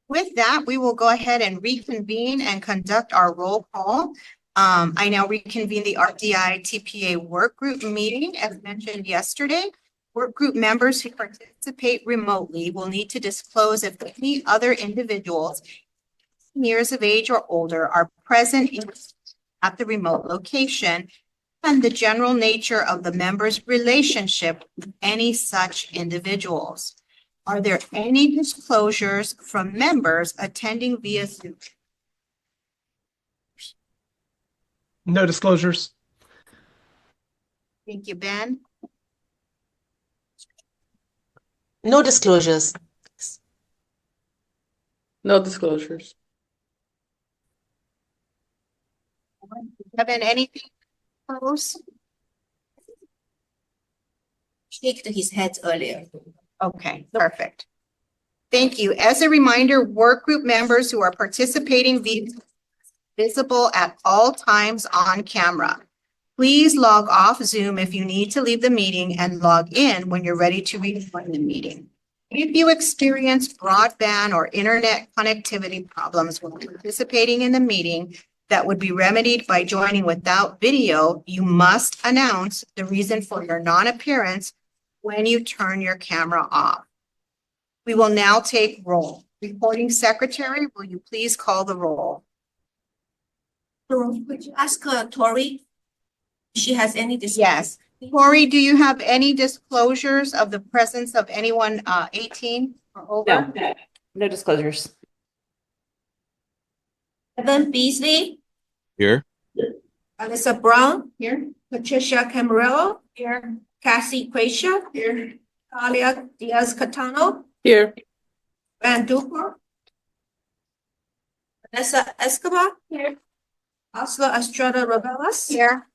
With that, we will go ahead and reconvene and conduct our roll call. I now reconvene the RDI TPA work group meeting. As mentioned yesterday, work group members who participate remotely will need to disclose if any other individuals years of age or older are present at the remote location and the general nature of the members' relationship with any such individuals. Are there any disclosures from members attending via Zoom? No disclosures. Thank you, Ben. No disclosures. No disclosures. Kevin, anything close? Shaked his head earlier. Okay, perfect. Thank you. As a reminder, work group members who are participating via visible at all times on camera. Please log off Zoom if you need to leave the meeting and log in when you're ready to rejoin the meeting. If you experience broadband or internet connectivity problems when participating in the meeting that would be remedied by joining without video, you must announce the reason for your non-appearance when you turn your camera off. We will now take roll. Recording secretary, will you please call the roll? Would you ask Tori if she has any discussion? Yes. Tori, do you have any disclosures of the presence of anyone 18 or over? No disclosures. Evan Beasley, Here. Alyssa Brown, Here. Patricia Camarillo, here, Cassie Quasia, here, Talia Diaz-Catano, Here. Van Duper, Vanessa Escobar, here, Oslo Estrada Ravelas, Here.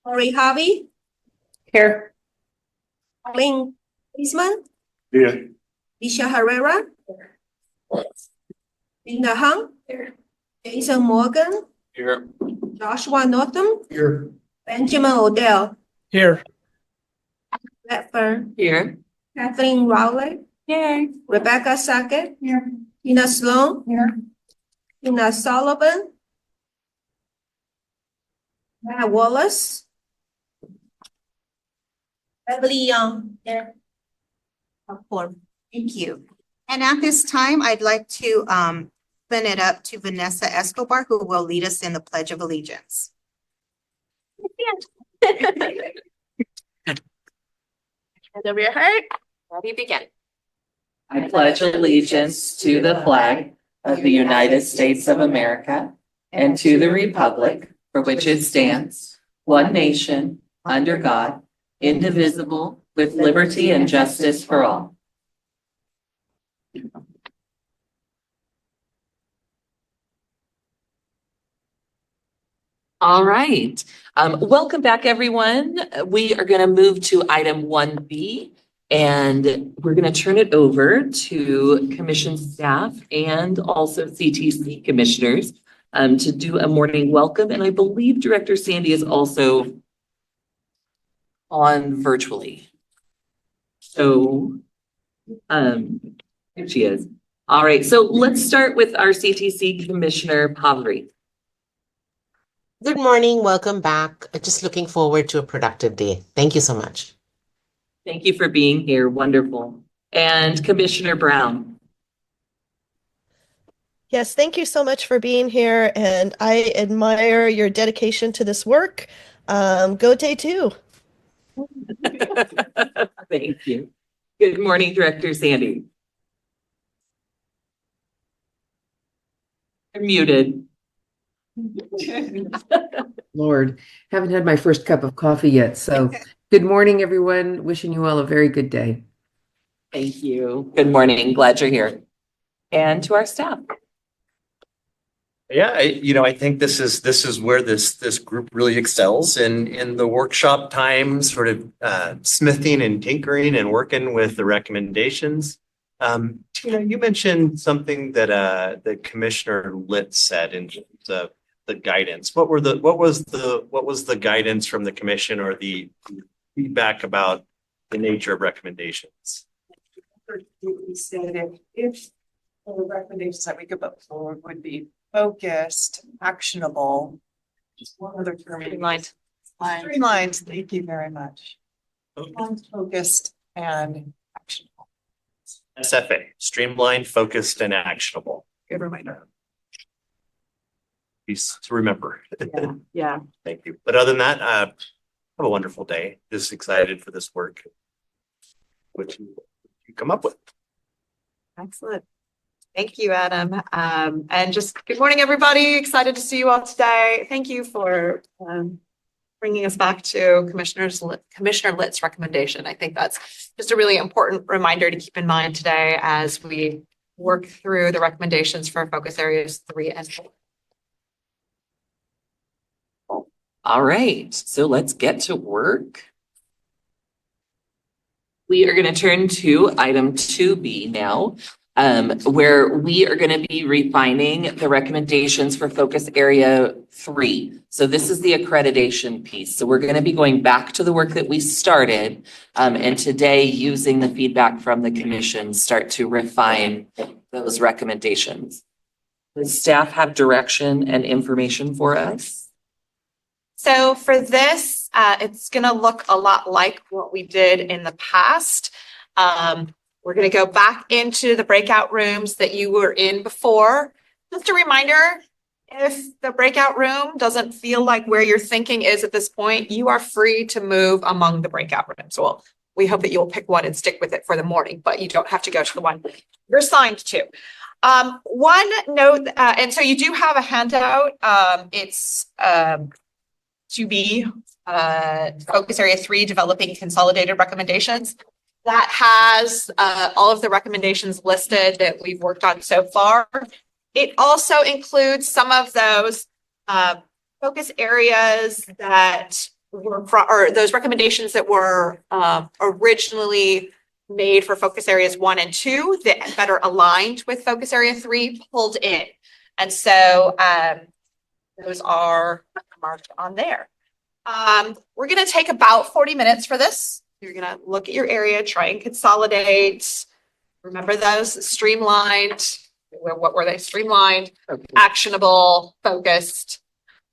Lori Harvey, Here. Arlene Eastman, Yeah. Isha Herrera, Linda Hung, here, Jason Morgan, Here. Joshua Northam, Here. Benjamin Odell, Here. Redfern, Here. Kathleen Rowley, Here. Rebecca Sackett, here, Tina Sloan, here, Tina Sullivan, Matt Wallace, Beverly Young, there. Thank you. And at this time, I'd like to open it up to Vanessa Escobar, who will lead us in the Pledge of Allegiance. Hand over your heart. Ready, begin. I pledge allegiance to the flag of the United States of America and to the republic for which it stands, one nation, under God, indivisible, with liberty and justice for all. All right. Welcome back, everyone. We are going to move to item 1B, and we're going to turn it over to commission staff and also CTC commissioners to do a morning welcome. And I believe Director Sandy is also on virtually. So here she is. All right. So let's start with our CTC Commissioner Pavri. Good morning. Welcome back. Just looking forward to a productive day. Thank you so much. Thank you for being here. Wonderful. And Commissioner Brown. Yes, thank you so much for being here. And I admire your dedication to this work. Go day 2. Thank you. Good morning, Director Sandy. You're muted. Lord, haven't had my first cup of coffee yet. So good morning, everyone. Wishing you all a very good day. Thank you. Good morning. Glad you're here. And to our staff. Yeah, I think this is where this group really excels in the workshop time, sort of smithing and tinkering and working with the recommendations. Tina, you mentioned something that Commissioner Litt said in terms of the guidance. What was the guidance from the commission or the feedback about the nature of recommendations? We said if The recommendations that we could put forward would be focused, actionable. Just one other term. Streamlined. Streamlined, thank you very much. Focused and actionable. SFA, streamlined, focused, and actionable. Good reminder. Piece to remember. Yeah. Thank you. But other than that, have a wonderful day. Just excited for this work. What you come up with. Excellent. Thank you, Adam. And just good morning, everybody. Excited to see you all today. Thank you for bringing us back to Commissioner Litt's recommendation. I think that's just a really important reminder to keep in mind today as we work through the recommendations for focus areas 3 and 4. All right, so let's get to work. We are going to turn to item 2B now, where we are going to be refining the recommendations for focus area 3. So this is the accreditation piece. So we're going to be going back to the work that we started, and today using the feedback from the commission, start to refine those recommendations. Does staff have direction and information for us? So for this, it's going to look a lot like what we did in the past. We're going to go back into the breakout rooms that you were in before. Just a reminder, if the breakout room doesn't feel like where your thinking is at this point, you are free to move among the breakout rooms. Well, we hope that you'll pick one and stick with it for the morning, but you don't have to go to the one you're assigned to. One note, and so you do have a handout. It's to be focus area 3, developing consolidated recommendations. That has all of the recommendations listed that we've worked on so far. It also includes some of those focus areas that were or those recommendations that were originally made for focus areas 1 and 2 that better aligned with focus area 3 pulled in. And so those are marked on there. We're going to take about 40 minutes for this. You're going to look at your area, try and consolidate. Remember those streamlined. What were they? Streamlined, actionable, focused.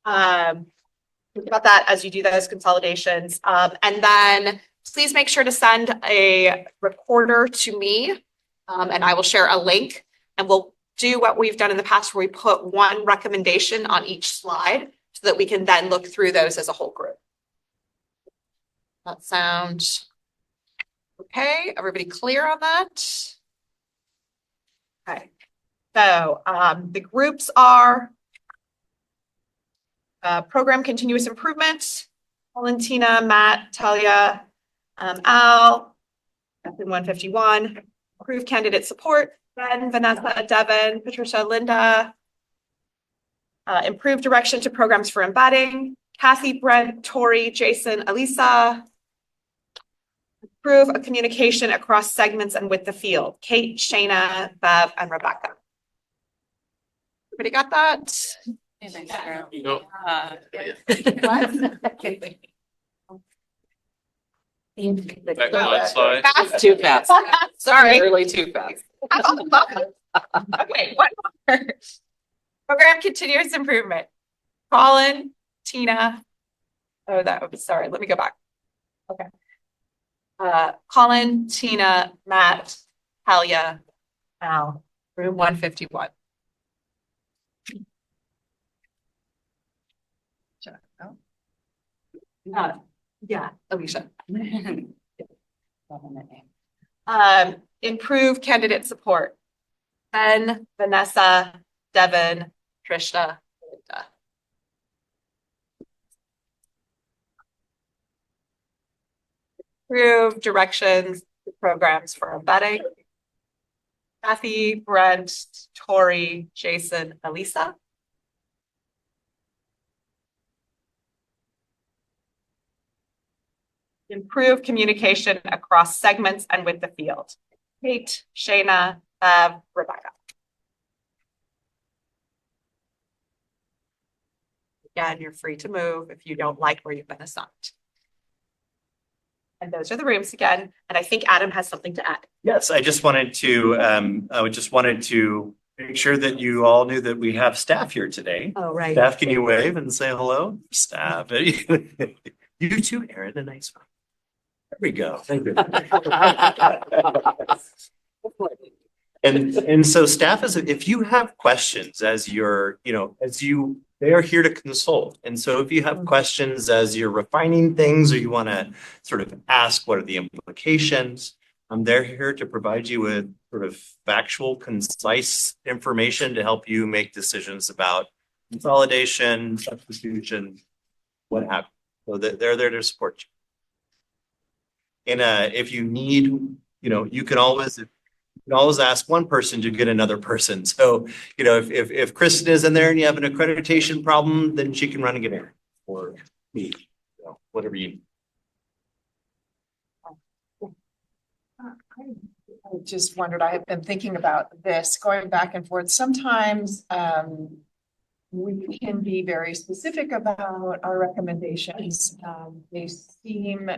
Think about that as you do those consolidations. And then please make sure to send a recorder to me, and I will share a link, and we'll do what we've done in the past where we put one recommendation on each slide so that we can then look through those as a whole group. That sound okay? Everybody clear on that? Okay. So the groups are program continuous improvement, Valentina, Matt, Talia, Al, FN151, approved candidate support, Ben, Vanessa, Devin, Patricia, Linda, improved direction to programs for embedding, Kathy, Brent, Tori, Jason, Elisa, improve a communication across segments and with the field, Kate, Shayna, Bev, and Rebecca. Everybody got that? No. Back to one slide. Fast, too fast. Sorry. Really too fast. Okay, one more. Program continuous improvement. Colin, Tina. Oh, that was sorry. Let me go back. Okay. Colin, Tina, Matt, Talia, Al, room 151. Yeah, Alicia. Improve candidate support. Ben, Vanessa, Devin, Trishna, Linda. Improve directions to programs for embedding. Kathy, Brent, Tori, Jason, Elisa. Improve communication across segments and with the field. Kate, Shayna, Bev, Rebecca. Again, you're free to move if you don't like where you've been assigned. And those are the rooms again. And I think Adam has something to add. Yes, I just wanted to, make sure that you all knew that we have staff here today. Oh, right. Staff, can you wave and say hello? Staff. You too, Aaron, a nice one. There we go. Thank you. And so staff is, if you have questions as you're, they are here to consult. And so if you have questions as you're refining things or you want to sort of ask what are the implications, they're here to provide you with sort of factual, concise information to help you make decisions about consolidation, substitution, what have you. So they're there to support you. And if you need, you can always ask one person to get another person. So, if Kristen is in there and you have an accreditation problem, then she can run and get Aaron or me, whatever you need. I just wondered, I have been thinking about this, going back and forth. Sometimes we can be very specific about our recommendations. They seem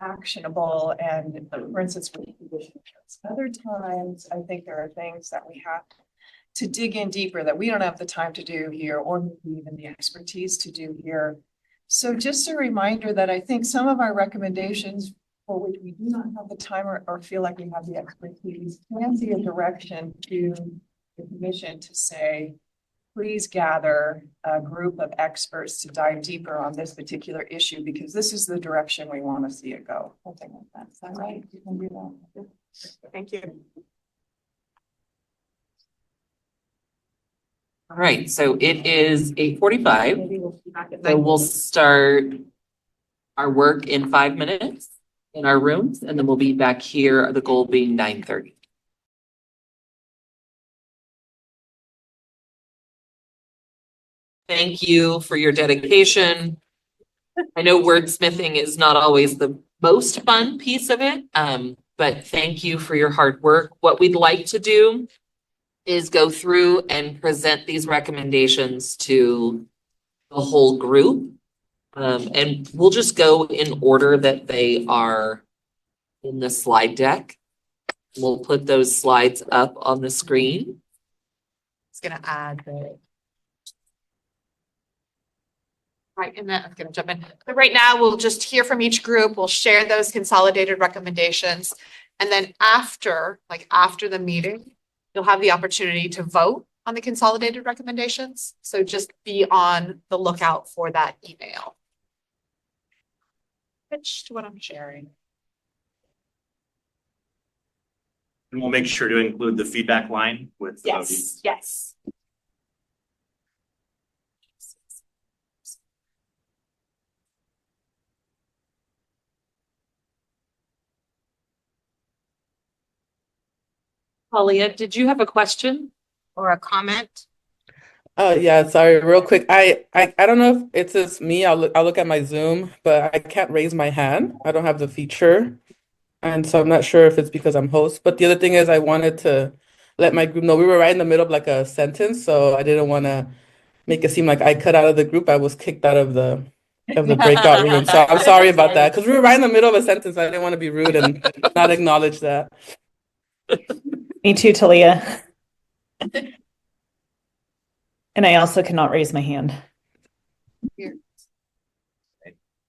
actionable and, for instance, with conditions. Other times, I think there are things that we have to dig in deeper that we don't have the time to do here, or maybe even the expertise to do here. So just a reminder that I think some of our recommendations for which we do not have the time or feel like we have the expertise can be a direction to the commission to say, please gather a group of experts to dive deeper on this particular issue, because this is the direction we want to see it go. Something like that. Is that right? You can do that. Thank you. All right, so it is 8:45. Maybe we'll be back at So we'll start our work in 5 minutes in our rooms, and then we'll be back here, the goal being 9:30. Thank you for your dedication. I know wordsmithing is not always the most fun piece of it, but thank you for your hard work. What we'd like to do is go through and present these recommendations to the whole group. And we'll just go in order that they are in the slide deck. We'll put those slides up on the screen. It's gonna add the. Right, and then I'm gonna jump in. But right now, we'll just hear from each group. We'll share those consolidated recommendations. And then after the meeting, you'll have the opportunity to vote on the consolidated recommendations. So just be on the lookout for that email. Switch to what I'm sharing. And we'll make sure to include the feedback line with the voting. Yes. Talia, did you have a question? Or a comment? Yeah, sorry, real quick. I don't know if it's just me. I'll look at my Zoom, but I can't raise my hand. I don't have the feature. And so I'm not sure if it's because I'm host. But the other thing is I wanted to let my group know we were right in the middle of like a sentence, so I didn't want to make it seem like I cut out of the group. I was kicked out of the breakout room. So I'm sorry about that. Because we were right in the middle of a sentence. I didn't want to be rude and not acknowledge that. Me too, Talia. And I also cannot raise my hand.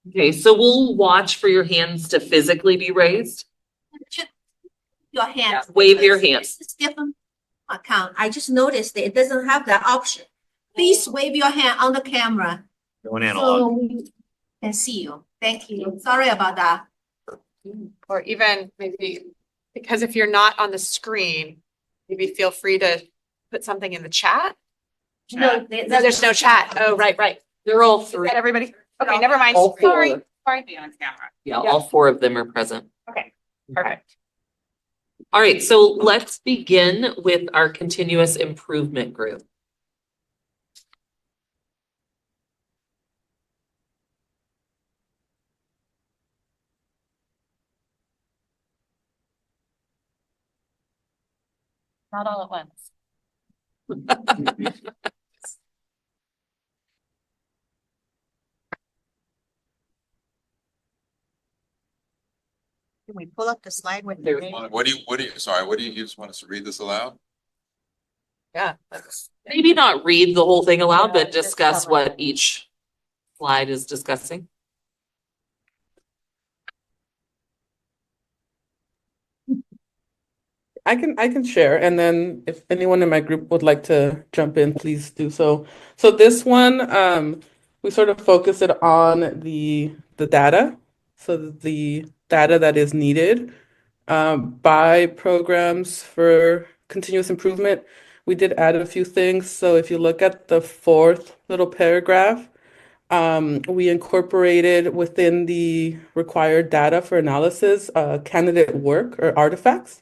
Okay, so we'll watch for your hands to physically be raised. Your hand. Wave your hands. It's different account. I just noticed that it doesn't have that option. Please wave your hand on the camera. Going So analog. we can see you. Thank you. Sorry about that. Or even maybe, because if you're not on the screen, maybe feel free to put something in the chat. No, No, there's no chat. Oh, right. They're all Is three. that everybody? Okay, never mind. All Sorry. four. Sorry. Be on camera. Yeah, all four of them are present. Okay, perfect. All right, so let's begin with our continuous improvement group. Not all at once. we pull up the slide with There- the. What do you just want us to read this aloud? Yeah. Maybe not read the whole thing aloud, but discuss what each slide is discussing. I can share, and then if anyone in my group would like to jump in, please do so. So this one, we sort of focus it on the data, so the data that is needed by programs for continuous improvement. We did add a few things. So if you look at the fourth little paragraph, we incorporated within the required data for analysis, candidate work or artifacts.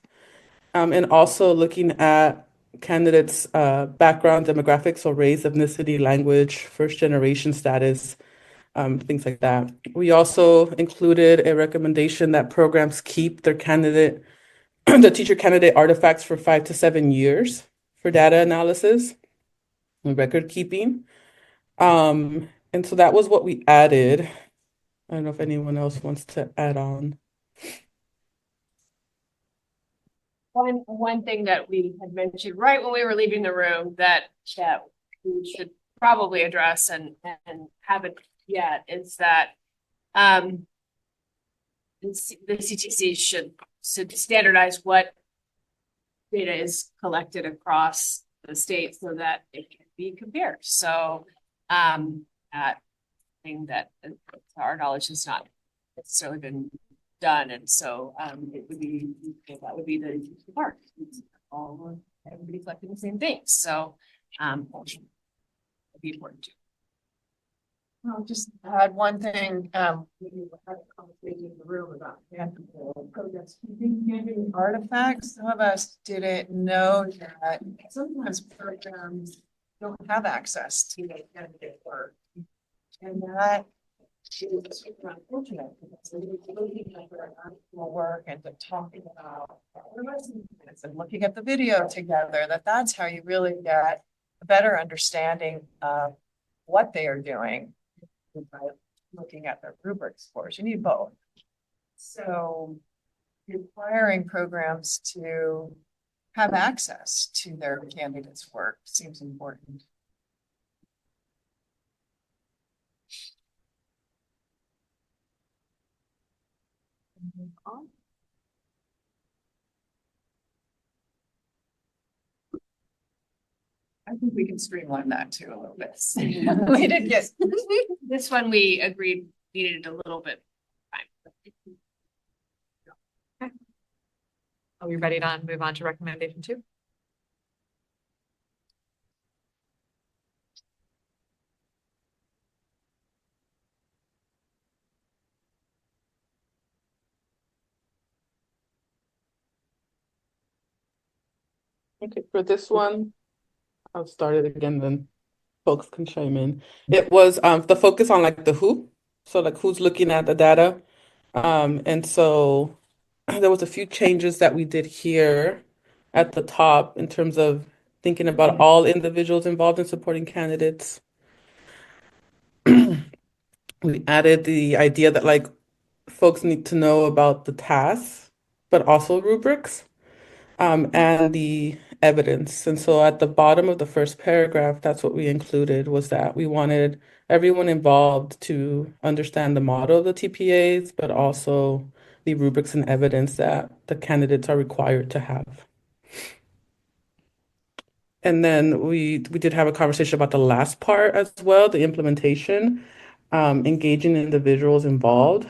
And also looking at candidates' background, demographics, so race, ethnicity, language, first generation status, things like that. We also included a recommendation that programs keep their candidate, the teacher candidate artifacts for 5 to 7 years for data analysis and record keeping. And so that was what we added. I don't know if anyone else wants to add on. One thing that we had mentioned right when we were leaving the room that we should probably address and haven't yet is that the CTC should standardize what data is collected across the state so that it can be compared. So that thing that to our knowledge has not necessarily been done, and so it would be that would be the part. All everybody collecting the same things, so it'd be important too. I'll just add one thing. We had a conversation in the room about programs keeping candidate artifacts. Some of us didn't know that sometimes programs don't have access to the candidate work, and that is super unfortunate because we're looking at their actual work and talking about and looking at the video together. That's how you really get a better understanding of what they are doing by looking at their rubric scores. You need both. So requiring programs to have access to their candidates' work seems important. I think we can streamline that too a little bit. We did get this one. We agreed needed a little bit time. Are we ready to move on to recommendation 2? Okay, for this one, I'll start it again, then folks can chime in. It was the focus on like the who, so like who's looking at the data. And so there was a few changes that we did here at the top in terms of thinking about all individuals involved in supporting candidates. We added the idea that like folks need to know about the tasks, but also rubrics, and the evidence. And so at the bottom of the first paragraph, that's what we included, was that we wanted everyone involved to understand the model of the TPAs, but also the rubrics and evidence that the candidates are required to have. And then we did have a conversation about the last part as well, the implementation, engaging individuals involved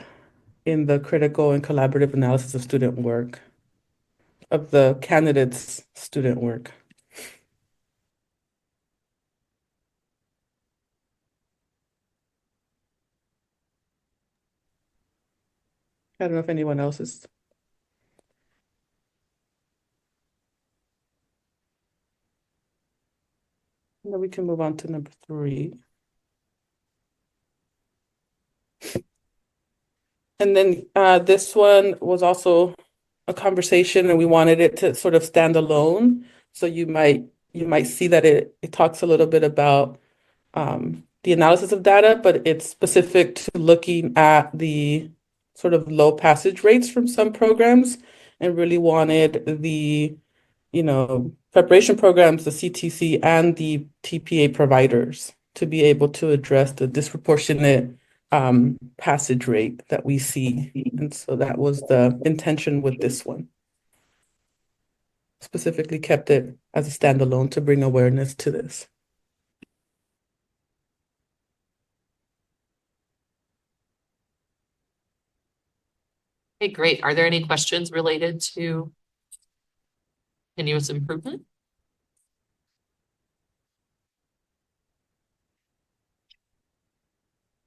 in the critical and collaborative analysis of student work, of the candidates' student work. I don't know if anyone else is. And then we can move on to number 3. And then this one was also a conversation, and we wanted it to sort of stand alone. So you might see that it talks a little bit about the analysis of data, but it's specific to looking at the sort of low passage rates from some programs and really wanted the, preparation programs, the CTC and the TPA providers to be able to address the disproportionate passage rate that we see. And so that was the intention with this one. Specifically kept it as a standalone to bring awareness to this. Okay, great. Are there any questions related to continuous improvement?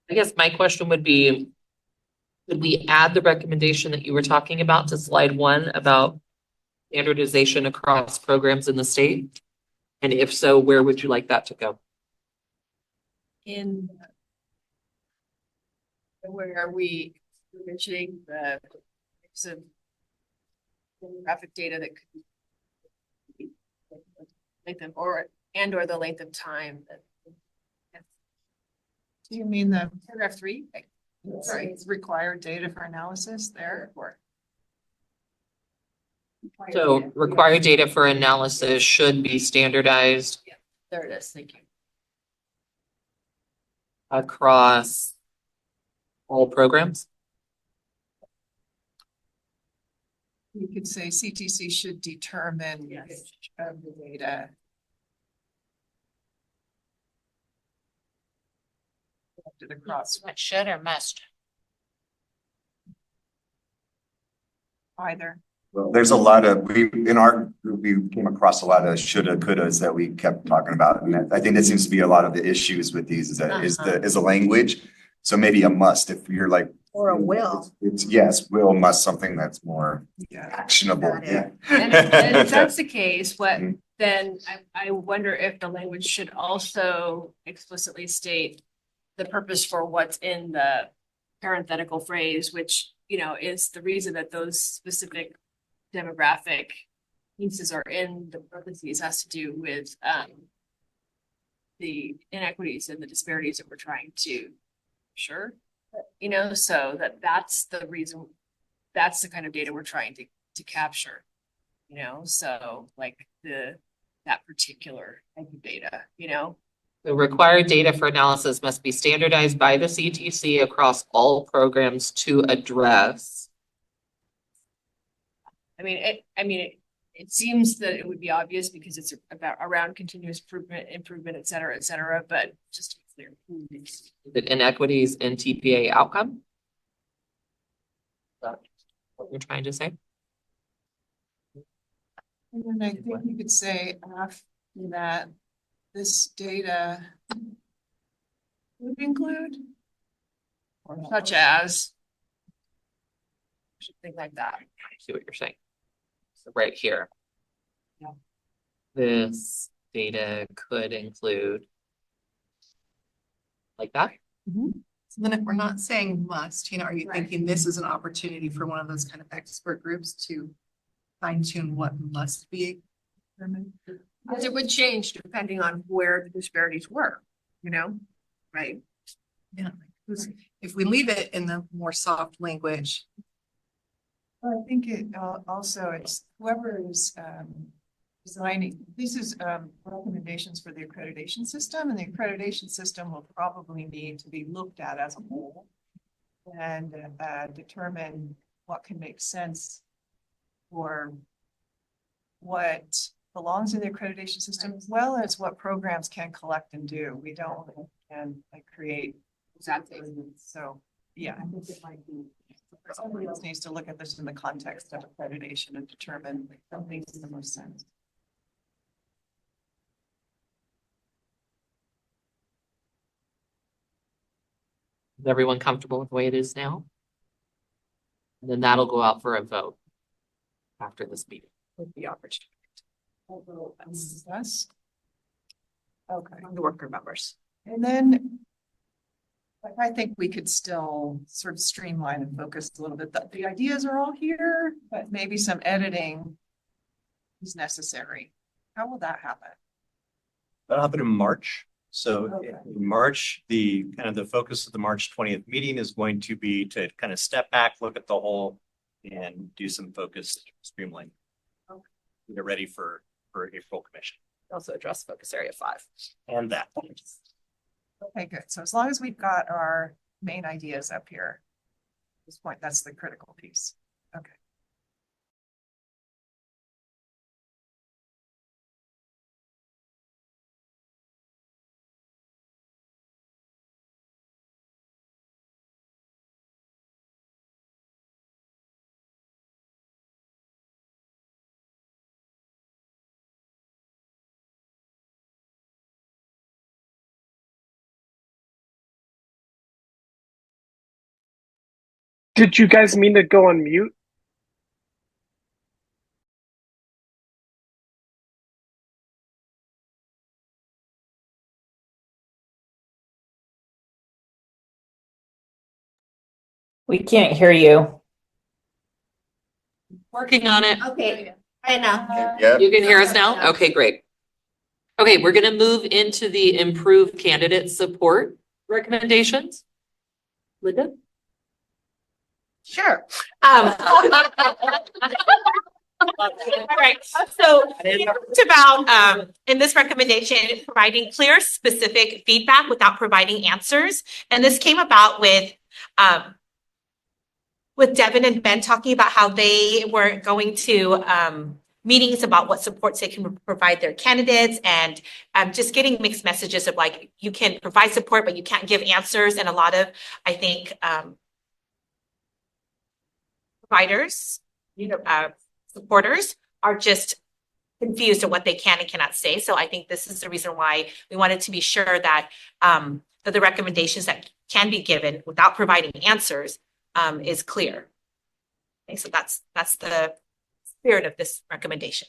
I guess my question would be, could we add the recommendation that you were talking about to slide 1 about standardization across programs in the state? And if so, where would you like that to go? In where we were mentioning the types of demographic data that could be length of, or the length of time that. Do you mean the Paragraph 3? sorry, it's required data for analysis there or? So required data for analysis should be standardized There it is. Thank you. across all programs. You could say CTC should determine which of the data. collected across What should or must? either. Well, there's a lot of, in our group, we came across a lot of shoulda, couldas that we kept talking about. And I think that seems to be a lot of the issues with these is that is the language. So maybe a must, if you're like. Or a will. It's yes, will, must, something that's more actionable. Got it. Yeah. And if that's the case, then I wonder if the language should also explicitly state the purpose for what's in the parenthetical phrase, which, is the reason that those specific demographic pieces are in the parentheses has to do with the inequities and the disparities that we're trying to so that's the reason, that's the kind of data we're trying to capture, so like that particular type of data, The required data for analysis must be standardized by the CTC across all programs to address. It seems that it would be obvious because it's about around continuous improvement, et cetera, but just to be clear. The inequities in TPA outcome. Is that what you're trying to say? And then I think you could say after that, this data would include, or such as, Something like that. I see what you're saying. So right here. Yeah. This data could include like that. So then if we're not saying must, are you thinking this is an opportunity for one of those kind of expert groups to fine tune what must be determined? Because it would change depending on where the disparities were, right? Yeah. If we leave it in the more soft language. I think it also it's whoever is designing, this is recommendations for the accreditation system, and the accreditation system will probably need to be looked at as a whole and determine what can make sense for what belongs in the accreditation system, as well as what programs can collect and do. We don't create exactly. So yeah, I think it might be. Somebody else needs to look at this in the context of accreditation and determine what makes the most sense. Is everyone comfortable with the way it is now? And then that'll go out for a vote after this meeting with the opportunity. Yes. Okay. The work group members. And then I think we could still sort of streamline and focus a little bit. The ideas are all here, but maybe some editing is necessary. How will that happen? That'll happen in March. So in March, the kind of the focus of the March 20th meeting is going to be to kind of step back, look at the whole and do some focused streamlining. Get ready for April commission. Also address focus area 5. And that. Okay, good. So as long as we've got our main ideas up here, at this point, that's the critical piece. Okay. Did you guys mean to go on mute? We can't hear you. Working on it. Okay, right now. Yep. You can hear us now? Okay, great. Okay, we're gonna move into the improved candidate support recommendations. Linda? Sure. All right, so we talked about in this recommendation, providing clear, specific feedback without providing answers. And this came about with Devin and Ben talking about how they were going to meetings about what supports they can provide their candidates, and just getting mixed messages of like, you can provide support, but you can't give answers. And a lot of, I think, providers, supporters are just confused at what they can and cannot say. So I think this is the reason why we wanted to be sure that that the recommendations that can be given without providing answers is clear. Okay, so that's the spirit of this recommendation.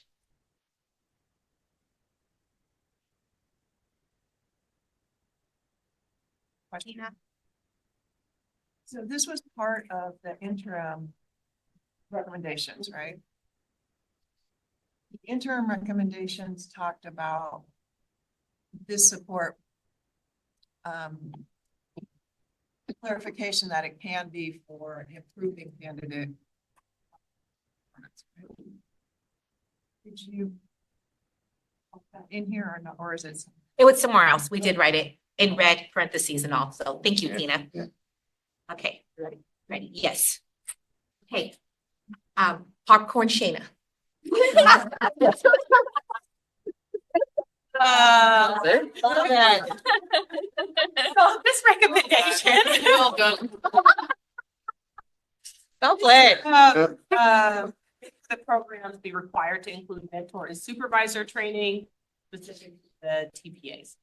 So this was part of the interim recommendations, right? The interim recommendations talked about this support clarification that it can be for improving candidate. Did you put that in here or not, or is it? It was somewhere else. We did write it in red parentheses and all. So thank you, Tina. Yeah. Okay, ready? Yes. Okay. Popcorn Shayna. So this recommendation. Well played. The programs be required to include mentor and supervisor training, specific to the TPAs.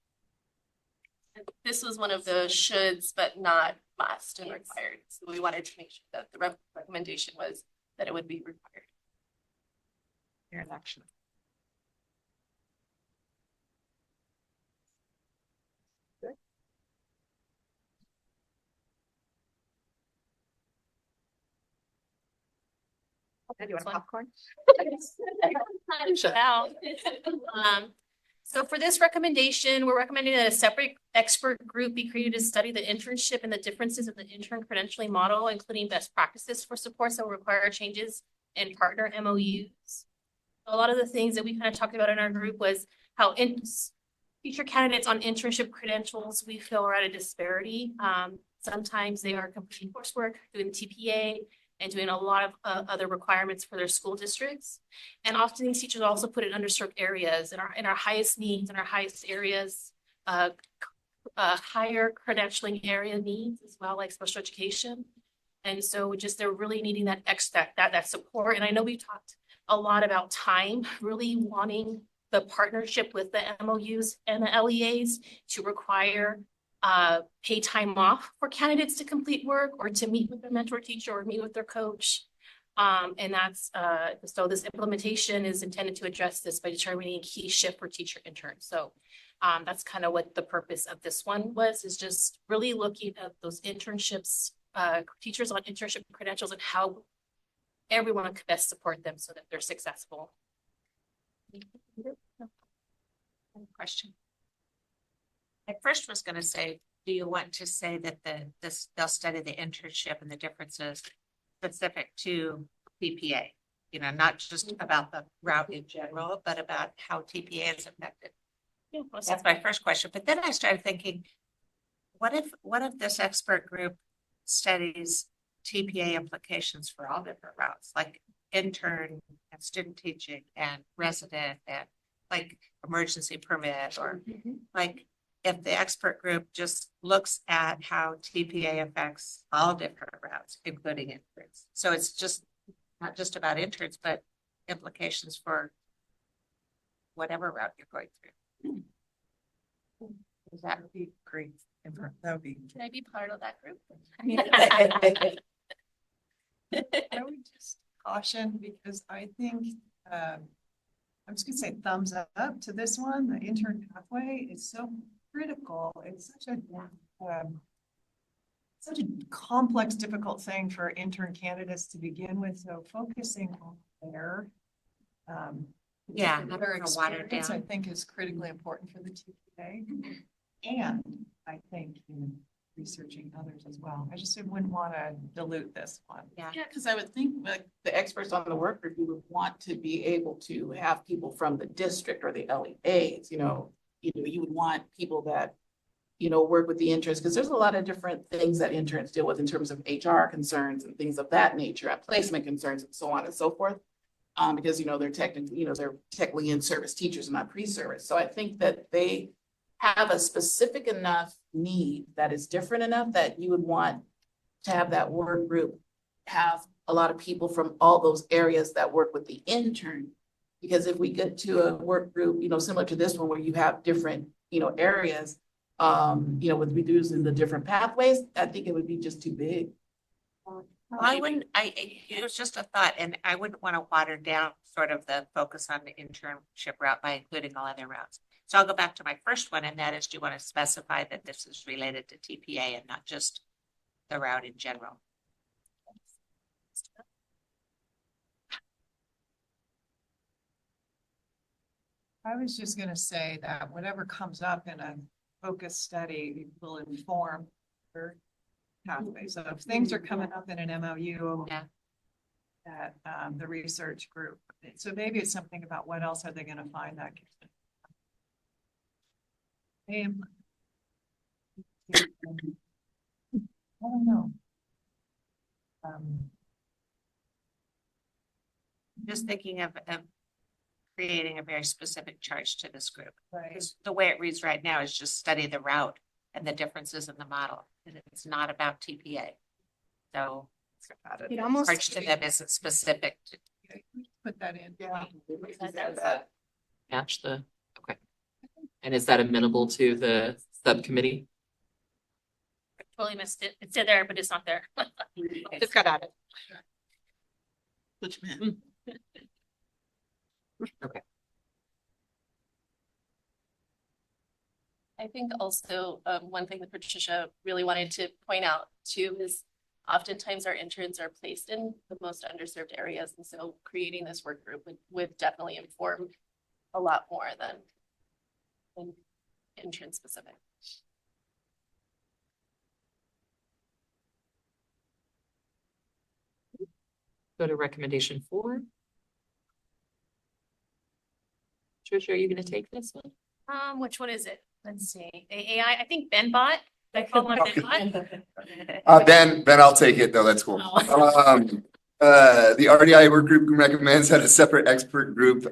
This was one of the shoulds, but not must and required. So we wanted to make sure that the recommendation was that it would be required. Here in action. Do you want popcorn? So for this recommendation, we're recommending that a separate expert group be created to study the internship and the differences of the intern credentialing model, including best practices for supports that will require changes in partner MOUs. A lot of the things that we kind of talked about in our group was how future candidates on internship credentials, we feel are at a disparity. Sometimes they are completing coursework, doing the TPA, and doing a lot of other requirements for their school districts. And often these teachers are also put in underserved areas in our highest needs, in our highest areas, higher credentialing area needs as well, like special education. And so just they're really needing that that support. And I know we've talked a lot about time, really wanting the partnership with the MOUs and the LEAs to require pay time off for candidates to complete work or to meet with their mentor teacher or meet with their coach. And that's so this implementation is intended to address this by determining a key shift for teacher interns. So that's kind of what the purpose of this one was, is just really looking at those internships, teachers on internship credentials and how everyone can best support them so that they're successful. Question. I first was gonna say, do you want to say that they'll study the internship and the differences specific to TPA? You know, not just about the route in general, but about how TPA is affected. Yeah, That's my first question. But then I started thinking, what if this expert group studies TPA implications for all different routes, like intern and student teaching and resident and like emergency permit, or like if the expert group just looks at how TPA affects all different routes, including interns. So it's just not just about interns, but implications for whatever route you're going through. That would be great. That would be. Can I be part of that group? I would just caution, because I think, I'm just gonna say thumbs up to this one. The intern pathway is so critical. It's such a complex, difficult thing for intern candidates to begin with. So focusing on their Yeah, their I'm gonna water it experience, I down. think, is critically important for the TPA. And I think in researching others as well. I just wouldn't want to dilute this one. Yeah. Yeah, because I would think like the experts on the work group, you would want to be able to have people from the district or the LEAs, you would want people that, work with the interns, because there's a lot of different things that interns deal with in terms of HR concerns and things of that nature, placement concerns and so on and so forth. Because, they're technically in-service teachers and not pre-service. So I think that they have a specific enough need that is different enough that you would want to have that work group have a lot of people from all those areas that work with the intern. Because if we get to a work group, similar to this one where you have different, areas, with reducing the different pathways, I think it would be just too big. I wouldn't, it was just a thought, and I wouldn't want to water down sort of the focus on the internship route by including all other routes. So I'll go back to my first one, and that is, do you want to specify that this is related to TPA and not just the route in general? I was just gonna say that whatever comes up in a focus study will inform your pathway. So if things are coming up in an MOU at the research group, so maybe it's something about what else are they gonna find that I don't know. Just thinking of creating a very specific charge to this group. Right. Because the way it reads right now is just study the route and the differences in the model. And it's not about TPA. So It almost- charge to them isn't specific to. Put that in. Yeah. Match the, okay. And is that amenable to the subcommittee? Totally missed it. It's there, but it's not there. Just got at it. Which meant. Okay. I think also one thing that Patricia really wanted to point out too is oftentimes our interns are placed in the most underserved areas. And so creating this work group would definitely inform a lot more than intern specific. Go to recommendation 4. Tricia, are you going to take this one? Which one is it? Let's see. AI, I think Ben bot. I call one Ben bot. Ben, I'll take it though. That's cool. The RDI work group recommends that a separate expert group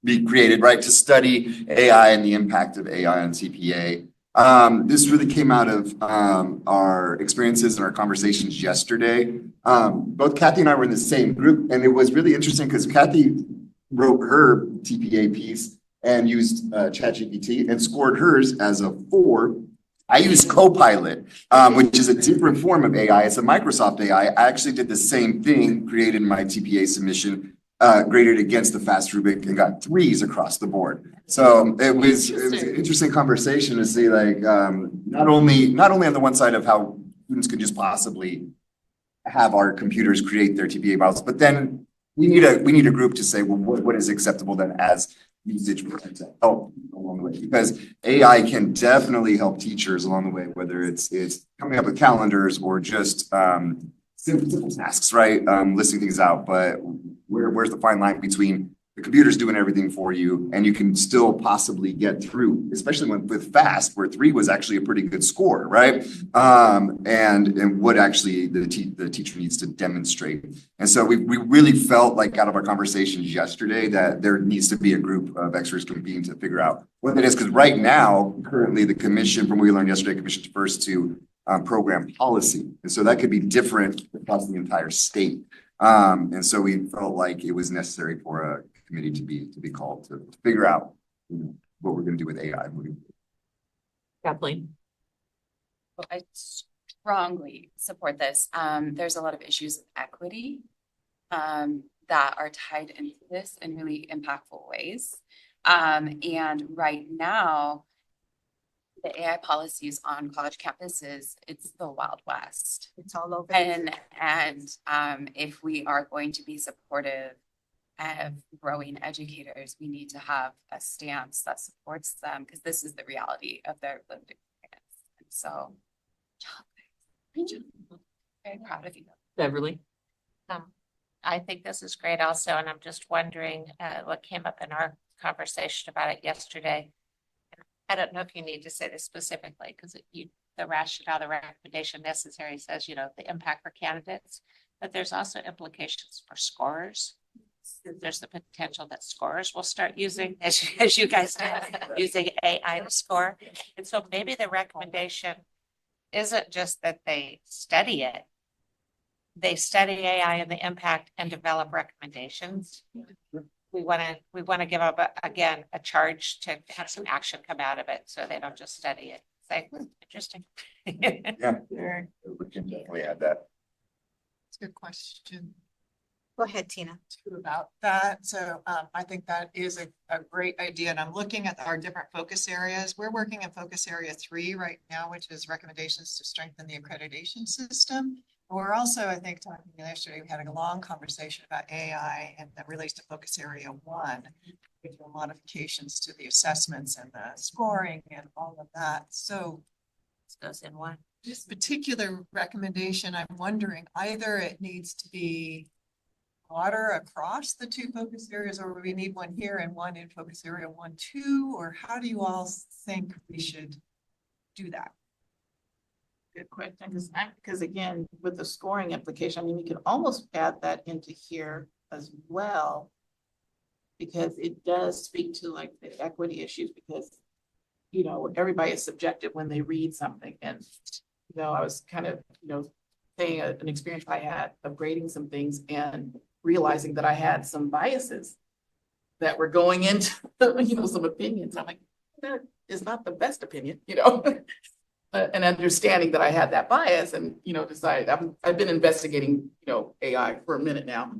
be created, right, to study AI and the impact of AI on CPA. This really came out of our experiences and our conversations yesterday. Both Kathy and I were in the same group, and it was really interesting because Kathy wrote her TPA piece and used ChatGPT and scored hers as a 4. I used Copilot, which is a different form of AI. It's a Microsoft AI. I actually did the same thing, created my TPA submission, graded against the FAST rubric and got 3s across the board. So it was an interesting conversation to see, like, not only on the one side of how students could just possibly have our computers create their TPA models, but then we need a group to say, well, what is acceptable then as usage to help along the way, because AI can definitely help teachers along the way, whether it's coming up with calendars or just simple tasks, right? Listing things out, but where's the fine line between the computer's doing everything for you and you can still possibly get through, especially with FAST, where 3 was actually a pretty good score, right? And what actually the teacher needs to demonstrate. And so we really felt like out of our conversations yesterday that there needs to be a group of experts convened to figure out what that is. Because right now, currently the commission, from what we learned yesterday, commission defers to program policy. And so that could be different across the entire state. And so we felt like it was necessary for a committee to be called to figure out what we're going to do with AI moving forward. Kathleen. Well, I strongly support this. There's a lot of issues of equity that are tied into this in really impactful ways. And right now, the AI policies on college campuses, it's the Wild West. It's all over. And if we are going to be supportive of growing educators, we need to have a stance that supports them, because this is the reality of their lived experience. And so, very proud of you. Beverly. I think this is great also, and I'm just wondering what came up in our conversation about it yesterday. I don't know if you need to say this specifically, because the rationale, the recommendation necessary says, the impact for candidates, but there's also implications for scorers. There's the potential that scorers will start using, as you guys know, using AI to score. And so maybe the recommendation isn't just that they study it. They study AI and the impact and develop recommendations. We want to give up again a charge to have some action come out of it, so they don't just study it. Say, interesting. Yeah, we can definitely add that. It's a good question. Go ahead, Tina. Too, about that. So I think that is a great idea. And I'm looking at our different focus areas. We're working in focus area 3 right now, which is recommendations to strengthen the accreditation system. We're also, I think, talking yesterday, we had a long conversation about AI, and that relates to focus area 1, with the modifications to the assessments and the scoring and all of that. So this goes in one. This particular recommendation, I'm wondering, either it needs to be broader across the 2 focus areas, or we need one here and one in focus area 1, 2, or how do you all think we should do that? Good question, because again, with the scoring implication, we can almost add that into here as well, because it does speak to like the equity issues, because everybody is subjective when they read something. And I was kind of saying an experience I had of grading some things and realizing that I had some biases that were going into some opinions. I'm like, that is not the best opinion, and understanding that I had that bias, and decided I've been investigating AI for a minute now,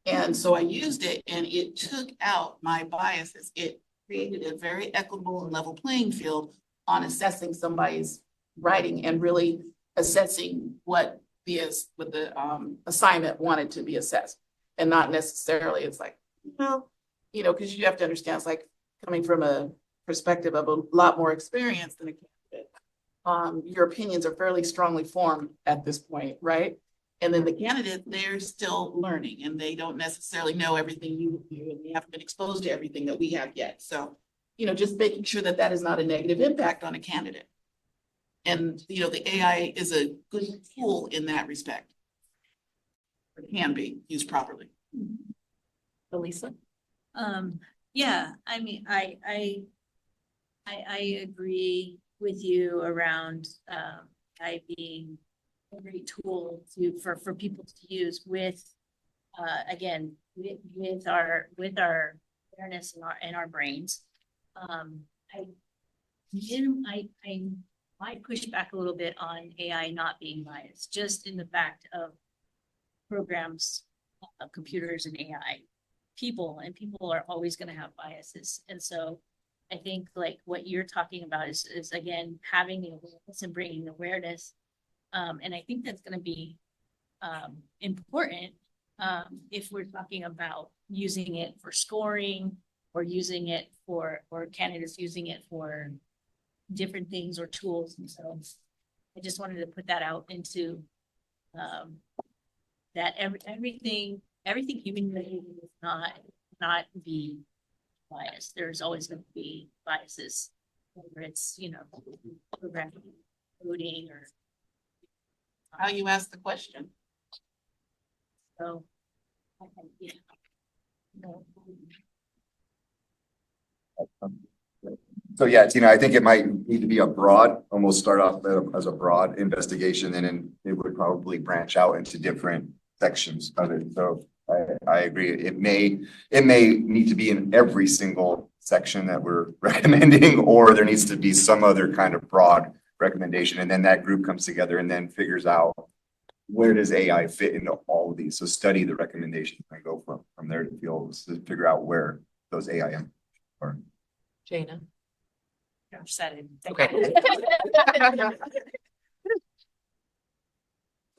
and so I used it, and it took out my biases. It created a very equitable and level playing field on assessing somebody's writing and really assessing what the assignment wanted to be assessed, and not necessarily it's like because you have to understand, it's like coming from a perspective of a lot more experience than a candidate. Your opinions are fairly strongly formed at this point, right? And then the candidate, they're still learning, and they don't necessarily know everything you do, and they haven't been exposed to everything that we have yet. So, just making sure that that is not a negative impact on a candidate. And, the AI is a good tool in that respect. It can be used properly. Elisa? Yeah, I mean, I agree with you around AI being a great tool for people to use with again with our awareness in our brains. I might push back a little bit on AI not being biased, just in the fact of programs, computers, and AI. People are always going to have biases, and so I think like what you're talking about is again having the awareness and bringing awareness, and I think that's going to be important if we're talking about using it for scoring or using it for, or candidates using it for different things or tools. And so I just wanted to put that out into that everything human being is not be biased. There's always going to be biases, whether it's, you know, programming, coding, or how you ask the question. So, yeah. So yeah, Tina, I think it might need to be a broad, almost start off as a broad investigation, and then it would probably branch out into different sections of it. So I agree. It may need to be in every single section that we're recommending, or there needs to be some other kind of broad recommendation, and then that group comes together and then figures out where does AI fit into all of these. So study the recommendations and go from there to figure out where those AI are. Jana? Said it. Okay.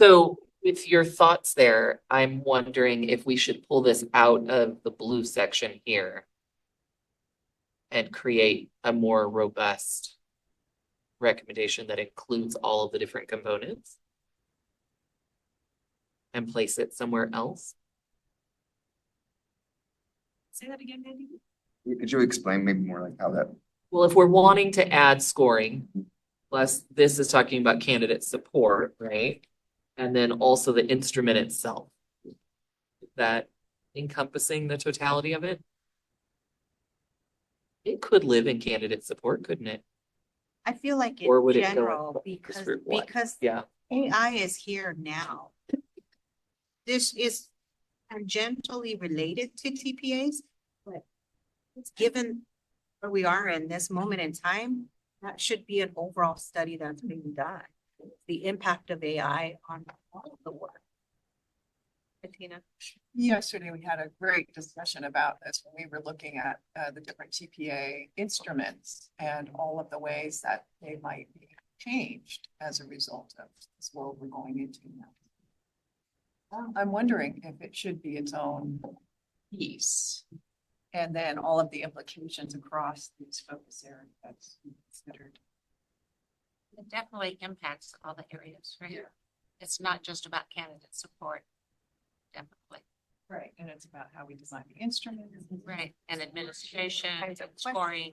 So with your thoughts there, I'm wondering if we should pull this out of the blue section here and create a more robust recommendation that includes all of the different components and place it somewhere else. Say that again, Mandy. Could you explain maybe more like how that? Well, if we're wanting to add scoring, plus this is talking about candidate support, right? And then also the instrument itself. Is that encompassing the totality of it? It could live in candidate support, couldn't it? I feel like Or in would it go general, in because group one? Yeah. AI is here now. This is tangentially related to TPAs, but it's given where we are in this moment in time, that should be an overall study that's being done. The impact of AI on all of the work. Tina? Yesterday, we had a great discussion about this when we were looking at the different TPA instruments and all of the ways that they might be changed as a result of this world we're going into now. I'm wondering if it should be its own piece, and then all of the implications across these focus areas that's considered. It definitely impacts all the areas, right? Yeah. It's not just about candidate support. Definitely. Right, and it's about how we design the instrument. Right, and administration, scoring.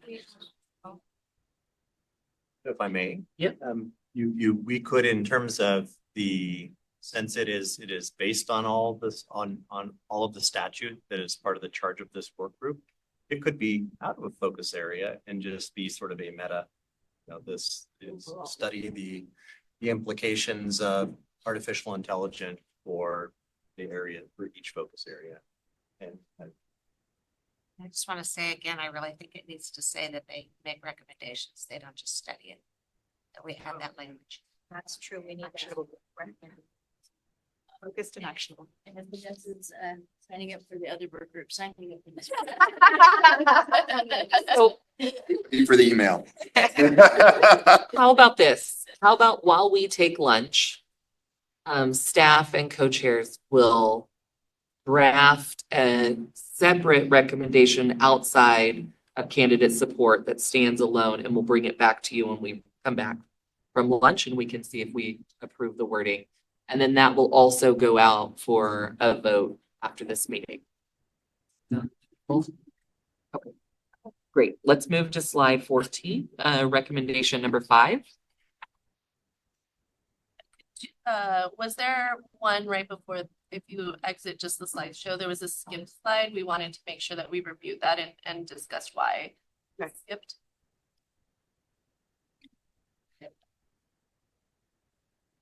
If I may. Yep. We could, in terms of since it is based on all this, on all of the statute that is part of the charge of this work group, it could be out of a focus area and just be sort of a meta. This is study the implications of artificial intelligence for the area, for each focus area. And I just want to say again, I really think it needs to say that they make recommendations. They don't just study it. That we have that language. That's true. We need actionable. Focused and actionable. And if this is signing up for the other work group, signing up for this. So, for the email. how about this? How about while we take lunch, staff and co-chairs will draft a separate recommendation outside of candidate support that stands alone, and we'll bring it back to you when we come back from lunch, and we can see if we approve the wording. And then that will also go out for a vote after this meeting. Okay. Great. Let's move to slide 14, recommendation number 5. Was there one right before, if you exit just the slideshow, there was a skip slide? We wanted to make sure that we reviewed that and discussed why it skipped.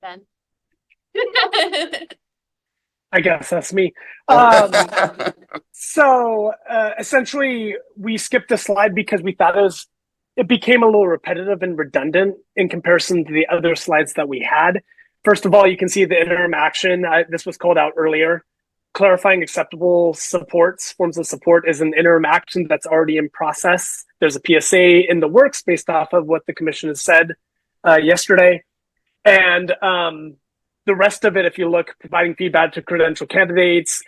Ben? I guess that's me. So essentially, we skipped a slide because we thought it became a little repetitive and redundant in comparison to the other slides that we had. First of all, you can see the interim action. This was called out earlier. Clarifying acceptable supports, forms of support is an interim action that's already in process. There's a PSA in the works based off of what the commission has said yesterday. And the rest of it, if you look, providing feedback to credential candidates,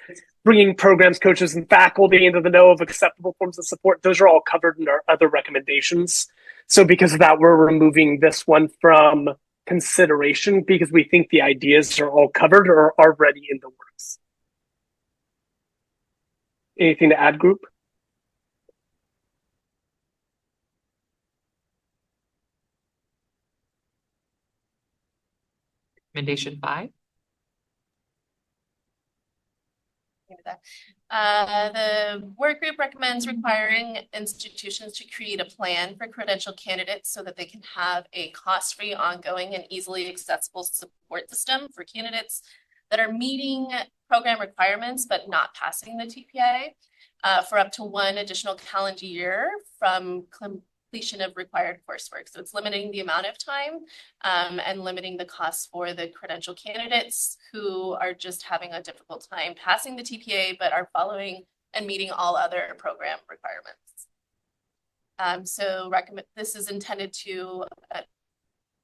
bringing programs, coaches, and faculty into the know of acceptable forms of support. Those are all covered in our other recommendations. So because of that, we're removing this one from consideration because we think the ideas are all covered or are already in the works. Anything to add, group? Recommendation 5. The work group recommends requiring institutions to create a plan for credential candidates so that they can have a cost-free, ongoing, and easily accessible support system for candidates that are meeting program requirements but not passing the TPA for up to 1 additional calendar year from completion of required coursework. So it's limiting the amount of time and limiting the costs for the credential candidates who are just having a difficult time passing the TPA, but are following and meeting all other program requirements. This is intended to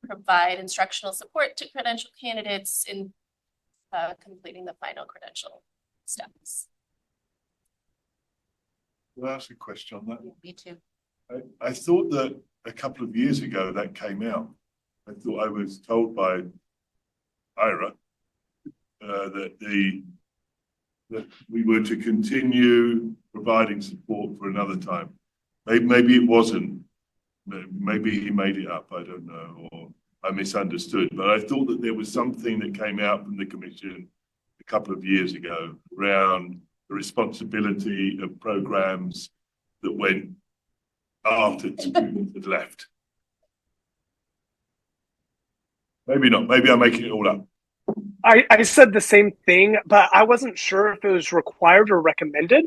provide instructional support to credential candidates in completing the final credential steps. Can I ask a question on that? Me too. I thought that a couple of years ago that came out. I thought I was told by Ira that we were to continue providing support for another time. Maybe it wasn't. Maybe he made it up. I don't know, or I misunderstood. But I thought that there was something that came out from the commission a couple of years ago around the responsibility of programs that went after students had left. Maybe not. Maybe I'm making it all up. I said the same thing, but I wasn't sure if it was required or recommended.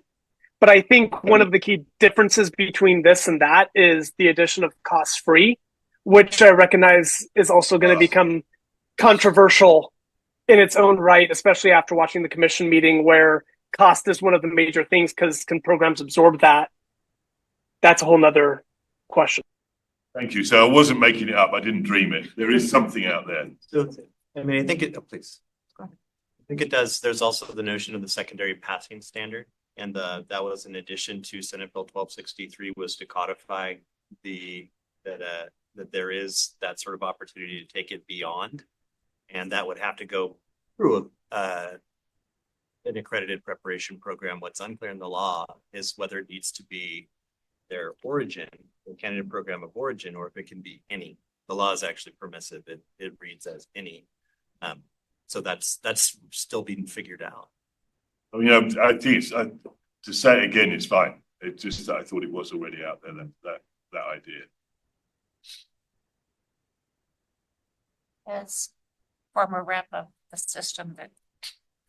But I think one of the key differences between this and that is the addition of cost-free, which I recognize is also going to become controversial in its own right, especially after watching the commission meeting where cost is one of the major things because can programs absorb that? That's a whole nother question. Thank you. So I wasn't making it up. I didn't dream it. There is something out there. So, I mean, I think it, please. Go ahead. I think it does. There's also the notion of the secondary passing standard. And that was in addition to Senate Bill 1263 was to codify that there is that sort of opportunity to take it beyond. And that would have to go through an accredited preparation program. What's unclear in the law is whether it needs to be their origin, the candidate program of origin, or if it can be any. The law is actually permissive. It reads as any. So that's still being figured out. I mean, I think to say it again is fine. It's just that I thought it was already out there, that idea. As former rep of the system that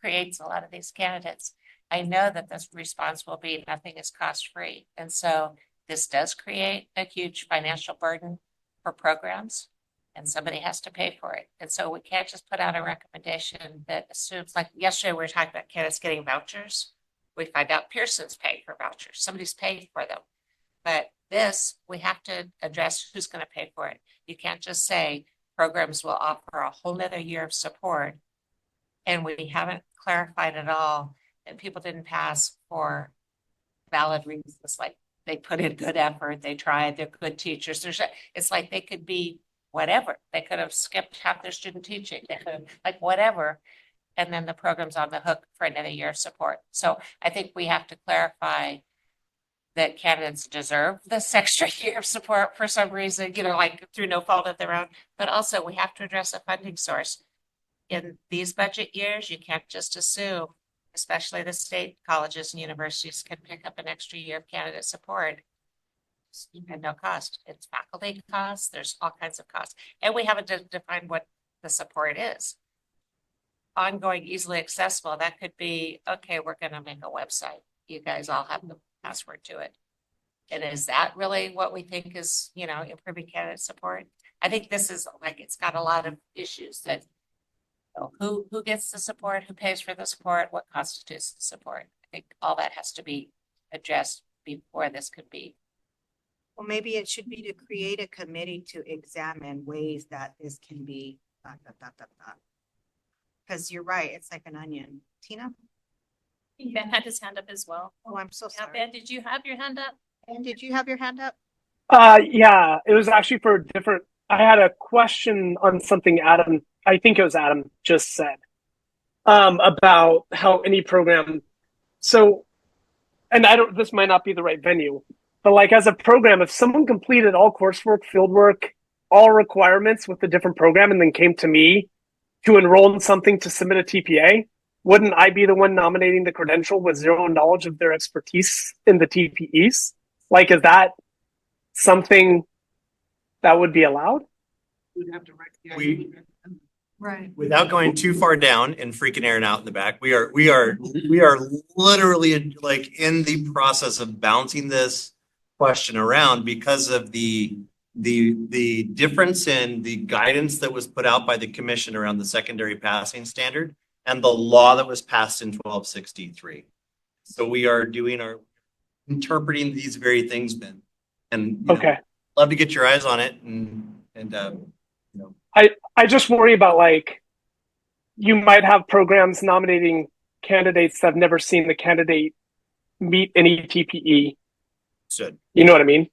creates a lot of these candidates, I know that this response will be nothing is cost-free. And so this does create a huge financial burden for programs, and somebody has to pay for it. And so we can't just put out a recommendation that assumes, like yesterday we were talking about candidates getting vouchers. We find out Pearson's paying for vouchers. Somebody's paying for them. But this, we have to address who's going to pay for it. You can't just say programs will offer a whole nother year of support, and we haven't clarified at all that people didn't pass for valid reasons, like they put in good effort, they tried, they're good teachers. It's like they could be whatever. They could have skipped half their student teaching. They could have, like whatever. And then the program's on the hook for another year of support. So I think we have to clarify that candidates deserve this extra year of support for some reason, like through no fault of their own. But also we have to address a funding source. In these budget years, you can't just assume, especially the state colleges and universities can pick up an extra year of candidate support at no cost. It's faculty costs. There's all kinds of costs. And we haven't defined what the support is. Ongoing, easily accessible, that could be, okay, we're going to make a website. You guys all have the password to it. And is that really what we think is, improving candidate support? I think this is like, it's got a lot of issues that, who gets the support, who pays for the support, what constitutes the support. I think all that has to be addressed before this could be. Well, maybe it should be to create a committee to examine ways that this can be Because you're right, it's like an onion. Tina? Ben had his hand up as well. Oh, I'm so Yeah, sorry. Ben, did you have your hand up? And did you have your hand up? Yeah, it was actually for a different. I had a question on something Adam, I think it was Adam, just said about how any program. So, and I don't. This might not be the right venue, but like as a program, if someone completed all coursework, fieldwork, all requirements with a different program, and then came to me to enroll in something to submit a TPA, wouldn't I be the one nominating the credential with zero knowledge of their expertise in the TPEs? Like, is that something that would be allowed? We'd have to recognize. We- Right. Without going too far down and freaking Aaron out in the back, we are literally like in the process of bouncing this question around because of the difference in the guidance that was put out by the commission around the secondary passing standard and the law that was passed in 1263. So we are doing our interpreting these very things, Ben. And Okay. love to get your eyes on it and I just worry about like you might have programs nominating candidates that have never seen the candidate meet any TPE. Should. You know what I mean?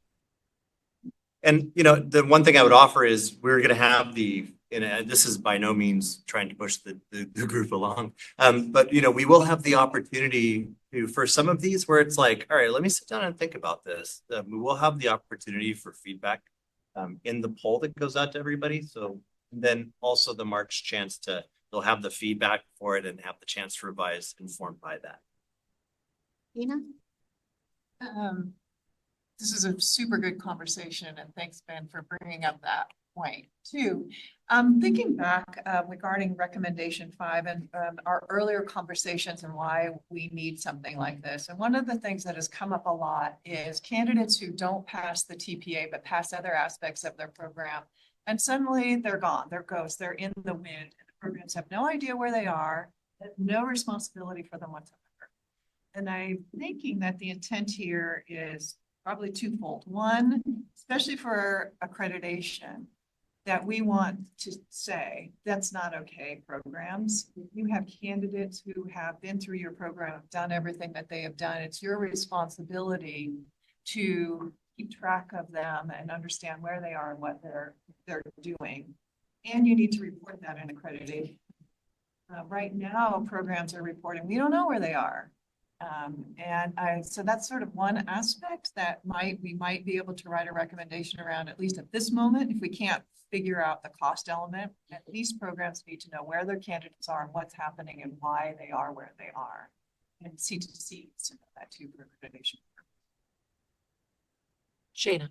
And the one thing I would offer is we're going to have this is by no means trying to push the group along. But we will have the opportunity to, for some of these where it's like, all right, let me sit down and think about this. We will have the opportunity for feedback in the poll that goes out to everybody. So then also the March chance they'll have the feedback for it and have the chance to revise informed by that. Ina? This is a super good conversation, and thanks, Ben, for bringing up that point too. Thinking back regarding recommendation 5 and our earlier conversations and why we need something like this. And one of the things that has come up a lot is candidates who don't pass the TPA but pass other aspects of their program, and suddenly they're gone, they're ghosts, they're in the wind, and the programs have no idea where they are, have no responsibility for them whatsoever. And I'm thinking that the intent here is probably twofold. One, especially for accreditation, that we want to say that's not okay, programs. If you have candidates who have been through your program, done everything that they have done, it's your responsibility to keep track of them and understand where they are and what they're doing. And you need to report that in accreditation. Right now, programs are reporting, we don't know where they are. So that's sort of one aspect that we might be able to write a recommendation around, at least at this moment. If we can't figure out the cost element, at least programs need to know where their candidates are and what's happening and why they are where they are. And C2C needs to know that too for accreditation. Shayna.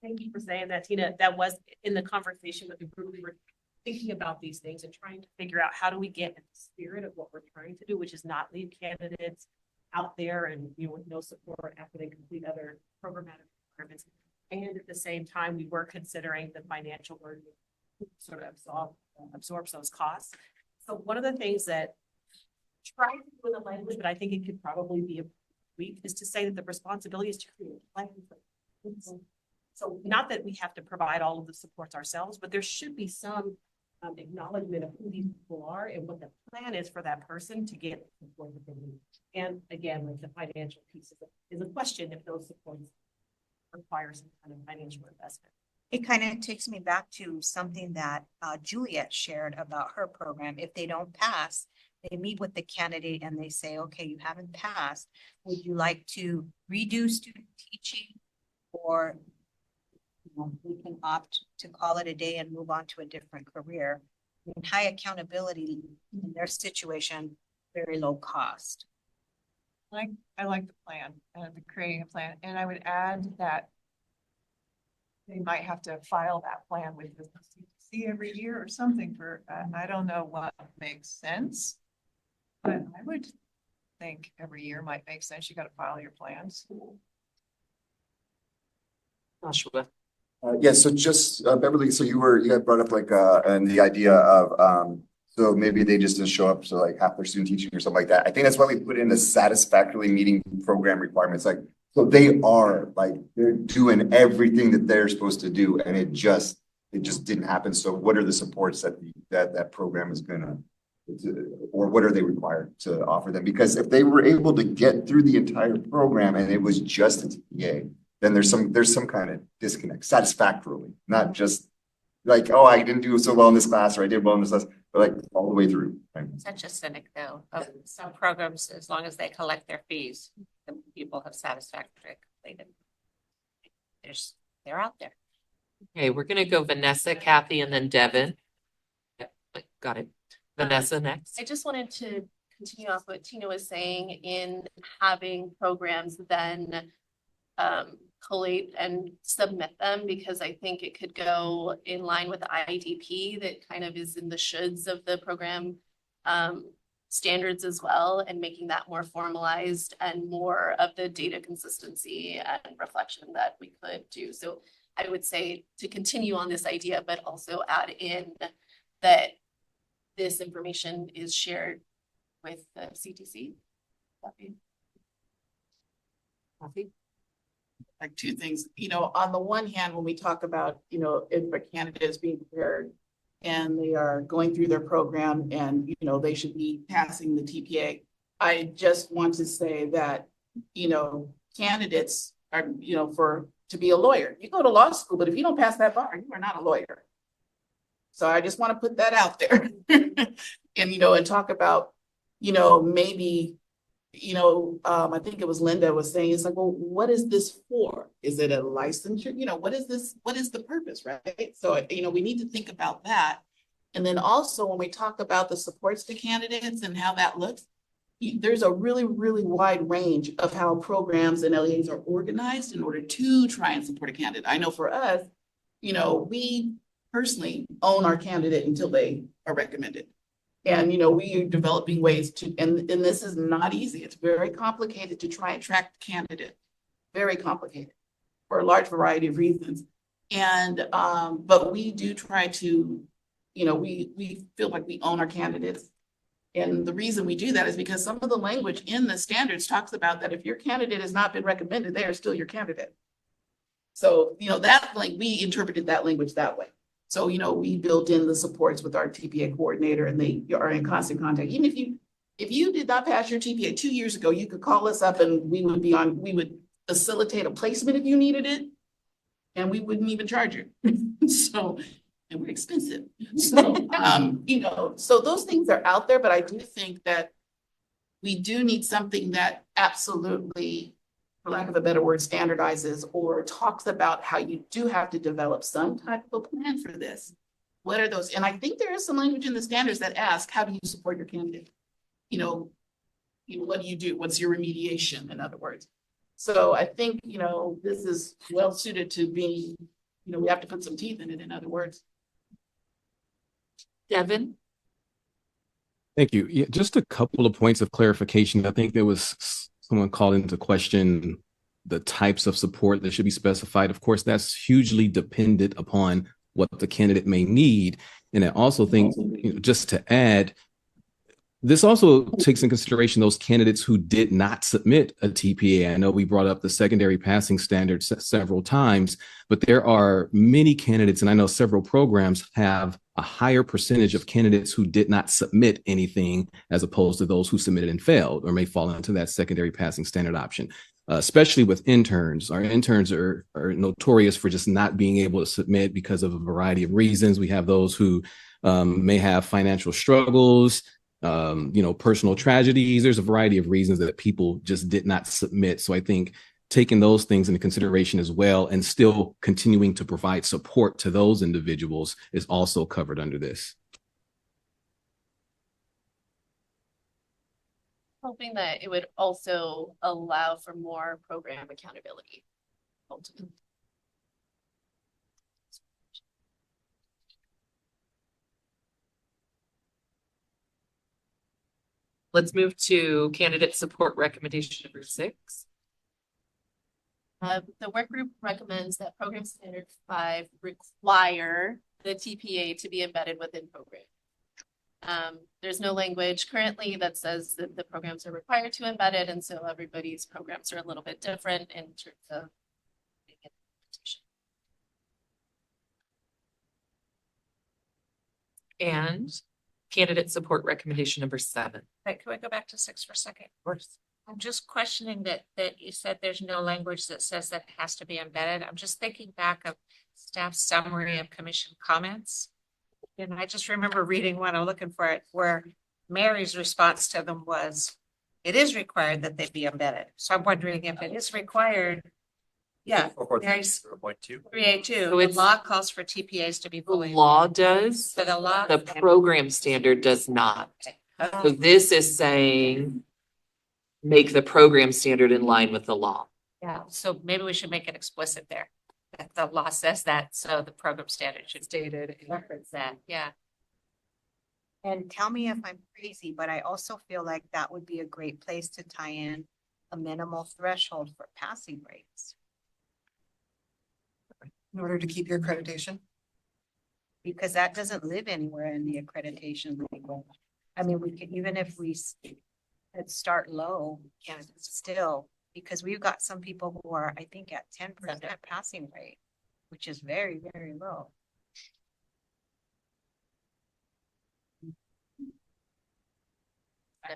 Thank you for saying that, Tina. That was in the conversation with the group. We were thinking about these things and trying to figure out how do we get in the spirit of what we're trying to do, which is not leave candidates out there and with no support after they complete other programmatic requirements. And at the same time, we were considering the financial burden sort of absorbs those costs. So one of the things that trying to do in the language, but I think it could probably be a week, is to say that the responsibility is to create a plan. So not that we have to provide all of the supports ourselves, but there should be some acknowledgement of who these people are and what the plan is for that person to get the support that they need. And again, like the financial piece is a question if those supports require some kind of financial investment. It kind of takes me back to something that Juliet shared about her program. If they don't pass, they meet with the candidate and they say, okay, you haven't passed. Would you like to redo student teaching? Or we can opt to call it a day and move on to a different career. And high accountability in their situation, very low cost. I like the plan, the creating a plan. And I would add that they might have to file that plan with the CTC every year or something for, I don't know what makes sense, but I would think every year might make sense. You got to file your plans. Joshua. Yeah, so just Beverly, so you had brought up like and the idea of so maybe they just didn't show up, so like half their student teaching or something like that. I think that's why we put in the satisfactorily meeting program requirements. Like, so they are like they're doing everything that they're supposed to do, and it just didn't happen. So what are the supports that that program is gonna or what are they required to offer them? Because if they were able to get through the entire program and it was just a TPA, then there's some kind of disconnect satisfactorily, not just like, oh, I didn't do so well in this class or I did well in this class, but like all the way through. Right? Such a cynic though, of some programs, as long as they collect their fees, the people have satisfactorily completed. They're out there. Okay, we're gonna go Vanessa, Kathy, and then Devin. Yep, got it. Vanessa next. I just wanted to continue off what Tina was saying in having programs then collate and submit them, because I think it could go in line with the IDP that kind of is in the shoulds of the program standards as well, and making that more formalized and more of the data consistency and reflection that we could do. So I would say to continue on this idea, but also add in that this information is shared with the CTC. Kathy? Like two things, on the one hand, when we talk about, if a candidate is being prepared and they are going through their program and, they should be passing the TPA, I just want to say that, candidates are, to be a lawyer, you go to law school, but if you don't pass that bar, you are not a lawyer. So I just want to put that out there and, and talk about, maybe, I think it was Linda was saying, it's like, well, what is this for? Is it a licensure? What is this? What is the purpose, right? So, we need to think about that. And then also when we talk about the supports to candidates and how that looks, there's a really, really wide range of how programs and LEAs are organized in order to try and support a candidate. I know for us, we personally own our candidate until they are recommended. And, we are developing ways to, and this is not easy. It's very complicated to try and track the candidate. Very complicated for a large variety of reasons. And, but we do try to, we feel like we own our candidates. And the reason we do that is because some of the language in the standards talks about that if your candidate has not been recommended, they are still your candidate. So, that like we interpreted that language that way. So, we built in the supports with our TPA coordinator and they are in constant contact. Even if you did not pass your TPA 2 years ago, you could call us up and we would facilitate a placement if you needed it. And we wouldn't even charge you. So, and we're expensive. So, so those things are out there, but I do think that we do need something that absolutely, for lack of a better word, standardizes or talks about how you do have to develop some type of a plan for this. What are those? And I think there is some language in the standards that ask, how do you support your candidate? What do you do? What's your remediation, in other words? So I think, this is well suited to being, we have to put some teeth in it, in other words. Devin? Thank you. Yeah, just a couple of points of clarification. I think there was someone called into question the types of support that should be specified. Of course, that's hugely dependent upon what the candidate may need. And I also think, just to add, this also takes in consideration those candidates who did not submit a TPA. I know we brought up the secondary passing standards several times, but there are many candidates, and I know several programs have a higher percentage of candidates who did not submit anything as opposed to those who submitted and failed or may fall into that secondary passing standard option, especially with interns. Our interns are notorious for just not being able to submit because of a variety of reasons. We have those who may have financial struggles, personal tragedies. There's a variety of reasons that people just did not submit. So I think taking those things into consideration as well and still continuing to provide support to those individuals is also covered under this. Hoping that it would also allow for more program accountability. Ultimately. Let's move to candidate support recommendation number 6. The work group recommends that program standard 5 require the TPA to be embedded within program. There's no language currently that says that the programs are required to embed it, and so everybody's programs are a little bit different in terms of implementation. And candidate support recommendation number 7. Wait, can we go back to 6 for a second? Of course. I'm just questioning that you said there's no language that says that it has to be embedded. I'm just thinking back of staff's summary of commission comments. And I just remember reading one, I'm looking for it, where Mary's response to them was, it is required that they be embedded. So I'm wondering if it is required. Yeah, Mary's 382. So The it's- law calls for TPAs to be The fully. law does, So the law. the program standard does not. So this is saying make the program standard in line with the law. Yeah, so maybe we should make it explicit there. That the law says that, so the program standard should stated reference that, yeah. And tell me if I'm crazy, but I also feel like that would be a great place to tie in a minimal threshold for passing rates. In order to keep your accreditation? Because that doesn't live anywhere in the accreditation language. I mean, we could, even if we start low, and still, because we've got some people who are, I think, at 10% passing rate, which is very, very low.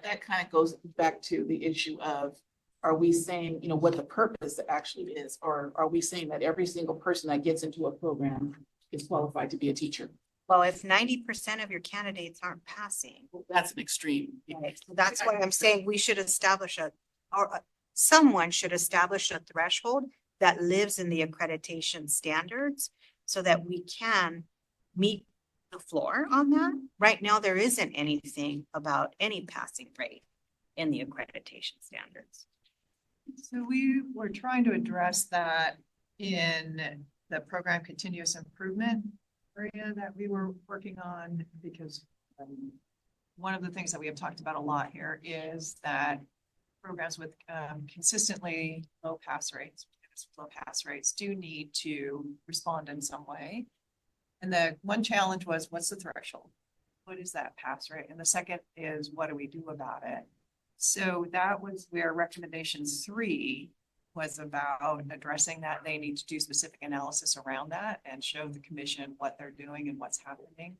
That kind of goes back to the issue of, are we saying, you know, what the purpose actually is, or are we saying that every single person that gets into a program is qualified to be a teacher? Well, if 90% of your candidates aren't passing. That's an extreme. Right, so that's why I'm saying we should establish someone should establish a threshold that lives in the accreditation standards so that we can meet the floor on that. Right now, there isn't anything about any passing rate in the accreditation standards. So we were trying to address that in the program continuous improvement area that we were working on, because one of the things that we have talked about a lot here is that programs with consistently low pass rates do need to respond in some way. And the one challenge was, what's the threshold? What is that pass rate? And the second is, what do we do about it? So that was where recommendation 3 was about addressing that. They need to do specific analysis around that and show the commission what they're doing and what's happening.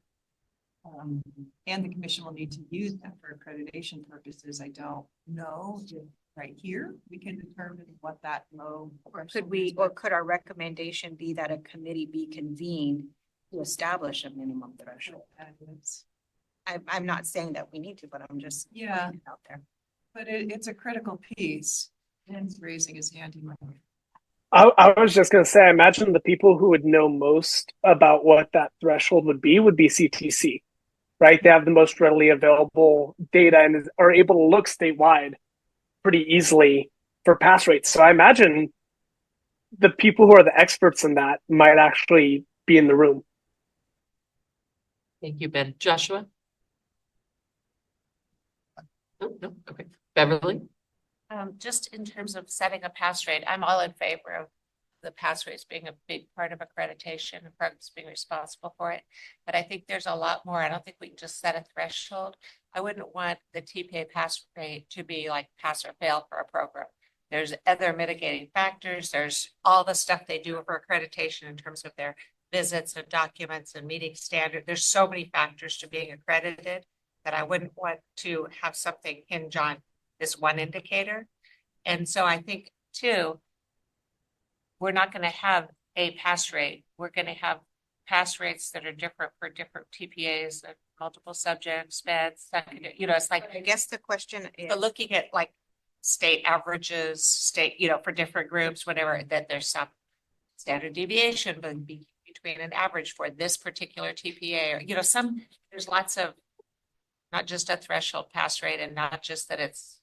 And the commission will need to use that for accreditation purposes. I don't know if right here we can determine what that low. Or could our recommendation be that a committee be convened to establish a minimum threshold? I'm not saying that we need to, but I'm just putting it out there. But it's a critical piece. Ben's raising his hand. I was just going to say, I imagine the people who would know most about what that threshold would be CTC, right? They have the most readily available data and are able to look statewide pretty easily for pass rates. So I imagine the people who are the experts in that might actually be in the room. Thank you, Ben. Joshua? No, okay. Beverly? Just in terms of setting a pass rate, I'm all in favor of the pass rates being a big part of accreditation and programs being responsible for it. But I think there's a lot more. I don't think we can just set a threshold. I wouldn't want the TPA pass rate to be like pass or fail for a program. There's other mitigating factors. There's all the stuff they do for accreditation in terms of their visits and documents and meeting standard. There's so many factors to being accredited that I wouldn't want to have something hinge on this one indicator. And so I think too, we're not going to have a pass rate. We're going to have pass rates that are different for different TPAs, multiple subjects, speds, secondary, you know, it's like, I guess the question is, but looking at like state averages, state, you know, for different groups, whatever, that there's some standard deviation between an average for this particular TPA, or, you know, there's lots of, not just a threshold pass rate and not just that it's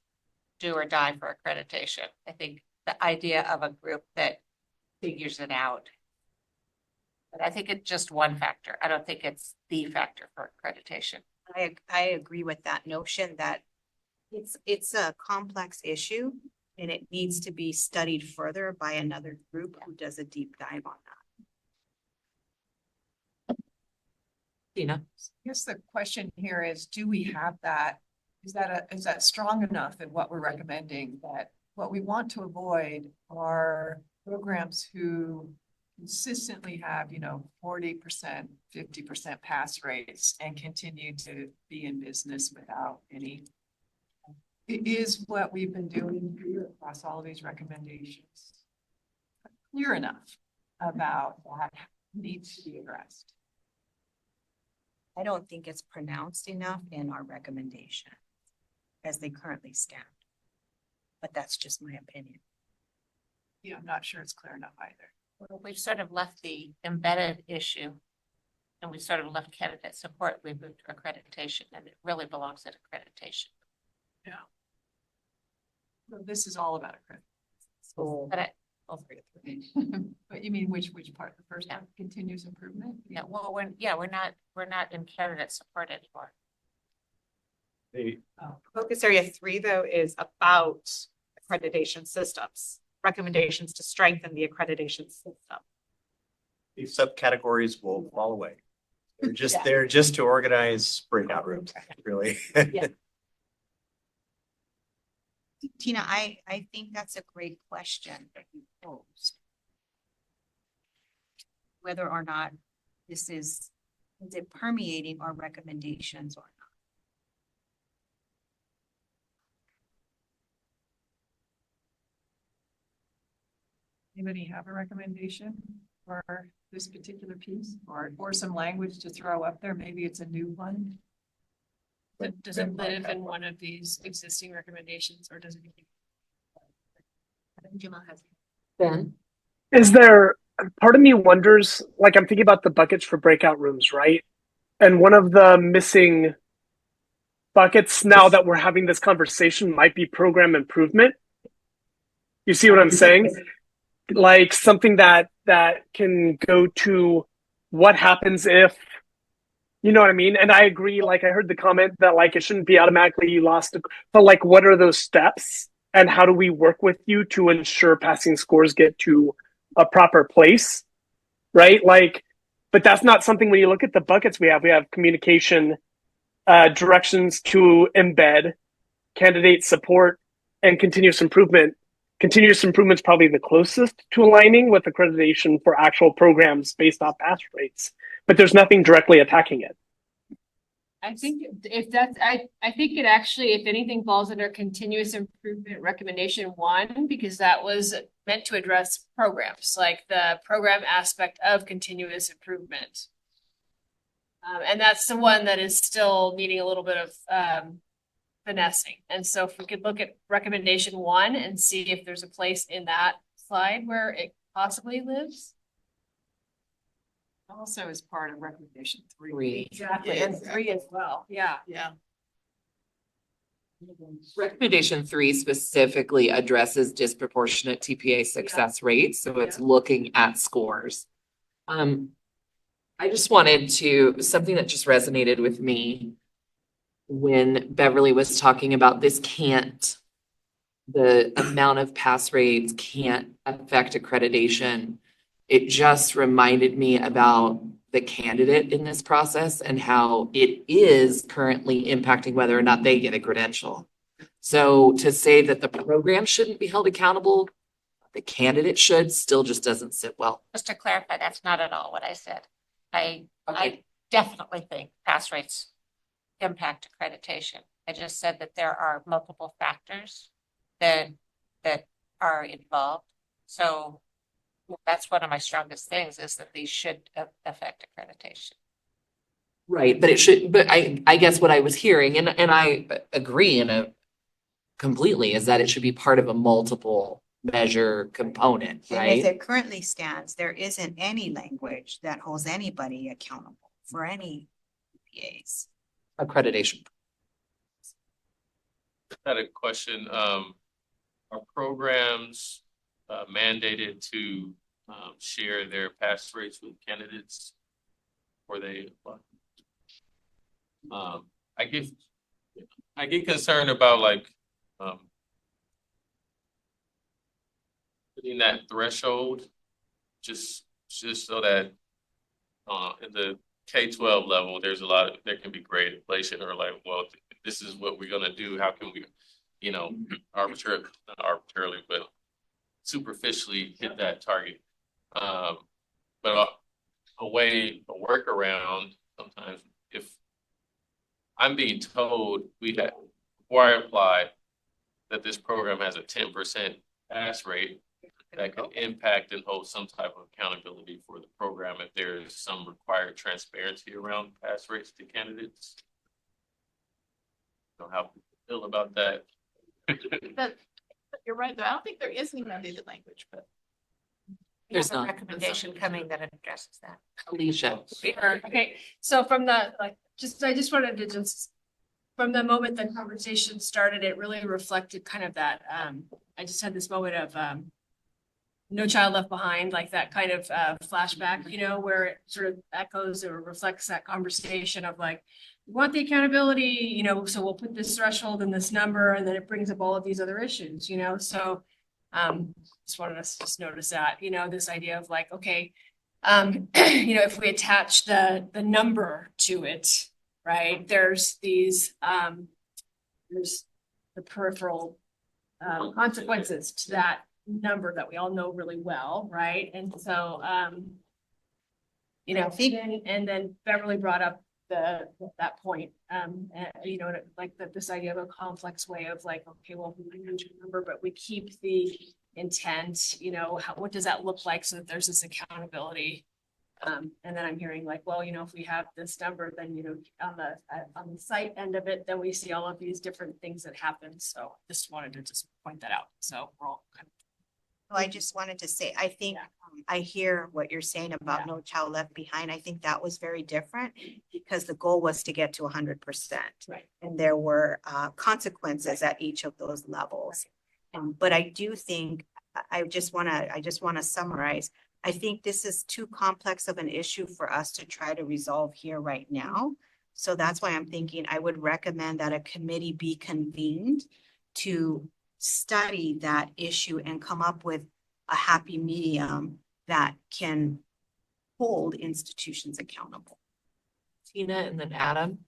do or die for accreditation. I think the idea of a group that figures it out. But I think it's just one factor. I don't think it's the factor for accreditation. I agree with that notion that it's a complex issue and it needs to be studied further by another group who does a deep dive on that. Tina? I guess the question here is, do we have that? Is that strong enough in what we're recommending? That what we want to avoid are programs who consistently have, 40%, 50% pass rates and continue to be in business without any. It is what we've been doing here across all of these recommendations. Clear enough about that needs to be addressed. I don't think it's pronounced enough in our recommendation as they currently stand. But that's just my opinion. Yeah, I'm not sure it's clear enough either. Well, we've sort of left the embedded issue and we sort of left candidate support. We moved to accreditation and it really belongs at accreditation. Yeah. Well, this is all about accreditation. But But you mean which part? The first one, continuous improvement? yeah, well, we're not in candidate support anymore. Focus area 3, though, is about accreditation systems, recommendations to strengthen the accreditation system. These subcategories will fall away. They're just to organize breakout rooms, really. Tina, I think that's a great question that you posed. Whether or not this is it permeating our recommendations or not? Anybody have a recommendation for this particular piece or some language to throw up there? Maybe it's a new one. Does it live in one of these existing recommendations or does it? Ben? Is there, part of me wonders, like I'm thinking about the buckets for breakout rooms, right? And one of the missing buckets now that we're having this conversation might be program improvement. You see what I'm saying? Like something that can go to what happens if, you know what I mean? And I agree, like I heard the comment that like it shouldn't be automatically you lost, but like what are those steps and how do we work with you to ensure passing scores get to a proper place, right? Like, but that's not something when you look at the buckets we have communication, directions to embed, candidate support, and continuous improvement. Continuous improvement is probably the closest to aligning with accreditation for actual programs based off pass rates, but there's nothing directly attacking it. I think if that's, I think it actually, if anything, falls under continuous improvement recommendation 1, because that was meant to address programs, like the program aspect of continuous improvement. And that's the one that is still needing a little bit of finessing. And so if we could look at recommendation 1 and see if there's a place in that slide where it possibly lives. Also as part of recommendation 3. 3. Exactly, and 3 as well. Yeah. Recommendation 3 specifically addresses disproportionate TPA success rates. So it's looking at scores. I just wanted to, something that just resonated with me when Beverly was talking about this the amount of pass rates can't affect accreditation. It just reminded me about the candidate in this process and how it is currently impacting whether or not they get a credential. So to say that the program shouldn't be held accountable, the candidate should, still just doesn't sit well. Just to clarify, that's not at all what I said. I definitely think pass rates impact accreditation. I just said that there are multiple factors that are involved. So that's one of my strongest things is that these should affect accreditation. Right, but it should, but I guess what I was hearing, and I agree completely, is that it should be part of a multiple measure component, And right? as it currently stands, there isn't any language that holds anybody accountable for any PAs. Accreditation. I had a question. Are programs mandated to share their pass rates with candidates before they apply? I get concerned about like putting that threshold just so that in the K-12 level, there can be great inflation or like, well, this is what we're gonna do. How can we, not arbitrarily, but superficially hit that target? But a workaround, sometimes if I'm being told before I apply, that this program has a 10% pass rate, that could impact and hold some type of accountability for the program if there's some required transparency around pass rates to candidates. Don't know how people feel about that. But you're right, though. I don't think there is any mandated language, but. There's We have a not. recommendation coming that addresses that. Alicia. Okay, so from the, I just wanted to from the moment the conversation started, it really reflected kind of that, I just had this moment of, No Child Left Behind, like that kind of flashback, where it sort of echoes or reflects that conversation of like, we want the accountability, so we'll put this threshold and this number, and then it brings up all of these other issues, so just wanted us to just notice that, this idea of like, okay, if we attach the number to it, right, there's these, there's the peripheral consequences to that number that we all know really well, right? And so, and then Beverly brought up that point, like this idea of a complex way of like, okay, well, we change the number, but we keep the intent, what does that look like so that there's this accountability? And then I'm hearing like, well, if we have this number, then, on the site end of it, then we see all of these different things that happen. So just wanted to just point that out. So we're all kind of. I just wanted to say, I think I hear what you're saying about No Child Left Behind. I think that was very different because the goal was to get to 100%. Right. And there were consequences at each of those levels. But I do think, I just want to summarize. I think this is too complex of an issue for us to try to resolve here right now. So that's why I'm thinking I would recommend that a committee be convened to study that issue and come up with a happy medium that can hold institutions accountable. Tina and then Adam.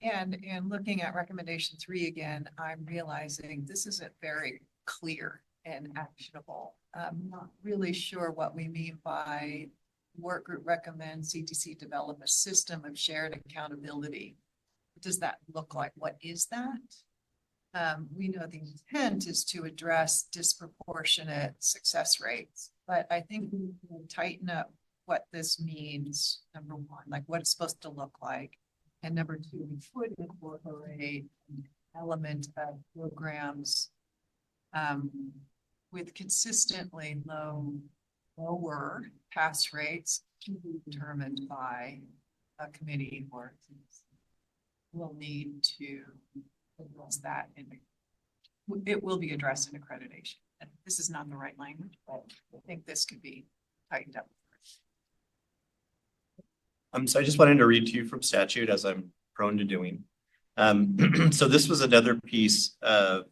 And looking at recommendation 3 again, I'm realizing this isn't very clear and actionable. I'm not really sure what we mean by work group recommends CTC develop a system of shared accountability. What does that look like? What is that? We know the intent is to address disproportionate success rates, but I think we can tighten up what this means. Number one, like what it's supposed to look like. And number 2, we would incorporate an element of programs with consistently lower pass rates to be determined by a committee or we'll need to address that it will be addressed in accreditation. And this is not the right language, but I think this could be tightened up. So I just wanted to read to you from statute, as I'm prone to doing. So this was another piece of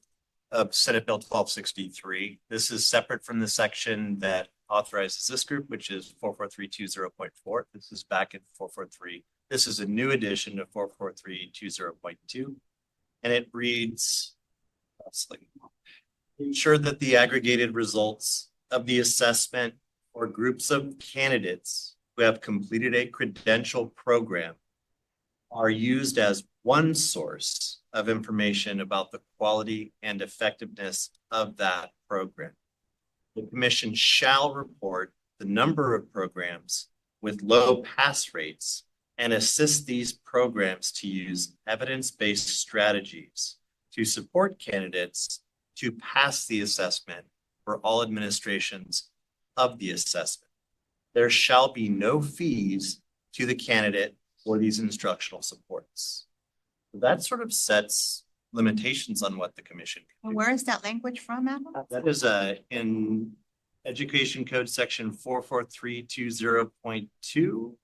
Senate Bill 1263. This is separate from the section that authorizes this group, which is 44320.4. This is back in 443. This is a new addition to 44320.2. And it reads, ensure that the aggregated results of the assessment or groups of candidates who have completed a credential program are used as one source of information about the quality and effectiveness of that program. The commission shall report the number of programs with low pass rates and assist these programs to use evidence-based strategies to support candidates to pass the assessment for all administrations of the assessment. There shall be no fees to the candidate for these instructional supports. That sort of sets limitations on what the commission can do. Where is that language from, Adam? That is in Education Code section 44320.2.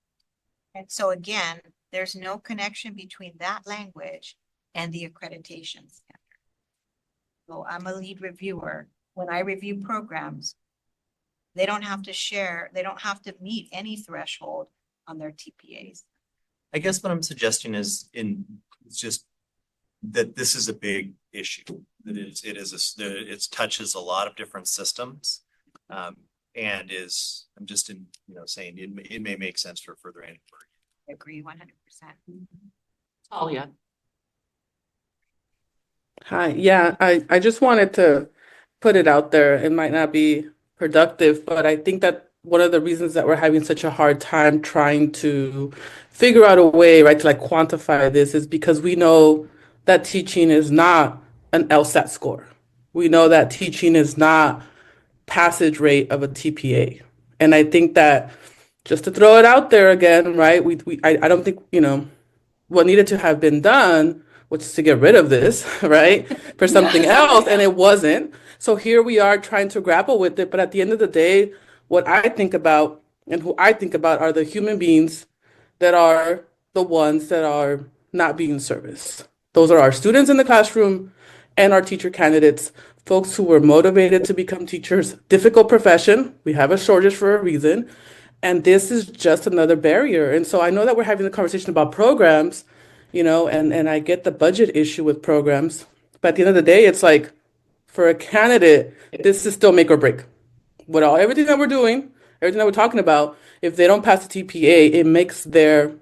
And so again, there's no connection between that language and the accreditation standard. So I'm a lead reviewer. When I review programs, they don't have to share, they don't have to meet any threshold on their TPAs. I guess what I'm suggesting is it's just that this is a big issue. That it touches a lot of different systems. and I'm just saying it may make sense for further inquiry. I agree 100%. Talia. Hi, yeah, I just wanted to put it out there. It might not be productive, but I think that one of the reasons that we're having such a hard time trying to figure out a way, right, to like quantify this is because we know that teaching is not an LSAT score. We know that teaching is not passage rate of a TPA. And I think that just to throw it out there again, right, I don't think, what needed to have been done was to get rid of this, right, for something else, and it wasn't. So here we are trying to grapple with it. But at the end of the day, what I think about and who I think about are the human beings that are the ones that are not being serviced. Those are our students in the classroom and our teacher candidates, folks who were motivated to become teachers. Difficult profession. We have a shortage for a reason. And this is just another barrier. And so I know that we're having the conversation about programs, and I get the budget issue with programs. But at the end of the day, it's like for a candidate, this is still make or break. Everything that we're doing, everything that we're talking about, if they don't pass the TPA, it makes their,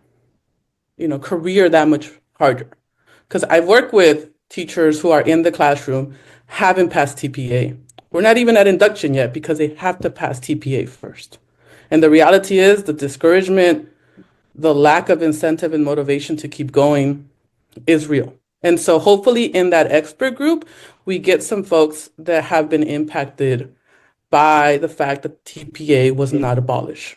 career that much harder. Because I've worked with teachers who are in the classroom, haven't passed TPA. We're not even at induction yet because they have to pass TPA first. And the reality is the discouragement, the lack of incentive and motivation to keep going is real. And so hopefully in that expert group, we get some folks that have been impacted by the fact that TPA was not abolished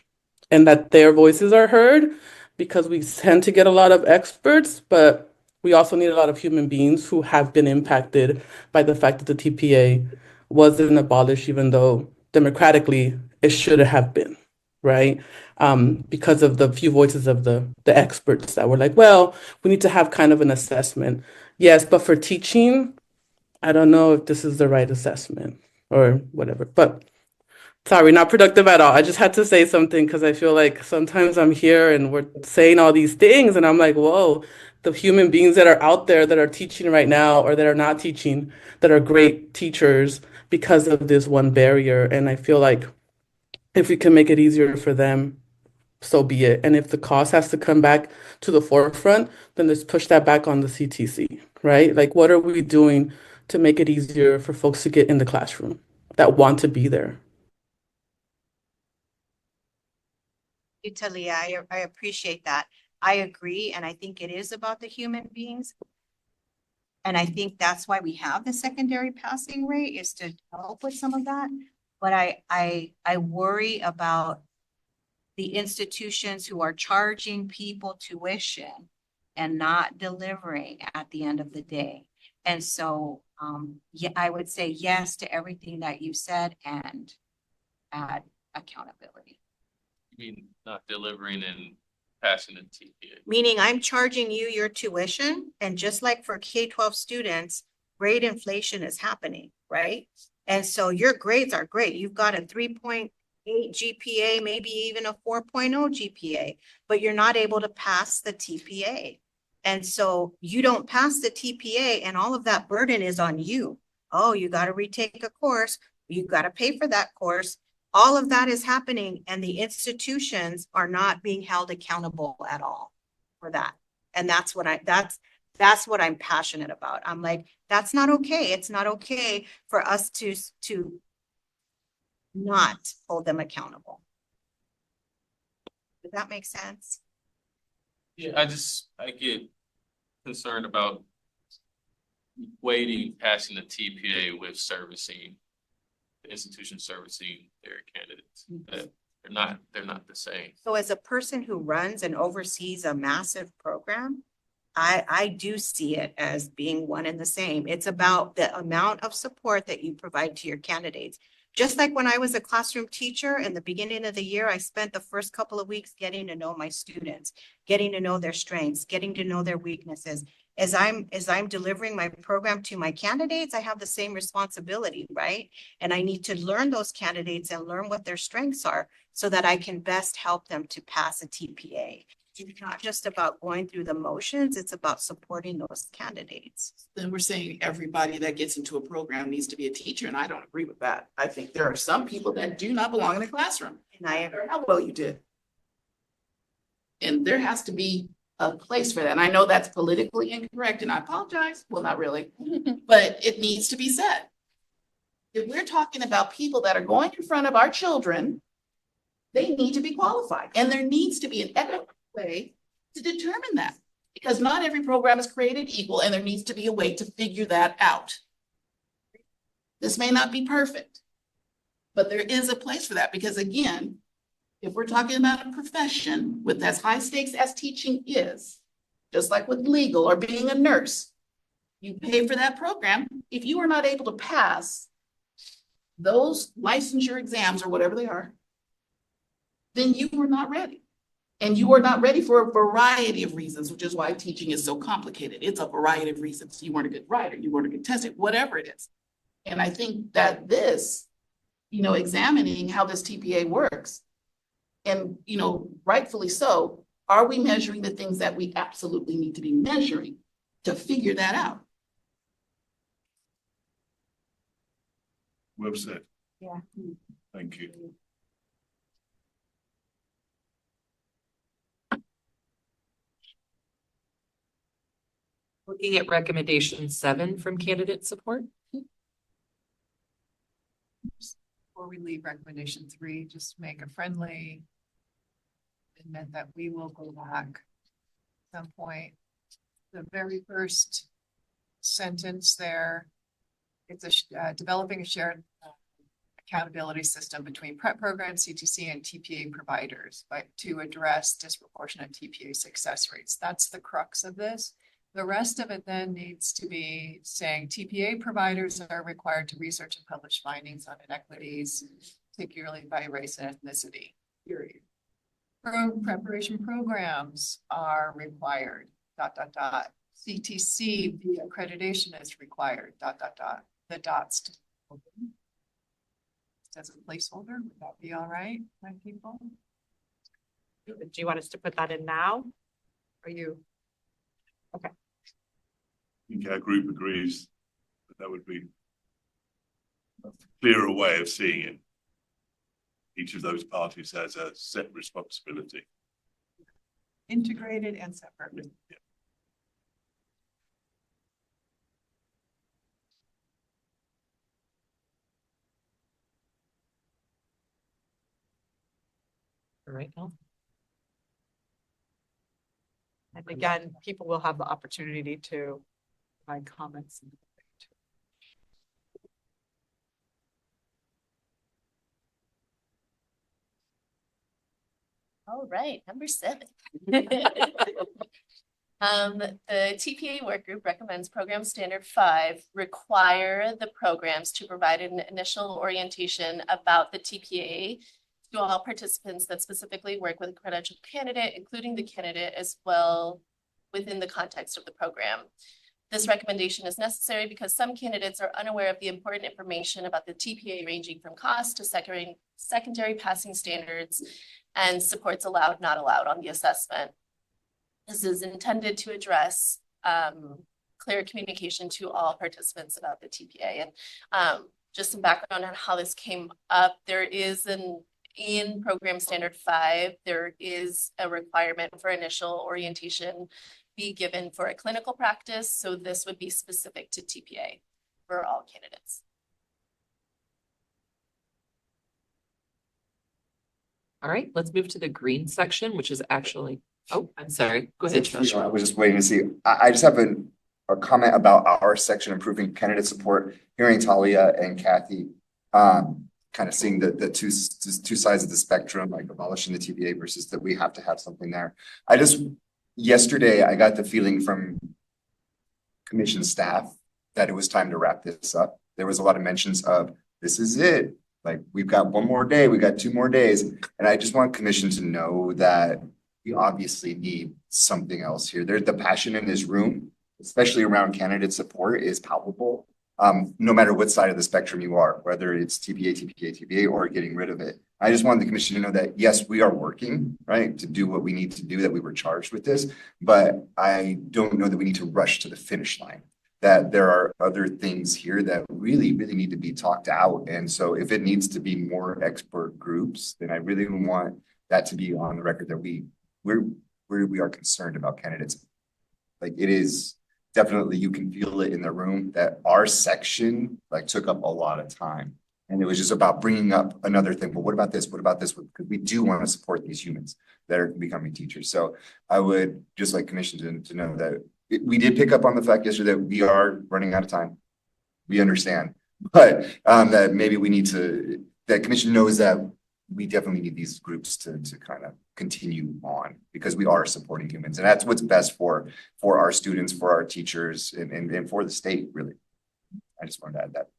and that their voices are heard, because we tend to get a lot of experts, but we also need a lot of human beings who have been impacted by the fact that the TPA wasn't abolished, even though democratically it should have been, right? Because of the few voices of the experts that were like, well, we need to have kind of an assessment. Yes, but for teaching, I don't know if this is the right assessment or whatever. But sorry, not productive at all. I just had to say something because I feel like sometimes I'm here and we're saying all these things and I'm like, whoa, the human beings that are out there that are teaching right now or that are not teaching, that are great teachers because of this one barrier. And I feel like if we can make it easier for them, so be it. And if the cost has to come back to the forefront, then let's push that back on the CTC, right? Like, what are we doing to make it easier for folks to get in the classroom that want to be there? Talia, I appreciate that. I agree. And I think it is about the human beings. And I think that's why we have the secondary passing rate, is to help with some of that. But I worry about the institutions who are charging people tuition and not delivering at the end of the day. And so, yeah, I would say yes to everything that you said and add accountability. You mean not delivering and passing the TPA? Meaning I'm charging you your tuition, and just like for K-12 students, grade inflation is happening, right? And so your grades are great. You've got a 3.8 GPA, maybe even a 4.0 GPA, but you're not able to pass the TPA. And so you don't pass the TPA and all of that burden is on you. Oh, you got to retake a course. You got to pay for that course. All of that is happening and the institutions are not being held accountable at all for that. And that's what I'm passionate about. I'm like, that's not okay. It's not okay for us to not hold them accountable. Does that make sense? Yeah, I get concerned about equating passing the TPA with servicing the institution, servicing their candidates. That they're not the same. So as a person who runs and oversees a massive program, I do see it as being one and the same. It's about the amount of support that you provide to your candidates. Just like when I was a classroom teacher in the beginning of the year, I spent the first couple of weeks getting to know my students, getting to know their strengths, getting to know their weaknesses. As I'm delivering my program to my candidates, I have the same responsibility, right? And I need to learn those candidates and learn what their strengths are so that I can best help them to pass a TPA. It's not just about going through the motions, it's about supporting those candidates. Then we're saying everybody that gets into a program needs to be a teacher, and I don't agree with that. I think there are some people that do not belong in a classroom. And I agree. How well you did. And there has to be a place for that. And I know that's politically incorrect, and I apologize. Well, not really, but it needs to be said. If we're talking about people that are going in front of our children, they need to be qualified, and there needs to be an equitable way to determine that, because not every program is created equal, and there needs to be a way to figure that out. This may not be perfect, but there is a place for that, because again, if we're talking about a profession with as high stakes as teaching is, just like with legal or being a nurse, you pay for that program. If you are not able to pass those licensure exams or whatever they are, then you were not ready. And you are not ready for a variety of reasons, which is why teaching is so complicated. It's a variety of reasons. You weren't a good writer, you weren't a good tester, whatever it is. And I think that this, examining how this TPA works, and, rightfully so, are we measuring the things that we absolutely need to be measuring to figure that out? Well said. Yeah. Thank you. Looking at recommendation 7 from candidate support. Before we leave recommendation 3, just make a friendly amendment that we will go back at some point. The very first sentence there, it's developing a shared accountability system between prep programs, CTC, and TPA providers, to address disproportionate TPA success rates. That's the crux of this. The rest of it then needs to be saying TPA providers are required to research and publish findings on inequities, particularly by race and ethnicity, period. Preparation programs are required, ... CTC via accreditation is required, ... The dots to as a placeholder, would that be all right, my people? Do you want us to put that in now? Are you? Okay. I think our group agrees that would be a clearer way of seeing it. Each of those parties has a set responsibility. Integrated and separate. Yeah. Right now. And again, people will have the opportunity to provide comments. All right, number 7. The TPA work group recommends program standard 5 require the programs to provide an initial orientation about the TPA to all participants that specifically work with a credentialed candidate, including the candidate as well within the context of the program. This recommendation is necessary because some candidates are unaware of the important information about the TPA, ranging from cost to secondary passing standards and supports allowed, not allowed on the assessment. This is intended to address clear communication to all participants about the TPA. And just some background on how this came up, there is in program standard 5, there is a requirement for initial orientation be given for a clinical practice. So this would be specific to TPA for all candidates. All right, let's move to the green section, which is actually, oh, I'm sorry. Go ahead, Josh. I was just waiting to see. I just have a comment about our section, improving candidate support, hearing Talia and Kathy, kind of seeing the two sides of the spectrum, like abolishing the TPA versus that we have to have something there. Yesterday, I got the feeling from commission staff that it was time to wrap this up. There was a lot of mentions of, this is it. Like, we've got one more day, we got 2 more days. And I just want commission to know that we obviously need something else here. The passion in this room, especially around candidate support, is palpable. no matter what side of the spectrum you are, whether it's TPA, or getting rid of it. I just wanted the commission to know that, yes, we are working, right, to do what we need to do, that we were charged with this, but I don't know that we need to rush to the finish line. That there are other things here that really need to be talked out. And so if it needs to be more expert groups, then I really want that to be on the record that we are concerned about candidates. Like, it is definitely, you can feel it in the room that our section like took up a lot of time. And it was just about bringing up another thing. But what about this? What about this? Because we do want to support these humans that are becoming teachers. So I would just like commission to know that we did pick up on the fact yesterday that we are running out of time. We understand, but that maybe we need to, that commission knows that we definitely need these groups to kind of continue on, because we are supporting humans, and that's what's best for our students, for our teachers, and for the state, really. I just wanted to add that.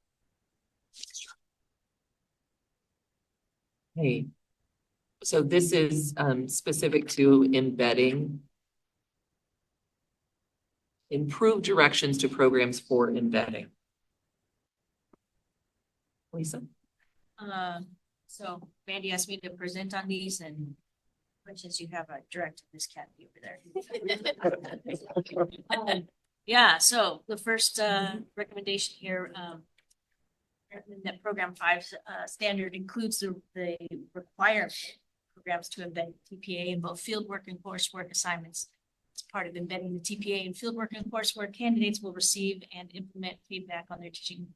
Hey, so this is specific to embedding. Improve directions to programs for embedding. Lisa? So Mandy asked me to present on these, and since you have a direct, this can't be over there. Yeah, so the first recommendation here, that program 5 standard includes the requirement programs to embed TPA in both fieldwork and coursework assignments. As part of embedding the TPA in fieldwork and coursework, candidates will receive and implement feedback on their teaching,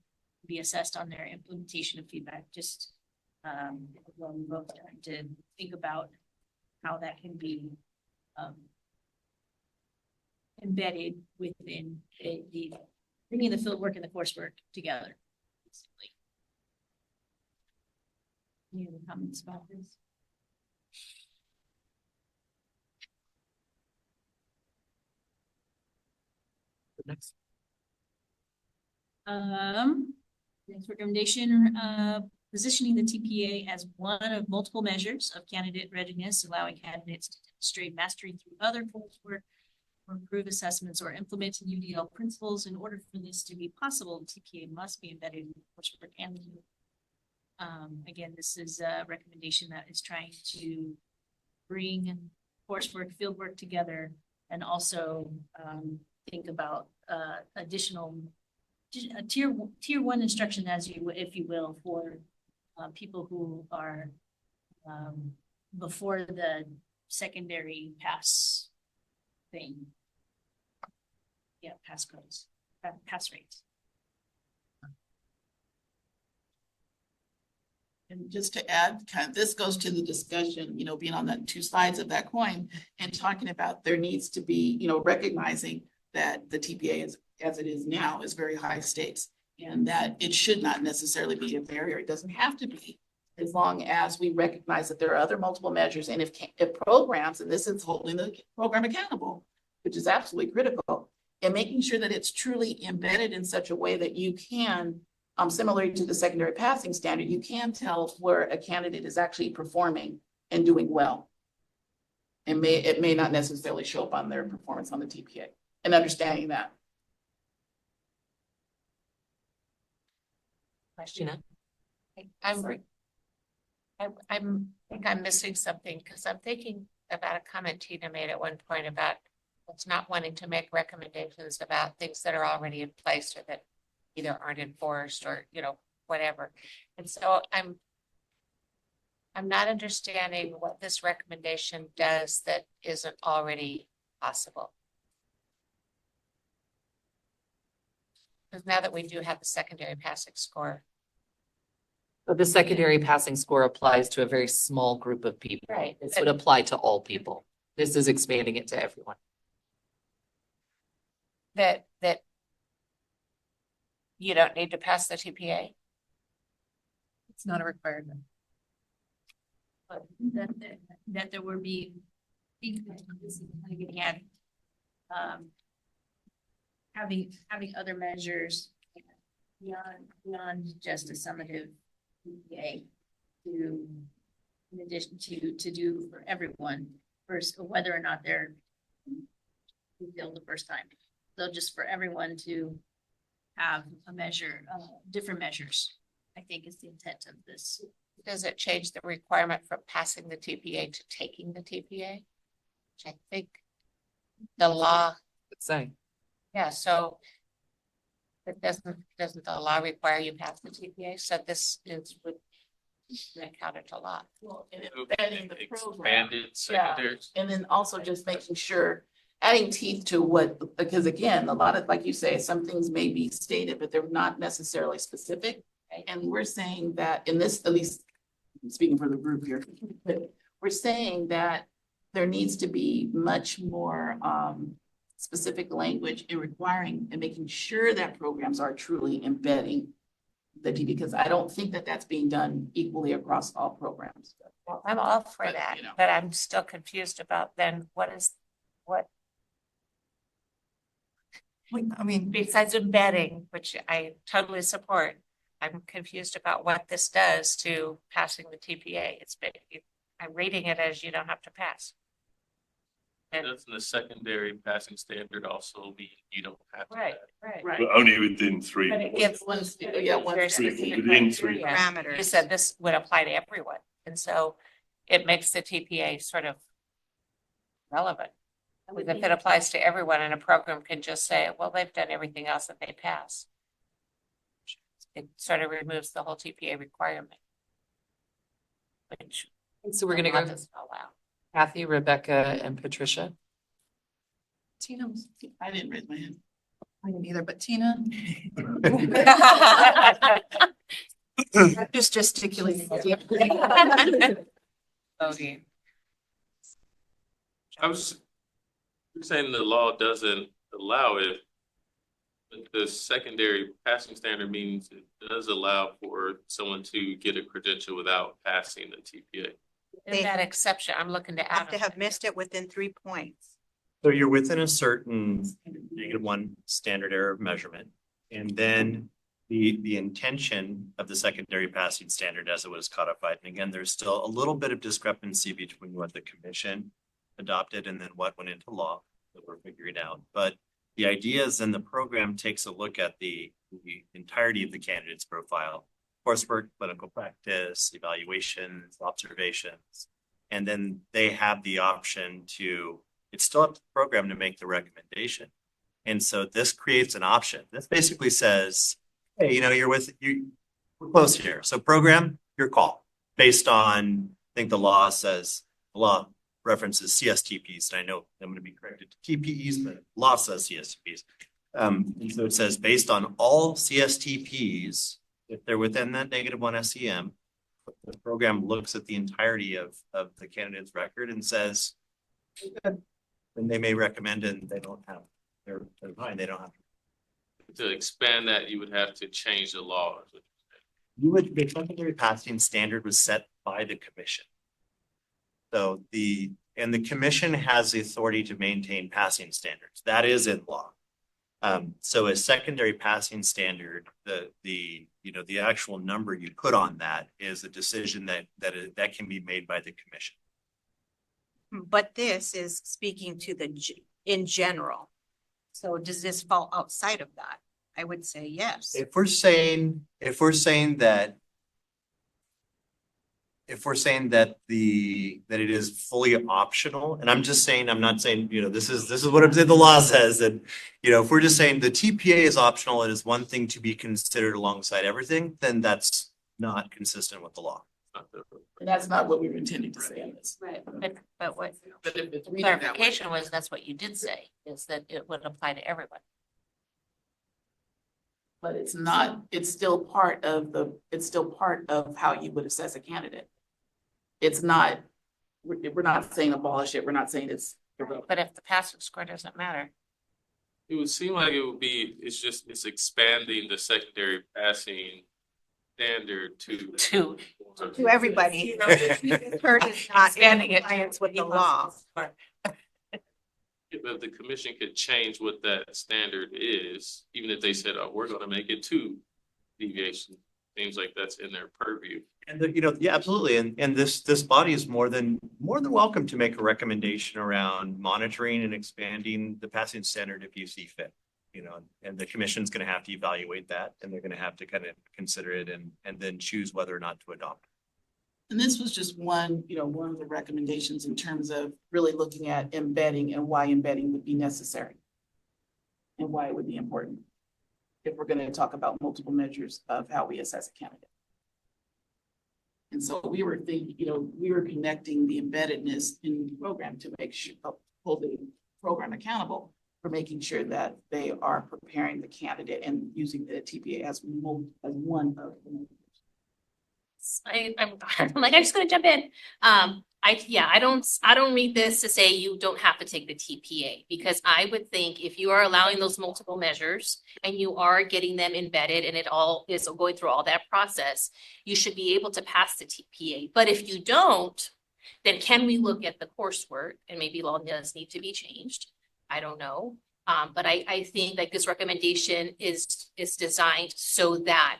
be assessed on their implementation of feedback. Just well, we both trying to think about how that can be embedded within the bringing the fieldwork and the coursework together. Basically. Any other comments about this? Next. Next recommendation, positioning the TPA as one of multiple measures of candidate readiness, allowing candidates to demonstrate mastery through other coursework or improve assessments or implement UDL principles. In order for this to be possible, the TPA must be embedded in the coursework and the again, this is a recommendation that is trying to bring coursework, fieldwork together, and also think about additional tier 1 instruction, as you, if you will, for people who are before the secondary pass thing. Yeah, pass codes, pass rates. And just to add, this goes to the discussion, being on the two sides of that coin and talking about there needs to be, recognizing that the TPA is, as it is now, is very high stakes, and that it should not necessarily be a barrier. It doesn't have to be, as long as we recognize that there are other multiple measures, and if programs, and this is holding the program accountable, which is absolutely critical, and making sure that it's truly embedded in such a way that you can, similar to the secondary passing standard, you can tell where a candidate is actually performing and doing well. And it may not necessarily show up on their performance on the TPA, and understanding that. Question. I think I'm missing something, because I'm thinking about a comment Tina made at one point about us not wanting to make recommendations about things that are already in place or that either aren't enforced or, whatever. And so I'm not understanding what this recommendation does that isn't already possible. Because now that we do have the secondary passing score. But the secondary passing score applies to a very small group of people. Right. This would apply to all people. This is expanding it to everyone. That you don't need to pass the TPA? It's not a requirement. But that there would be, this is kind of getting at having other measures beyond just a summative TPA to, in addition to do for everyone first, whether or not they're fulfilled the first time. So just for everyone to have a measure, different measures, I think is the intent of this. Does it change the requirement from passing the TPA to taking the TPA? Which I think the law, Say. yeah, so it doesn't the law require you pass the TPA? So this is would counter to law. Well, and embedding the program. Expanded Yeah, secondaries. and then also just making sure, adding teeth to what, because again, a lot of, like you say, some things may be stated, but they're not necessarily specific. And we're saying that in this, at least speaking for the group here, but we're saying that there needs to be much more specific language in requiring and making sure that programs are truly embedding the TPA, because I don't think that that's being done equally across all programs. Well, I'm all for But, that, you know. but I'm still confused about then what. I mean, besides embedding, which I totally support, I'm confused about what this does to passing the TPA. I'm reading it as you don't have to pass. And Doesn't the secondary passing standard also mean you don't have to? right. But only within 3 But it points. gives One, very yeah, one specific within 3 criteria. parameters. You said this would apply to everyone, and so it makes the TPA sort of relevant. Because if it applies to everyone and a program can just say, well, they've done everything else that they pass. It sort of removes the whole TPA requirement. Which. So we're gonna go doesn't allow. Kathy, Rebecca, and Patricia. Tina, I didn't raise my hand. I didn't either, but Tina. Just gesticulating. Okay. I was saying the law doesn't allow it. But the secondary passing standard means it does allow for someone to get a credential without passing the TPA. In that exception, I'm looking to add. Have to have missed it within 3 points. So you're within a certain -1 standard error of measurement. And then the intention of the secondary passing standard as it was codified. And again, there's still a little bit of discrepancy between what the commission adopted and then what went into law that we're figuring out. But the idea is then the program takes a look at the entirety of the candidate's profile, coursework, clinical practice, evaluations, observations. And then they have the option to, it's still up to the program to make the recommendation. And so this creates an option. This basically says, hey, we're close here. So program, your call based on, I think the law references CSTPs. And I know I'm going to be corrected to TPEs, but law says CSTPs. And so it says based on all CSTPs, if they're within that -1 SEM, the program looks at the entirety of the candidate's record and says, good. Then they may recommend it and they don't have, they're fine, they don't have to. To expand that, you would have to change the law. The secondary passing standard was set by the commission. So the commission has the authority to maintain passing standards. That is in law. So a secondary passing standard, the actual number you put on that is a decision that can be made by the commission. But this is speaking to in general. So does this fall outside of that? I would say yes. If we're saying that it is fully optional, and I'm not saying, this is what the law says, and, if we're just saying the TPA is optional, it is one thing to be considered alongside everything, then that's not consistent with the law. And that's not what we were intending to say in this. Right, but what But if it's reading that way. clarification was, that's what you did say, is that it would apply to everyone. But it's not, it's still part of how you would assess a candidate. It's not, we're not saying abolish it, we're not saying it's irrelevant. But if the passing score doesn't matter. It would seem like it's expanding the secondary passing standard to everybody. Kurt is not in compliance with the law. But the commission could change what that standard is, even if they said, oh, we're going to make it 2 deviations. Seems like that's in their purview. And yeah, absolutely. And this body is more than welcome to make a recommendation around monitoring and expanding the passing standard if you see fit. You know, and the commission's going to have to evaluate that, and they're going to have to kind of consider it and then choose whether or not to adopt. And this was just one, you know, one of the recommendations in terms of really looking at embedding and why embedding would be necessary. And why it would be important if we're going to talk about multiple measures of how we assess a candidate. And so we were thinking, you know, we were connecting the embeddedness in the program to make sure, hold the program accountable for making sure that they are preparing the candidate and using the TPA as one of them. I'm like, I'm just gonna jump in. I don't read this to say you don't have to take the TPA, because I would think if you are allowing those multiple measures and you are getting them embedded and it all is going through all that process, you should be able to pass the TPA. But if you don't, then can we look at the coursework, and maybe law does need to be changed? I don't know. But I think like this recommendation is designed so that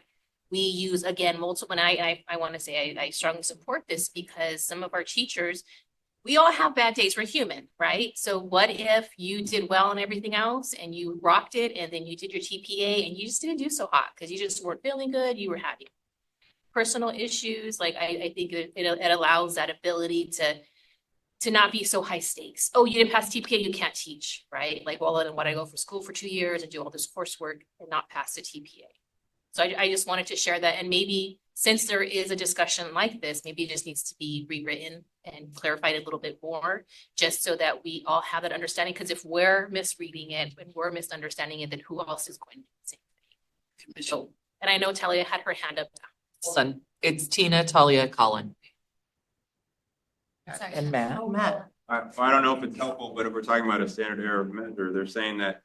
we use, again, multiple, and I want to say I strongly support this, because some of our teachers, we all have bad days. We're human, right? So what if you did well on everything else and you rocked it, and then you did your TPA and you just didn't do so hot because you just weren't feeling good, you were having personal issues. Like I think it allows that ability to not be so high stakes. Oh, you didn't pass TPA, you can't teach, right? Like, well, then what, I go for school for 2 years and do all this coursework and not pass the TPA. So I just wanted to share that. And maybe since there is a discussion like this, maybe it just needs to be rewritten and clarified a little bit more, just so that we all have that understanding. Because if we're misreading it and we're misunderstanding it, then who else is going to do the same thing? So, and I know Talia had her hand up. Son, it's Tina, Talia, Colin. And Matt. Oh, Matt. Well, I don't know if it's helpful, but if we're talking about a standard error measure, they're saying that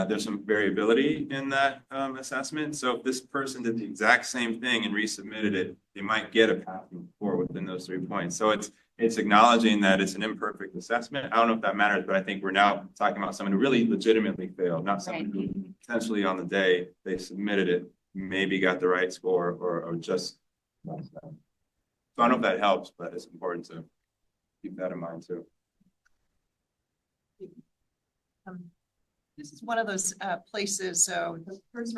there's some variability in that assessment. So if this person did the exact same thing and resubmitted it, they might get a passing score within those 3 points. So it's acknowledging that it's an imperfect assessment. I don't know if that matters, but I think we're now talking about someone who really legitimately failed, not someone who potentially on the day they submitted it, maybe got the right score or just. So I don't know if that helps, but it's important to keep that in mind too. This is one of those places. So the first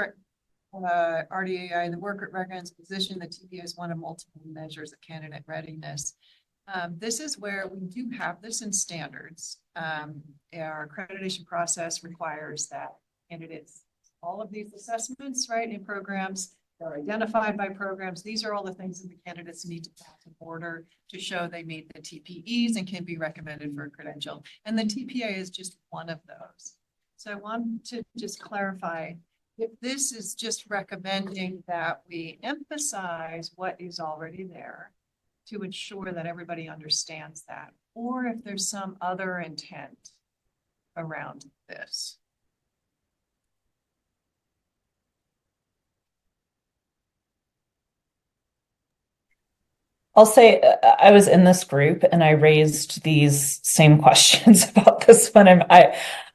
RDI, the work group recommends position the TPA is one of multiple measures of candidate readiness. This is where we do have this in standards. Our accreditation process requires that candidates, all of these assessments, right, in programs are identified by programs. These are all the things that the candidates need to pass in order to show they meet the TPEs and can be recommended for a credential. And the TPA is just one of those. So I want to just clarify, if this is just recommending that we emphasize what is already there to ensure that everybody understands that, or if there's some other intent around this. I'll say I was in this group and I raised these same questions about this one.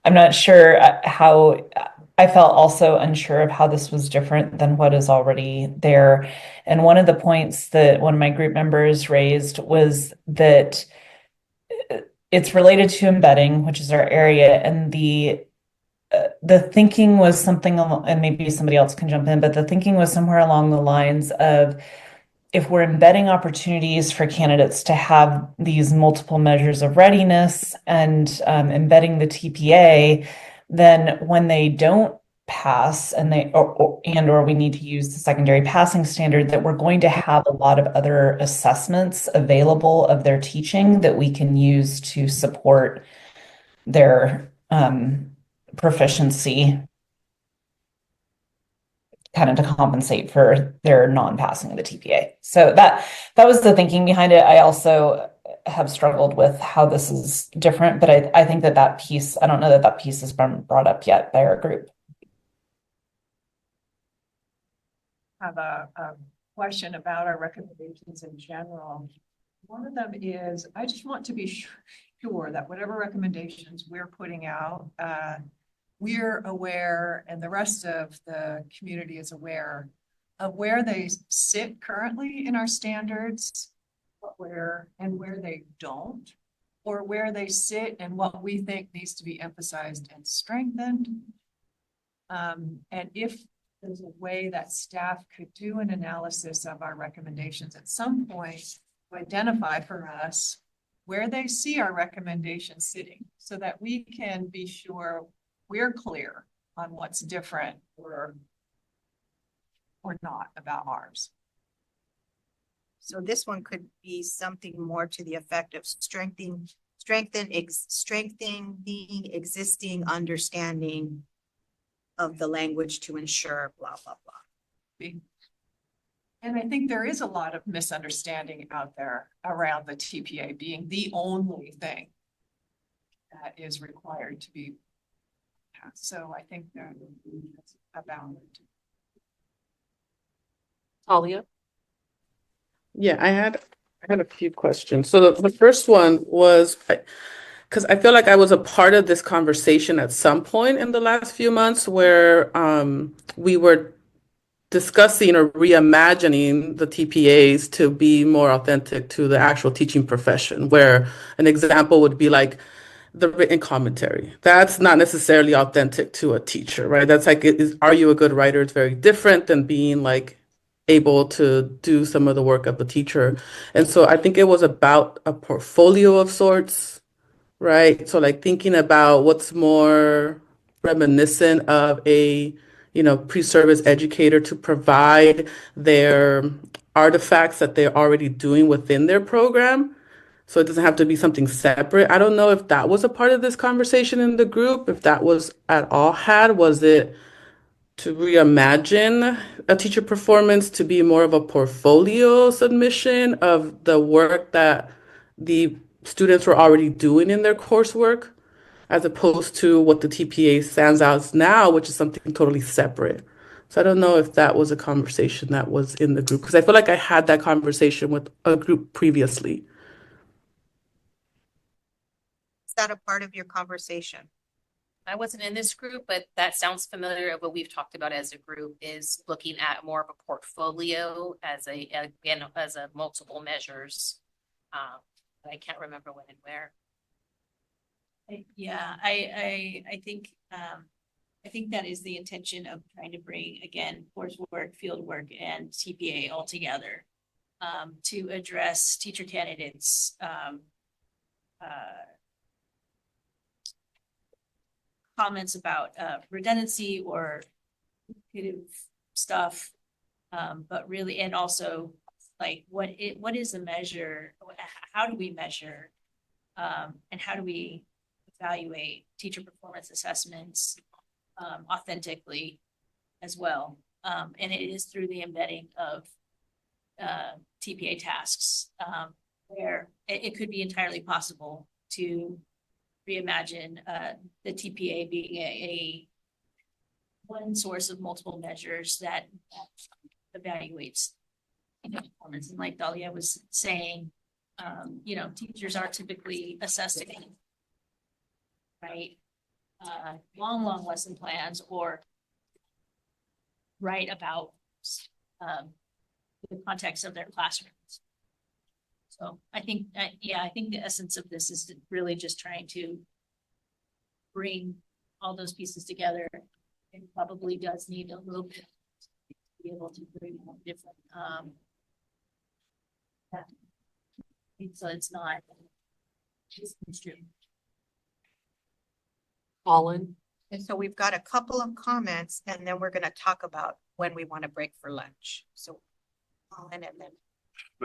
I'm not sure how. I felt also unsure of how this was different than what is already there. And one of the points that one of my group members raised was that it's related to embedding, which is our area, and the thinking was something, and maybe somebody else can jump in, but the thinking was somewhere along the lines of, if we're embedding opportunities for candidates to have these multiple measures of readiness and embedding the TPA, then when they don't pass and or we need to use the secondary passing standard, that we're going to have a lot of other assessments available of their teaching that we can use to support their proficiency, kind of to compensate for their non-passing of the TPA. So that was the thinking behind it. I also have struggled with how this is different, but I think that piece, I don't know that piece has been brought up yet by our group. I have a question about our recommendations in general. One of them is, I just want to be sure that whatever recommendations we're putting out, we're aware, and the rest of the community is aware of where they sit currently in our standards, where they don't, or where they sit and what we think needs to be emphasized and strengthened. And if there's a way that staff could do an analysis of our recommendations at some point, to identify for us where they see our recommendations sitting so that we can be sure we're clear on what's different or not about ours. So this one could be something more to the effect of strengthening the existing understanding of the language to ensure blah, blah, blah. And I think there is a lot of misunderstanding out there around the TPA being the only thing that is required to be passed. So I think that that's about it. Talia? Yeah, I had a few questions. So the first one was, because I feel like I was a part of this conversation at some point in the last few months where we were discussing or reimagining the TPAs to be more authentic to the actual teaching profession, where an example would be like the written commentary. That's not necessarily authentic to a teacher, right? That's like, are you a good writer? It's very different than being like able to do some of the work of a teacher. And so I think it was about a portfolio of sorts, right? So like thinking about what's more reminiscent of a, pre-service educator to provide their artifacts that they're already doing within their program. So it doesn't have to be something separate. I don't know if that was a part of this conversation in the group, if that was at all had. Was it to reimagine a teacher performance to be more of a portfolio submission of the work that the students were already doing in their coursework, as opposed to what the TPA stands out as now, which is something totally separate. So I don't know if that was a conversation that was in the group, because I feel like I had that conversation with a group previously. Is that a part of your conversation? I wasn't in this group, but that sounds familiar of what we've talked about as a group, is looking at more of a portfolio as a multiple measures. I can't remember when and where. Yeah, I think that is the intention of trying to bring, again, coursework, field work, and TPA all together to address teacher candidates comments about redundancy or repetitive stuff, but really, and also like what is the measure? How do we measure, and how do we evaluate teacher performance assessments authentically as well? And it is through the embedding of TPA tasks, where it could be entirely possible to reimagine the TPA being a one source of multiple measures that evaluates performance. And like Dahlia was saying, teachers are typically assessing, right, long lesson plans or write about the context of their classrooms. So I think, I think the essence of this is really just trying to bring all those pieces together. It probably does need a little bit to be able to bring more different, so it's not just construed. Colin? And so we've got a couple of comments, and then we're going to talk about when we want to break for lunch. So Colin, and then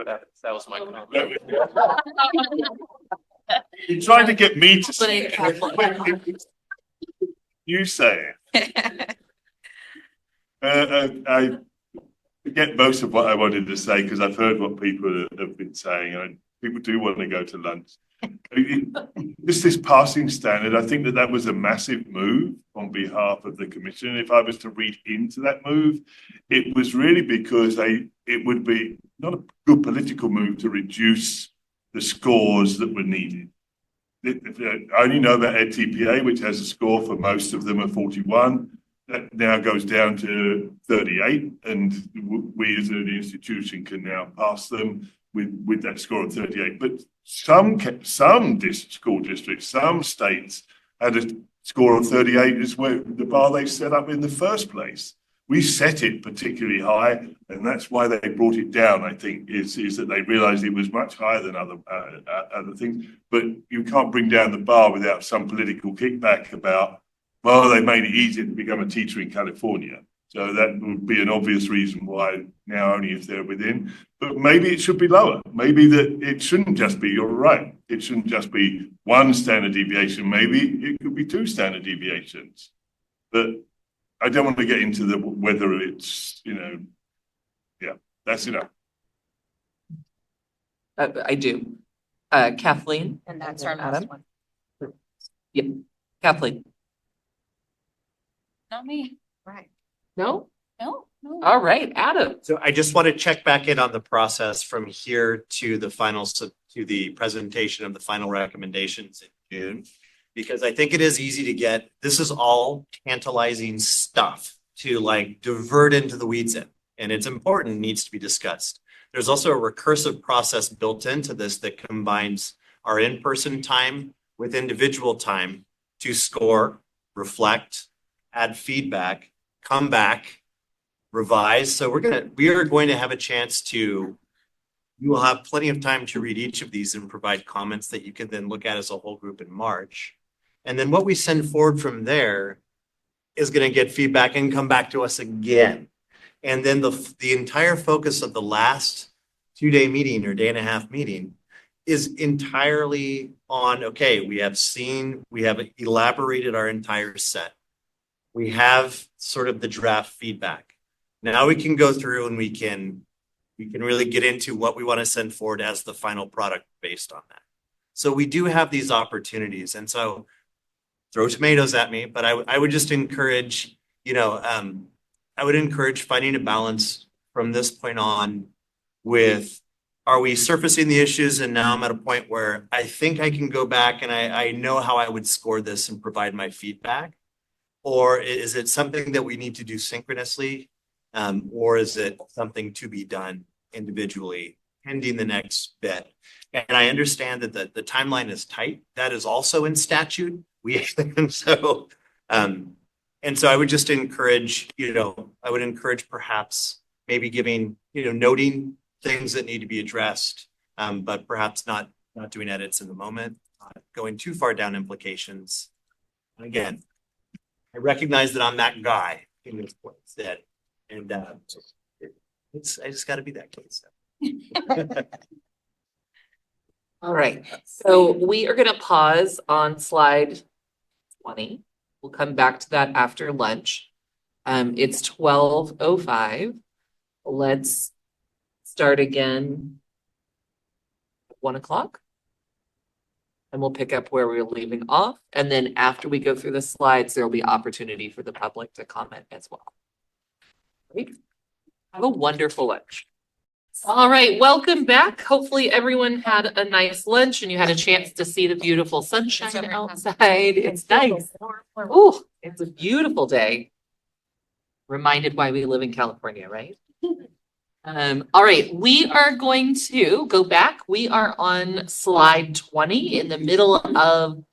that was my comment. You're trying to get me to say it. You say it. I forget most of what I wanted to say because I've heard what people have been saying, and people do want to go to lunch. Just this passing standard, I think that was a massive move on behalf of the commission. If I was to read into that move, it was really because it would be not a good political move to reduce the scores that were needed. I only know about EdTPA, which has a score for most of them of 41. That now goes down to 38, and we as an institution can now pass them with that score of 38. But some school districts, some states had a score of 38 is where the bar they set up in the first place. We set it particularly high, and that's why they brought it down. I think is that they realised it was much higher than other things. But you can't bring down the bar without some political kickback about, well, they made it easier to become a teacher in California. So that would be an obvious reason why now only if they're within. But maybe it should be lower. Maybe that it shouldn't just be, you're right, it shouldn't just be one standard deviation. Maybe it could be 2 standard deviations. But I don't want to get into the whether it's, yeah, that's enough. I do. Kathleen? And that's our last one. Yep, Kathleen. Not me. Right. No? No. All right, Adam. So I just want to check back in on the process from here to the final, to the presentation of the final recommendations in June. Because I think it is easy to get, this is all tantalizing stuff to like divert into the weeds in. And it's important, needs to be discussed. There's also a recursive process built into this that combines our in-person time with individual time to score, reflect, add feedback, come back, revise. So we are going to have a chance to, you will have plenty of time to read each of these and provide comments that you can then look at as a whole group in March. And then what we send forward from there is going to get feedback and come back to us again. And then the entire focus of the last 2-day meeting or 1.5-day meeting is entirely on, okay, we have elaborated our entire set. We have sort of the draft feedback. Now we can go through and we can really get into what we want to send forward as the final product based on that. So we do have these opportunities. And so throw tomatoes at me, but I would just encourage, I would encourage finding a balance from this point on with, are we surfacing the issues? And now I'm at a point where I think I can go back and I know how I would score this and provide my feedback. Or is it something that we need to do synchronously? Or is it something to be done individually, pending the next bit? And I understand that the timeline is tight. That is also in statute. And so I would just encourage, I would encourage perhaps maybe giving, noting things that need to be addressed, but perhaps not doing edits in the moment, going too far down implications. And again, I recognize that I'm that guy in this place and I just got to be that case. All right, so we are going to pause on slide 20. We'll come back to that after lunch. It's 12:05. Let's start again at 1 o'clock. And we'll pick up where we were leaving off. And then after we go through the slides, there will be opportunity for the public to comment as well. Great. Have a wonderful lunch. All right, welcome back. Hopefully everyone had a nice lunch and you had a chance to see the beautiful sunshine outside. It's nice. Oh, it's a beautiful day. Reminded why we live in California, right? All right, we are going to go back. We are on slide 20 in the middle of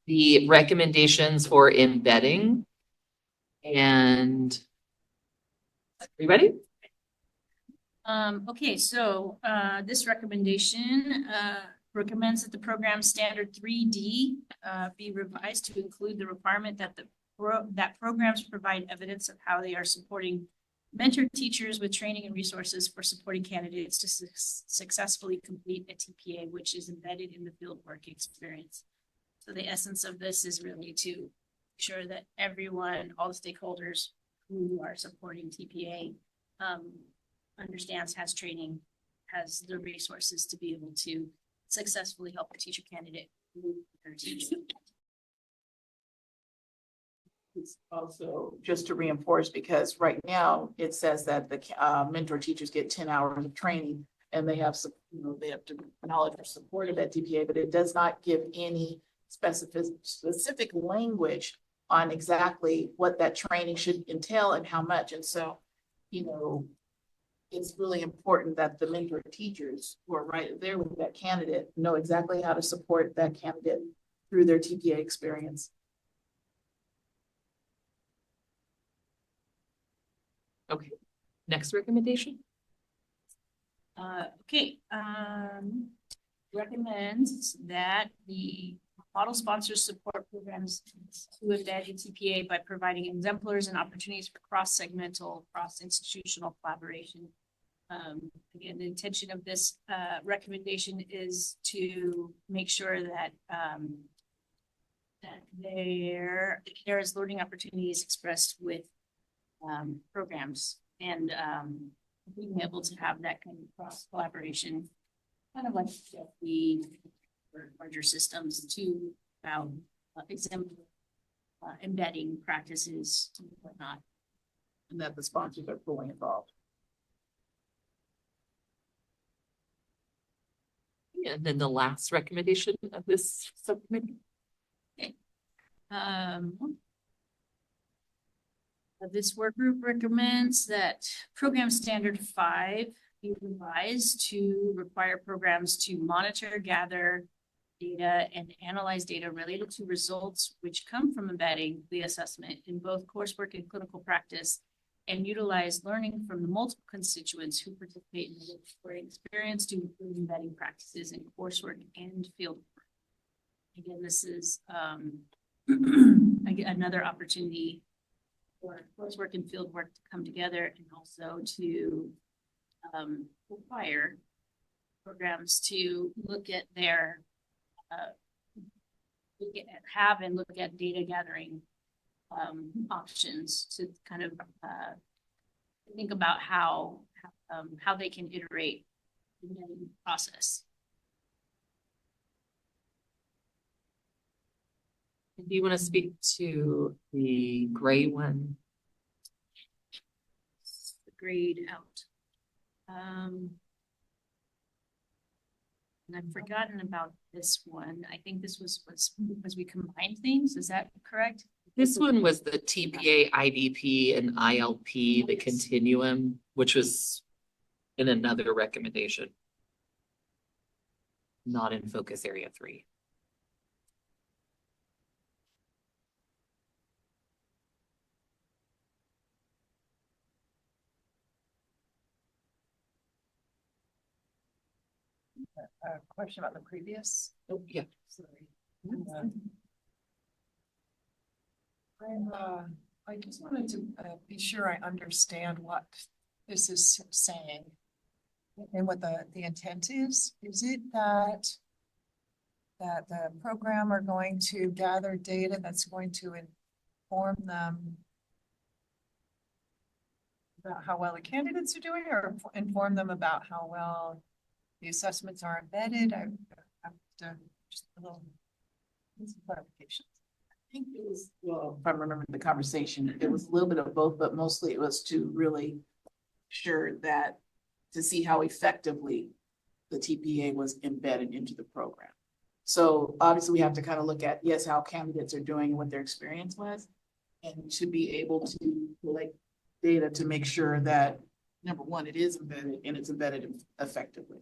the recommendations for embedding. And are you ready? Okay, so this recommendation recommends that the program standard 3D be revised to include the requirement that that programs provide evidence of how they are supporting mentor teachers with training and resources for supporting candidates to successfully complete a TPA, which is embedded in the fieldwork experience. So the essence of this is really to ensure that everyone, all the stakeholders who are supporting TPA understands, has training, has the resources to be able to successfully help a teacher candidate move their teaching. It's also just to reinforce, because right now it says that the mentor teachers get 10 hours of training and they have they have to acknowledge or support of that TPA, but it does not give any specific language on exactly what that training should entail and how much. And so, it's really important that the mentor teachers who are right there with that candidate know exactly how to support that candidate through their TPA experience. Okay, next recommendation? Okay, recommends that the model sponsors support programs to embed in TPA by providing exemplars and opportunities for cross-segmental, cross-institutional collaboration. Again, the intention of this recommendation is to make sure that that there is learning opportunities expressed with programs and being able to have that kind of cross collaboration, kind of like the larger systems to about embedding practices and whatnot. And that the sponsors are fully involved. And then the last recommendation of this subcommittee. Okay. This work group recommends that program standard 5 be revised to require programs to monitor, gather data, and analyze data related to results which come from embedding the assessment in both coursework and clinical practice, and utilize learning from the multiple constituents who participate in the work experience to improve embedding practices in coursework and field work. Again, this is again, another opportunity for coursework and field work to come together, and also to require programs to look at their look at data gathering options to kind of think about how they can iterate the process. Do you want to speak to the gray one? The grayed out. And I've forgotten about this one. I think this was because we combined things. Is that correct? This one was the TPA, IDP, and ILP, the continuum, which was in another recommendation, not in focus area 3. A question about the previous. Oh, yeah. Sorry. I just wanted to be sure I understand what this is saying and what the intent is. Is it that the program are going to gather data that's going to inform them about how well the candidates are doing, or inform them about how well the assessments are embedded? I have to just a little clarification. I think it was, well, if I remember the conversation, it was a little bit of both, but mostly it was to really ensure that to see how effectively the TPA was embedded into the program. So obviously we have to kind of look at, yes, how candidates are doing and what their experience was, and to be able to collect data to make sure that, number one, it is embedded and it's embedded effectively.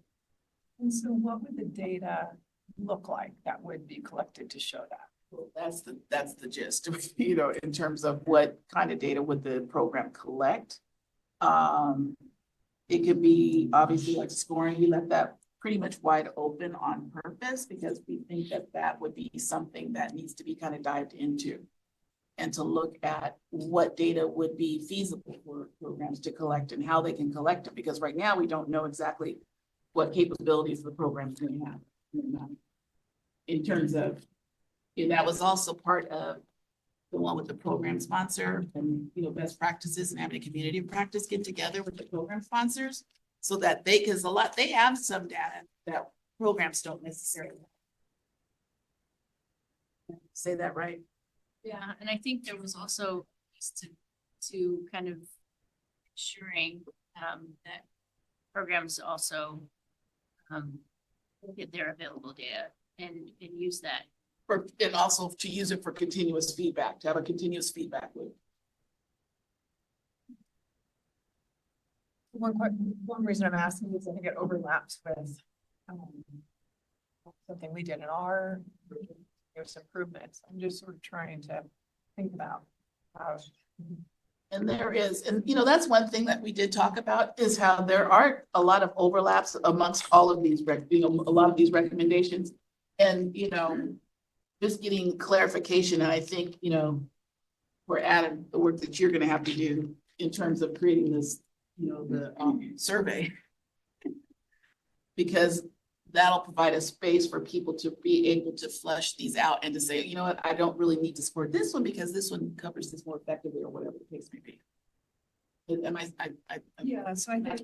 And so what would the data look like that would be collected to show that? Well, that's the gist, you know, in terms of what kind of data would the program collect. It could be obviously like scoring. We left that pretty much wide open on purpose because we think that that would be something that needs to be kind of dived into, and to look at what data would be feasible for programs to collect and how they can collect it. Because right now we don't know exactly what capabilities the program's going to have in terms of, and that was also part of the one with the program sponsor and, you know, best practices and having a community of practice get together with the program sponsors so that they, because they have some data that programs don't necessarily have. Say that right? Yeah, and I think there was also to kind of ensuring that programs also look at their available data and use that. And also to use it for continuous feedback, to have a continuous feedback loop. One reason I'm asking is I think it overlaps with something we did in our continuous improvements. I'm just sort of trying to think about how And there is, and you know, that's one thing that we did talk about is how there are a lot of overlaps amongst all of these, a lot of these recommendations. And, you know, just getting clarification, and I think, you know, for Adam, the work that you're gonna have to do in terms of creating this, you know, the survey. Because that'll provide a space for people to be able to flesh these out and to say, you know what, I don't really need to support this one because this one covers this more effectively or whatever the case may be. Am Yeah, so I think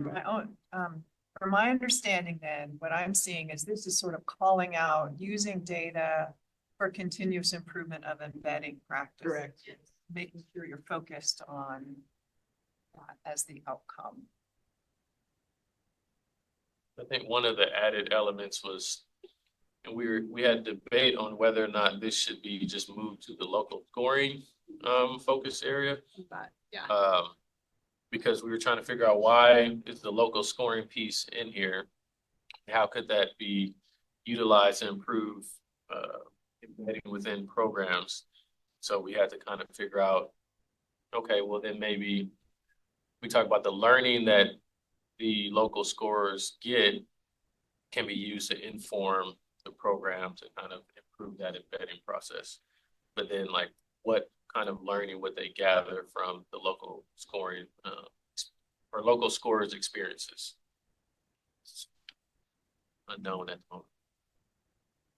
my own, from my understanding then, what I'm seeing is this is sort of calling out using data for continuous improvement of embedding practice. Correct. Making sure you're focused on that as the outcome. I think one of the added elements was, and we had debate on whether or not this should be just moved to the local scoring focus area. But yeah. Because we were trying to figure out why is the local scoring piece in here? How could that be utilized and improve embedding within programs? So we had to kind of figure out, okay, well then maybe we talk about the learning that the local scorers get can be used to inform the program to kind of improve that embedding process. But then like what kind of learning would they gather from the local scoring or local scorers' experiences? It's unknown at the moment.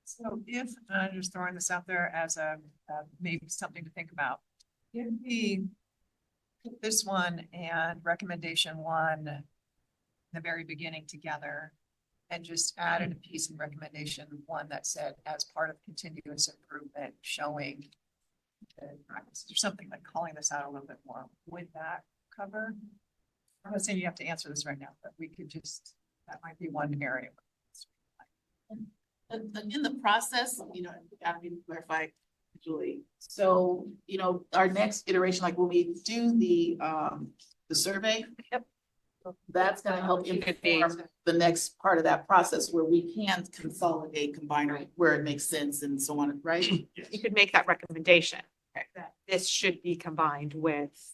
So if, I'm just throwing this out there as a maybe something to think about. If we put this one and recommendation one in the very beginning together and just added a piece in recommendation one that said as part of continuous improvement showing the practices or something like calling this out a little bit more, would that cover? I'm not saying you have to answer this right now, but we could just, that might be one area. In the process, you know, I need to clarify, Julie. So, you know, our next iteration, like when we do the survey. Yep. That's gonna help inform the next part of that process where we can consolidate, combine, or where it makes sense and so on, right? You could make that recommendation, that this should be combined with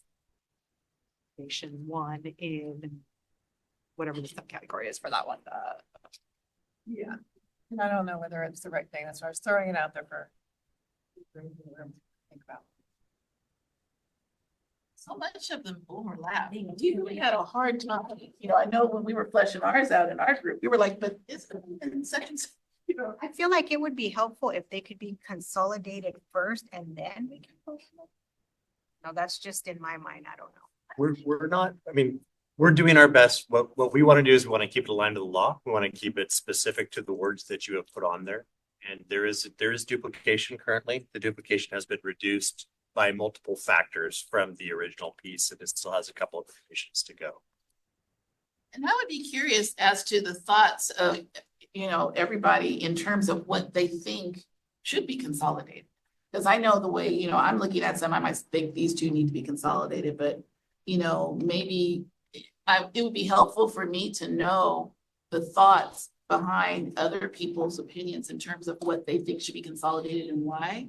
recommendation one in whatever the subcategory is for that one. Yeah. And I don't know whether it's the right thing. That's why I was throwing it out there for think about. So much of them overlap. We really had a hard time. You know, I know when we were fleshing ours out in our group, we were like, but it's in sections. You know, I feel like it would be helpful if they could be consolidated first and then we can post them. No, that's just in my mind. I don't know. We're not, I mean, we're doing our best. What we want to do is we want to keep it aligned to the law. We want to keep it specific to the words that you have put on there. And there is duplication currently. The duplication has been reduced by multiple factors from the original piece, and it still has a couple of revisions to go. And I would be curious as to the thoughts of, you know, everybody in terms of what they think should be consolidated. Because I know the way, you know, I'm looking at some, I might think these two need to be consolidated, but, you know, maybe it would be helpful for me to know the thoughts behind other people's opinions in terms of what they think should be consolidated and why.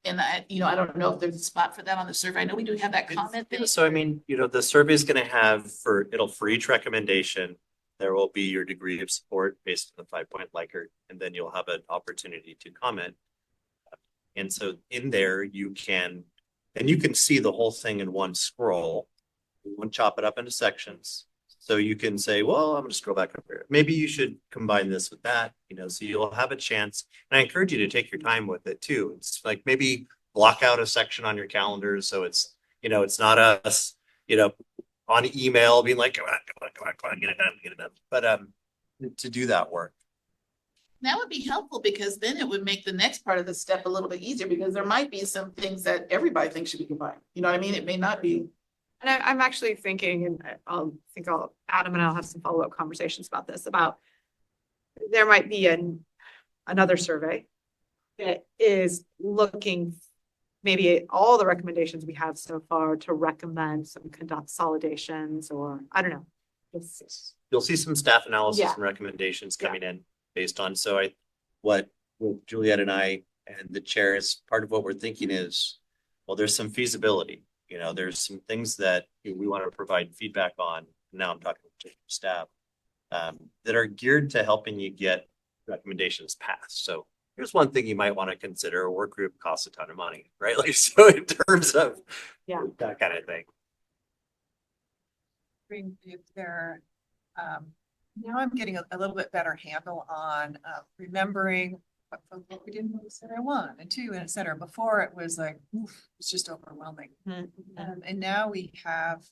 And I, you know, I don't know if there's a spot for that on the survey. I know we do have that comment thing. So, I mean, you know, the survey is going to have for each recommendation, there will be your degree of support based on the 5-point Likert, and then you'll have an opportunity to comment. And so in there, you can see the whole thing in one scroll. You want to chop it up into sections. So you can say, well, I'm going to scroll back up here. Maybe you should combine this with that, you know, so you'll have a chance. And I encourage you to take your time with it too. It's like maybe block out a section on your calendar. So it's, you know, it's not us, you know, on email being like, come on, get it done. But to do that work. That would be helpful because then it would make the next part of the step a little bit easier because there might be some things that everybody thinks should be combined. You know what I mean? It may not be. And I'm actually thinking, and Adam and I'll have some follow-up conversations about this, about there might be another survey that is looking maybe at all the recommendations we have so far to recommend some consolidations or I don't know. You'll see some staff analysis Yeah. and recommendations coming in based on, so what Juliet and I and the chair is part of what we're thinking is, well, there's some feasibility. You know, there's some things that we want to provide feedback on. Now I'm talking to staff that are geared to helping you get recommendations passed. So here's one thing you might want to consider. A work group costs a ton of money, right? Like, so in terms of that kind of thing. There, now I'm getting a little bit better handle on remembering what we did in center 1 and 2 and et cetera. Before it was like, oof, it's just overwhelming. And now we have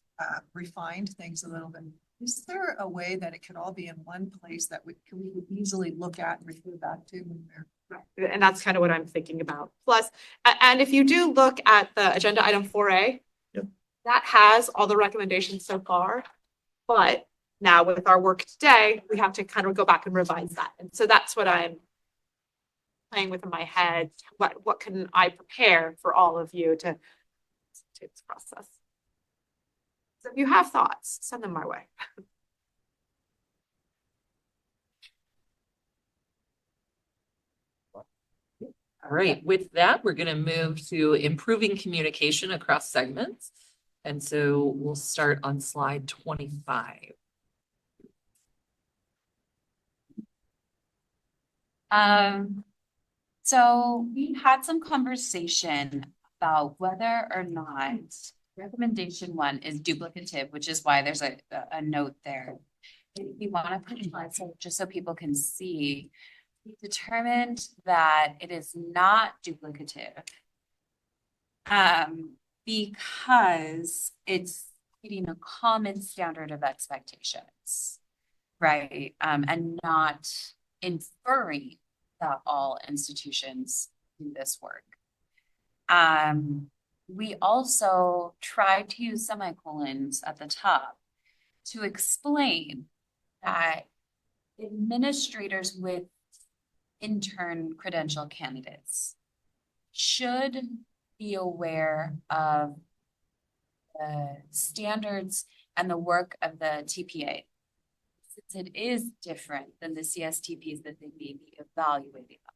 refined things a little bit. Is there a way that it could all be in one place that we could easily look at and refer back to when we're And that's kind of what I'm thinking about. Plus, and if you do look at the agenda item 4A, that has all the recommendations so far. But now with our work today, we have to kind of go back and revise that. And so that's what I'm playing with in my head. What can I prepare for all of you to take this process? So if you have thoughts, send them my way. All right, with that, we're going to move to improving communication across segments. And so we'll start on slide 25. So we had some conversation about whether or not recommendation 1 is duplicative, which is why there's a note there. If you want to put it so just so people can see, we determined that it is not duplicative because it's creating a common standard of expectations, right? And not inferring that all institutions do this work. We also tried to use semicolons at the top to explain that administrators with intern credential candidates should be aware of the standards and the work of the TPA, since it is different than the CSTPs that they may be evaluating on.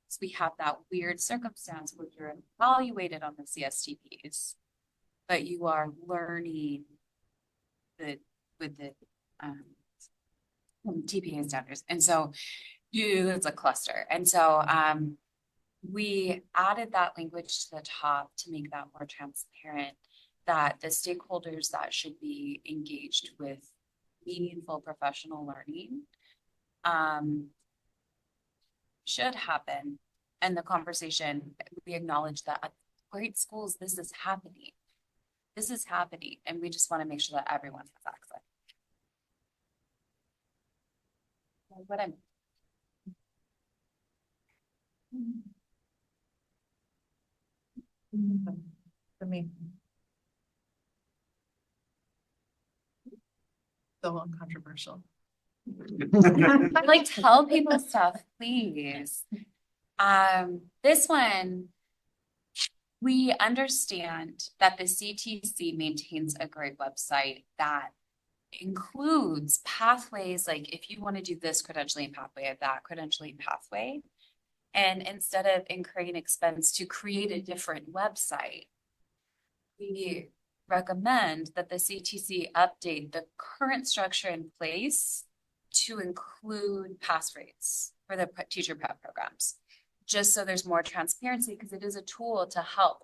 So we have that weird circumstance where you're evaluated on the CSTPs, but you are learning with the TPA standards. And so it's a cluster. And so we added that language to the top to make that more transparent, that the stakeholders that should be engaged with meaningful professional learning should happen. And the conversation, we acknowledge that at great schools, this is happening. This is happening. And we just want to make sure that everyone has access. What I'm for me. So uncontroversial. Like, tell people stuff, please. This one, we understand that the CTC maintains a great website that includes pathways, like if you want to do this credentialing pathway, that credentialing pathway. And instead of incurring expense to create a different website, we recommend that the CTC update the current structure in place to include pass rates for the teacher prep programs, just so there's more transparency, because it is a tool to help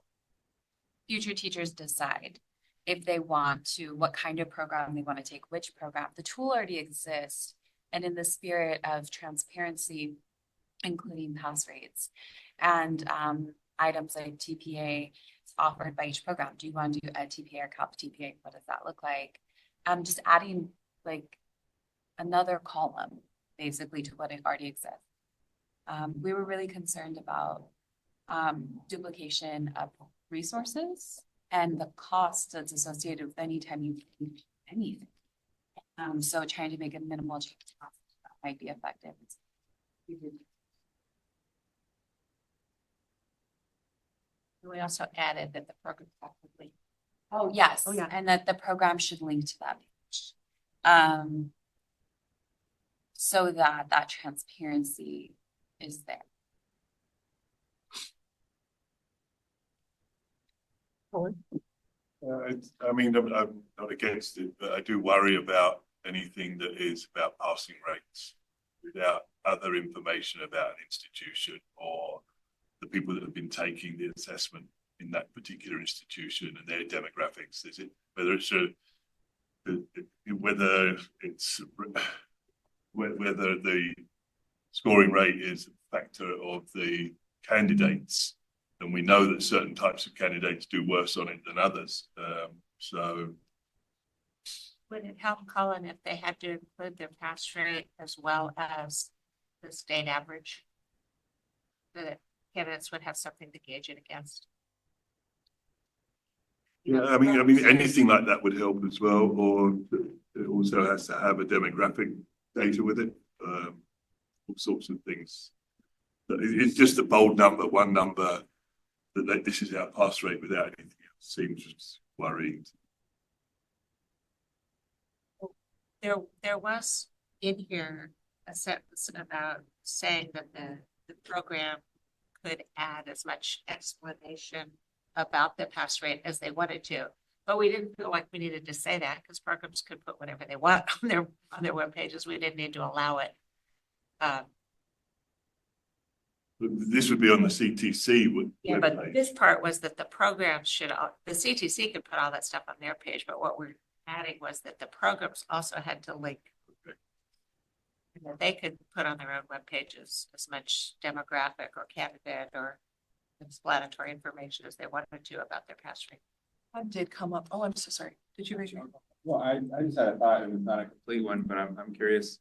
future teachers decide if they want to, what kind of program they want to take, which program. The tool already exists, and in the spirit of transparency, including pass rates and items like TPA offered by each program. Do you want to do a TPA or CAP TPA? What does that look like? Just adding like another column basically to what already exists. We were really concerned about duplication of resources and the cost that's associated with any time you do anything. So trying to make a minimal change that might be effective. We also added that the program technically. Oh, yes. Oh, yeah. And that the program should link to that page. So that that transparency is there. I mean, I'm not against it, but I do worry about anything that is about passing rates without other information about an institution or the people that have been taking the assessment in that particular institution and their demographics. Is it whether it's whether the scoring rate is a factor of the candidates, and we know that certain types of candidates do worse on it than others. So would it help, Colin, if they had to include their pass rate as well as the state average? The candidates would have something to gauge it against. yeah, I mean, anything like that would help as well, or it also has to have a demographic data with it, all sorts of things. But it's just a bold number, one number that this is our pass rate without anything else seems worrying. There was in here a sentence about saying that the program could add as much explanation about the pass rate as they wanted to. But we didn't feel like we needed to say that because programs could put whatever they want on their web pages. We didn't need to allow it. This would be on the CTC. Yeah, but this part was that the programs should, the CTC could put all that stuff on their page, but what we're adding was that the programs also had to link. And that they could put on their own web pages as much demographic or candidate or explanatory information as they wanted to about their pass rate. That did come up. Oh, I'm so sorry. Did you raise your hand? Well, I just had a thought, and it's not a complete one, but I'm curious,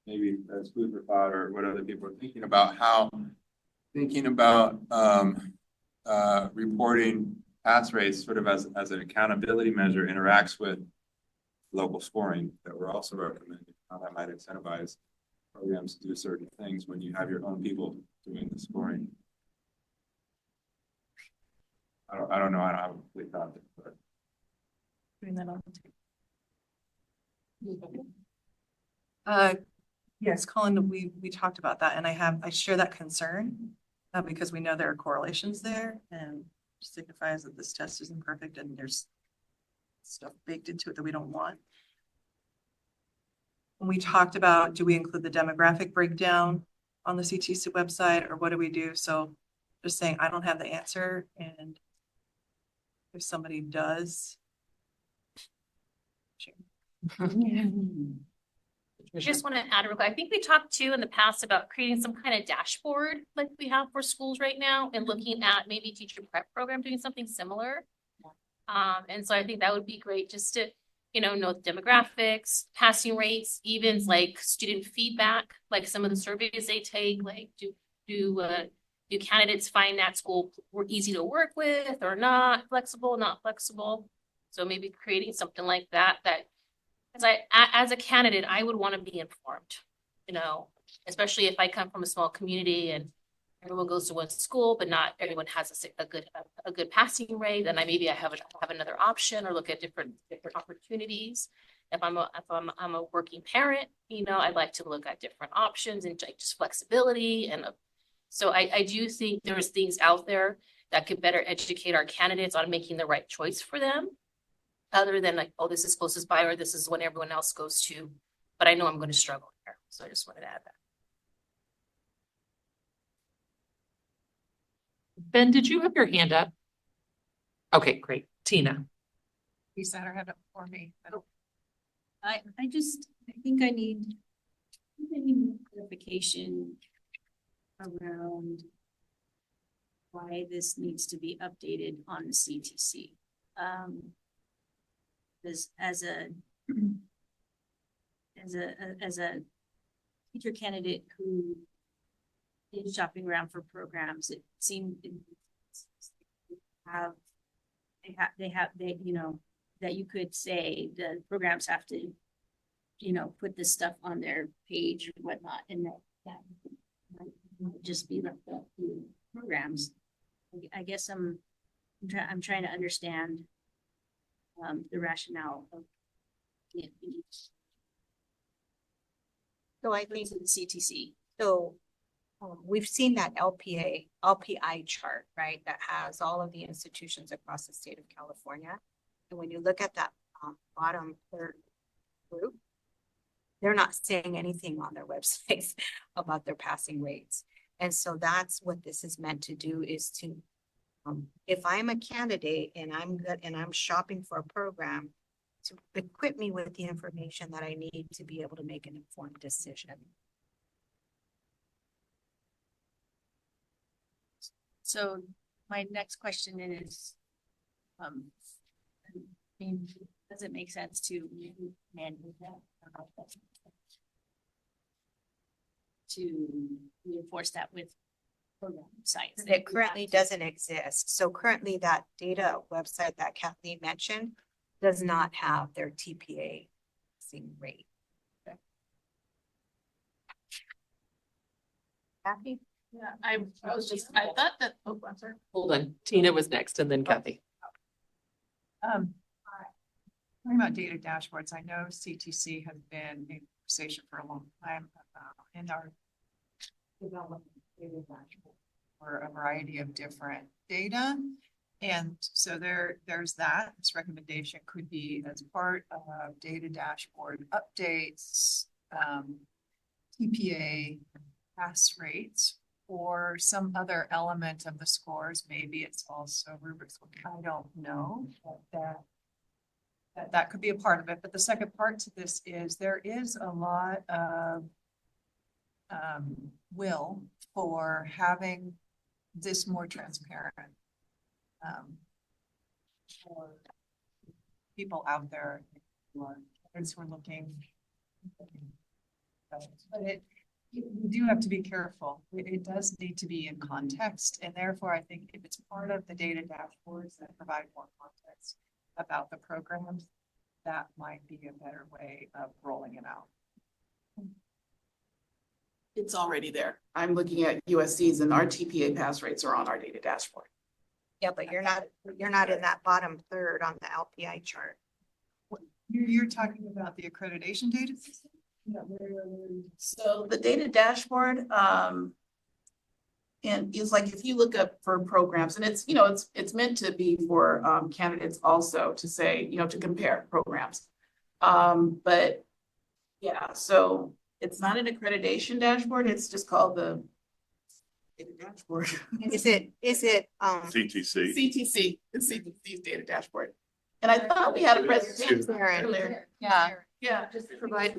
maybe as food for thought or what other people are thinking about reporting pass rates sort of as an accountability measure interacts with local scoring that we're also recommending, how that might incentivize programs to do certain things when you have your own people doing the scoring. I don't know. I don't have a complete thought there, but Putting that on the table. Yes, Colin, we talked about that, and I share that concern because we know there are correlations there, and signifies that this test isn't perfect and there's stuff baked into it that we don't want. When we talked about, do we include the demographic breakdown on the CTC website, or what do we do? So just saying, I don't have the answer, and if somebody does. I just want to add real quick. I think we talked too in the past about creating some kind of dashboard like we have for schools right now and looking at maybe teacher prep program doing something similar. And so I think that would be great just to, know the demographics, passing rates, even like student feedback, like some of the surveys they take, like do candidates find that school easy to work with or not flexible. So maybe creating something like that as a candidate, I would want to be informed, especially if I come from a small community and everyone goes to one school, but not everyone has a good passing rate. Then maybe I have another option or look at different opportunities. If I'm a working parent, I'd like to look at different options and just flexibility. And so I do think there's things out there that could better educate our candidates on making the right choice for them, other than like, oh, this is closest by, or this is when everyone else goes to, but I know I'm going to struggle here. So I just wanted to add that. Ben, did you have your hand up? Okay, great. Tina. You sat her head up for me. I think I need more clarification around why this needs to be updated on the CTC. As a teacher candidate who is shopping around for programs, it seemed that you could say the programs have to, put this stuff on their page or whatnot, and that might just be left up to programs. I guess I'm trying to understand the rationale of it. So I think the CTC. so. we've seen that LPI chart, right? That has all of the institutions across the state of California. And when you look at that bottom third group, they're not saying anything on their websites about their passing rates. And so that's what this is meant to do, is to, if I'm a candidate and I'm shopping for a program, to equip me with the information that I need to be able to make an informed decision. So my next question is, I mean, does it make sense to mandate that? To reinforce that with program sites? It currently doesn't exist. So currently that data website that Kathleen mentioned does not have their TPA rate. Okay. Kathy? Yeah, I thought that, oh, I'm sorry. Hold on, Tina was next and then Kathy. Talking about data dashboards, I know CTC has been a conversation for a long time in our development data dashboard for a variety of different data. And so there's that. This recommendation could be as part of data dashboard updates, TPA pass rates, or some other element of the scores. Maybe it's also rubrics. I don't know, but that could be a part of it. But the second part to this is there is a lot of will for having this more transparent for people out there who are looking. But you do have to be careful. It does need to be in context, and therefore I think if it's part of the data dashboards that provide more context about the programs, that might be a better way of rolling it out. It's already there. I'm looking at USC's and our TPA pass rates are on our data dashboard. Yeah, but you're not in that bottom third on the LPI chart. You're talking about the accreditation data system? So the data dashboard, and is like, if you look up for programs, and it's, it's meant to be for candidates also to say, to compare programs. But yeah, so it's not an accreditation dashboard. It's just called the data dashboard. Is it CTC? CTC, it's CTC's data dashboard. And I thought we had a presentation earlier. Yeah,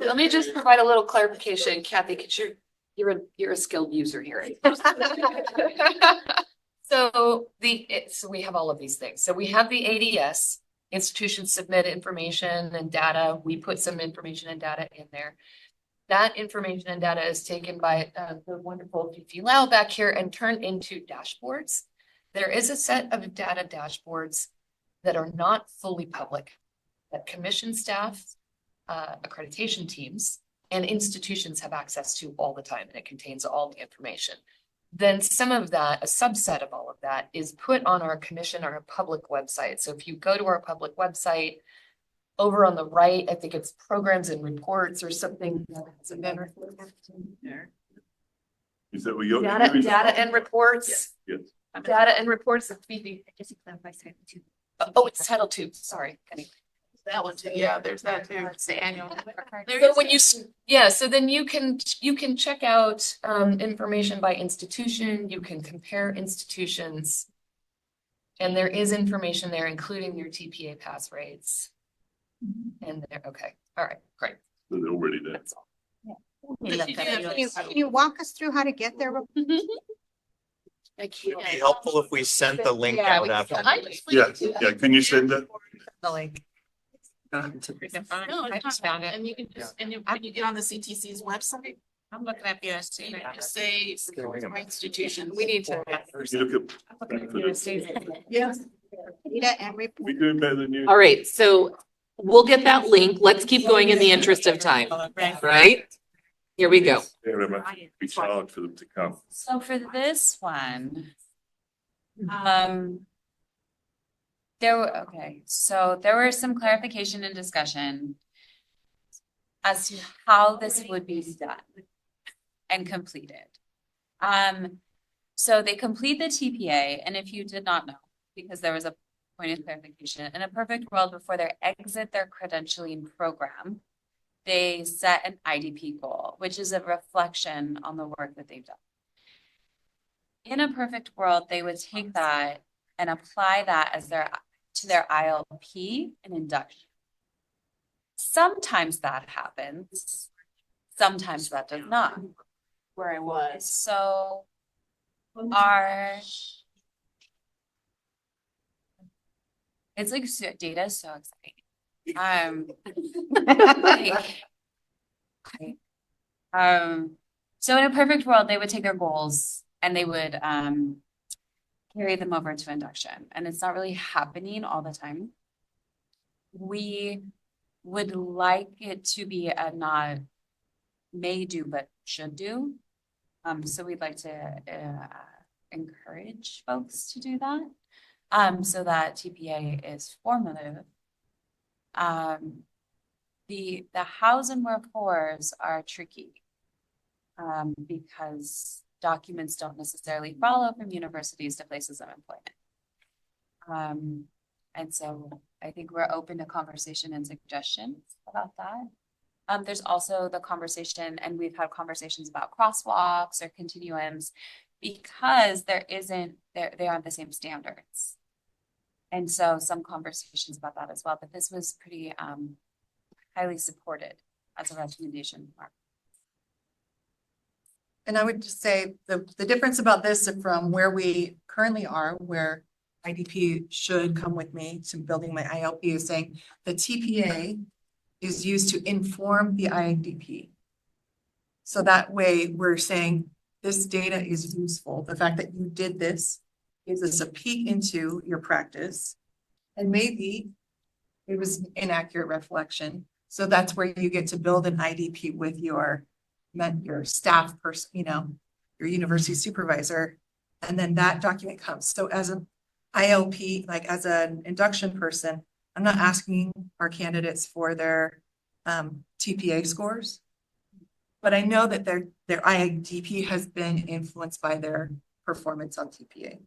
let me just provide a little clarification, Kathy, because you're a skilled user here. So we have all of these things. So we have the ADS, institutions submit information and data. We put some information and data in there. That information and data is taken by the wonderful Fifi Lau back here and turned into dashboards. There is a set of data dashboards that are not fully public, that commission staff, accreditation teams, and institutions have access to all the time, and it contains all the information. Then some of that, a subset of all of that, is put on our commission or our public website. So if you go to our public website, over on the right, I think it's programs and reports or something. Is that what you're Data and reports. Yes. Data and reports. Just to clarify, too. Oh, it's Title II. Sorry. Anyway. That one too. Yeah, there's that too. It's the annual. So when so then you can check out information by institution. You can compare institutions, and there is information there, including your TPA pass rates. And there, okay, all right, great. So they're already there. That's all. Can you walk us through how to get there? It'd be helpful if we sent the link out after. Yeah, can you send that? The link. No, I just found it. And you can just, and you get on the CTC's website. I'm looking at USC. Just say institution. We need to. You look at. Yeah. Data and We report. doing better than you. All right, so we'll get that link. Let's keep going in the interest of time, right? Here we go. Very much. It's hard for them to come. So for this one, there were some clarification and discussion as to how this would be done and completed. So they complete the TPA, and if you did not know, because there was a point of clarification, in a perfect world, before they exit their credentialing program, they set an IDP goal, which is a reflection on the work that they've done. In a perfect world, they would take that and apply that as to their ILP and induction. Sometimes that happens, sometimes that does not. Where I was. So it's like data is so exciting. So in a perfect world, they would take their goals and they would carry them over to induction. And it's not really happening all the time. We would like it to be a not may do, but should do. So we'd like to encourage folks to do that. So that TPA is formative. The hows and wherefores are tricky because documents don't necessarily follow from universities to places of employment. And so I think we're open to conversation and suggestions about that. There's also the conversation, and we've had conversations about crosswalks or continuums because they aren't the same standards. And so some conversations about that as well, but this was pretty highly supported as a recommendation. And I would just say the difference about this from where we currently are, where IDP should come with me to building my ILP, is saying the TPA is used to inform the IDP. So that way we're saying this data is useful. The fact that you did this gives us a peek into your practice. And maybe it was an inaccurate reflection. So that's where you get to build an IDP with your staff person, your university supervisor. And then that document comes. So as an ILP, like as an induction person, I'm not asking our candidates for their TPA scores, but I know that their IDP has been influenced by their performance on TPA.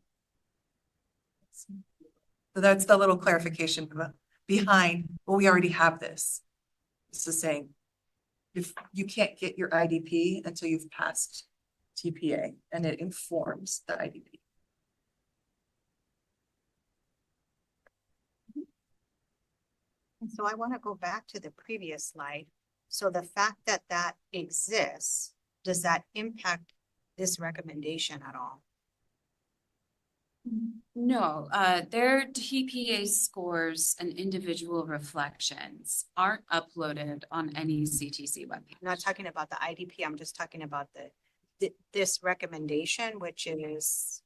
So that's the little clarification behind, well, we already have this. This is saying, if you can't get your IDP until you've passed TPA, and it informs the IDP. And so I want to go back to the previous slide. So the fact that that exists, does that impact this recommendation at all? No, their TPA scores and individual reflections aren't uploaded on any CTC webpage. I'm not talking about the IDP. I'm just talking about this recommendation, which is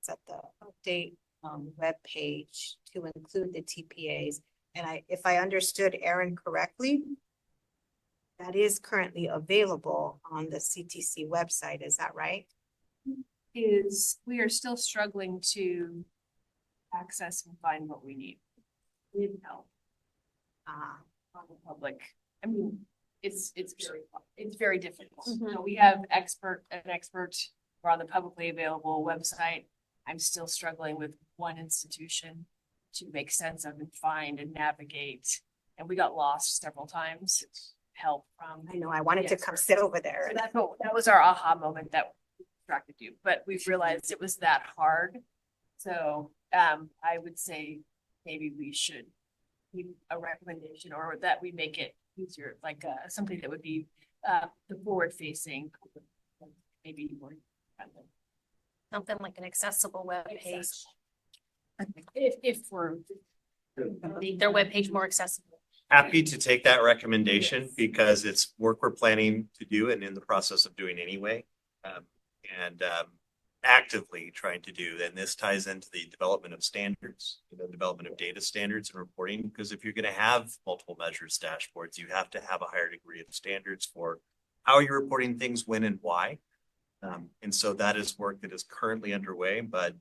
at the update webpage to include the TPAs. And if I understood Erin correctly, that is currently available on the CTC website. Is that right? We are still struggling to access and find what we need. We need help on the public. I mean, it's very difficult. Mm-hmm. You know, we have an expert on the publicly available website. I'm still struggling with one institution to make sense of and find and navigate. And we got lost several times. Help from. I know, I wanted to come sit over there. So that was our aha moment that distracted you, but we've realized it was that hard. So I would say maybe we should give a recommendation, or that we make it easier, like something that would be the forward facing, maybe more friendly. Something like an accessible web page. If we're Make their webpage more accessible. Happy to take that recommendation because it's work we're planning to do and in the process of doing anyway. And actively trying to do. And this ties into the development of standards, development of data standards and reporting. Because if you're going to have multiple measures dashboards, you have to have a higher degree of standards for how you're reporting things, when and why. And so that is work that is currently underway, but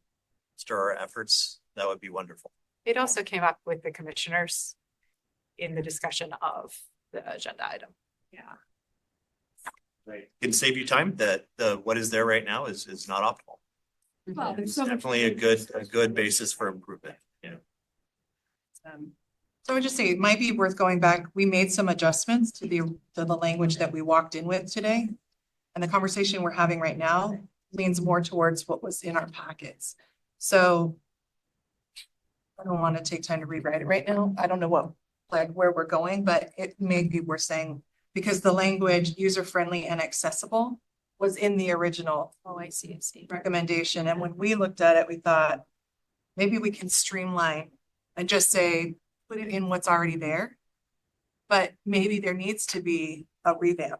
stir our efforts, that would be wonderful. It also came up with the commissioners in the discussion of the agenda item. Yeah. Can save you time. What is there right now is not optimal. Well, there's It's so much- definitely a good basis for improvement. Yeah. So I would just say it might be worth going back. We made some adjustments to the language that we walked in with today. And the conversation we're having right now leans more towards what was in our packets. So I don't want to take time to rewrite it right now. I don't know where we're going, but it may be worth saying, because the language user-friendly and accessible was in the original I see. recommendation. And when we looked at it, we thought, maybe we can streamline and just say, put it in what's already there. But maybe there needs to be a revamp.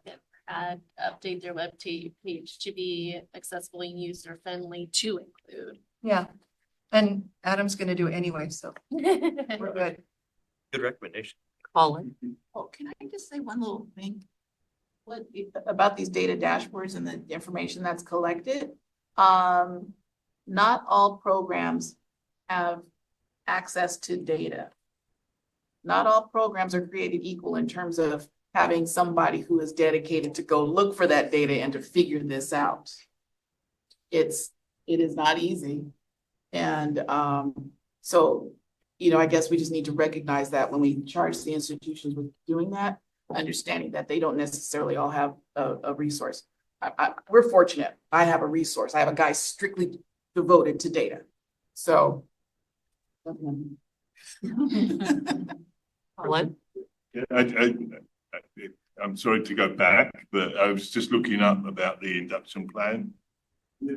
Update their web page to be accessible and user friendly to include. Yeah. And Adam's gonna do it anyway, so we're good. Good recommendation. Colin? Oh, can I just say one little thing? What about these data dashboards and the information that's collected? Not all programs have access to data. Not all programs are created equal in terms of having somebody who is dedicated to go look for that data and to figure this out. It is not easy. And so, I guess we just need to recognize that when we charge the institutions with doing that, understanding that they don't necessarily all have a resource. We're fortunate. I have a resource. I have a guy strictly devoted to data. So. Colin? Yeah, I'm sorry to go back, but I was just looking up about the induction plan.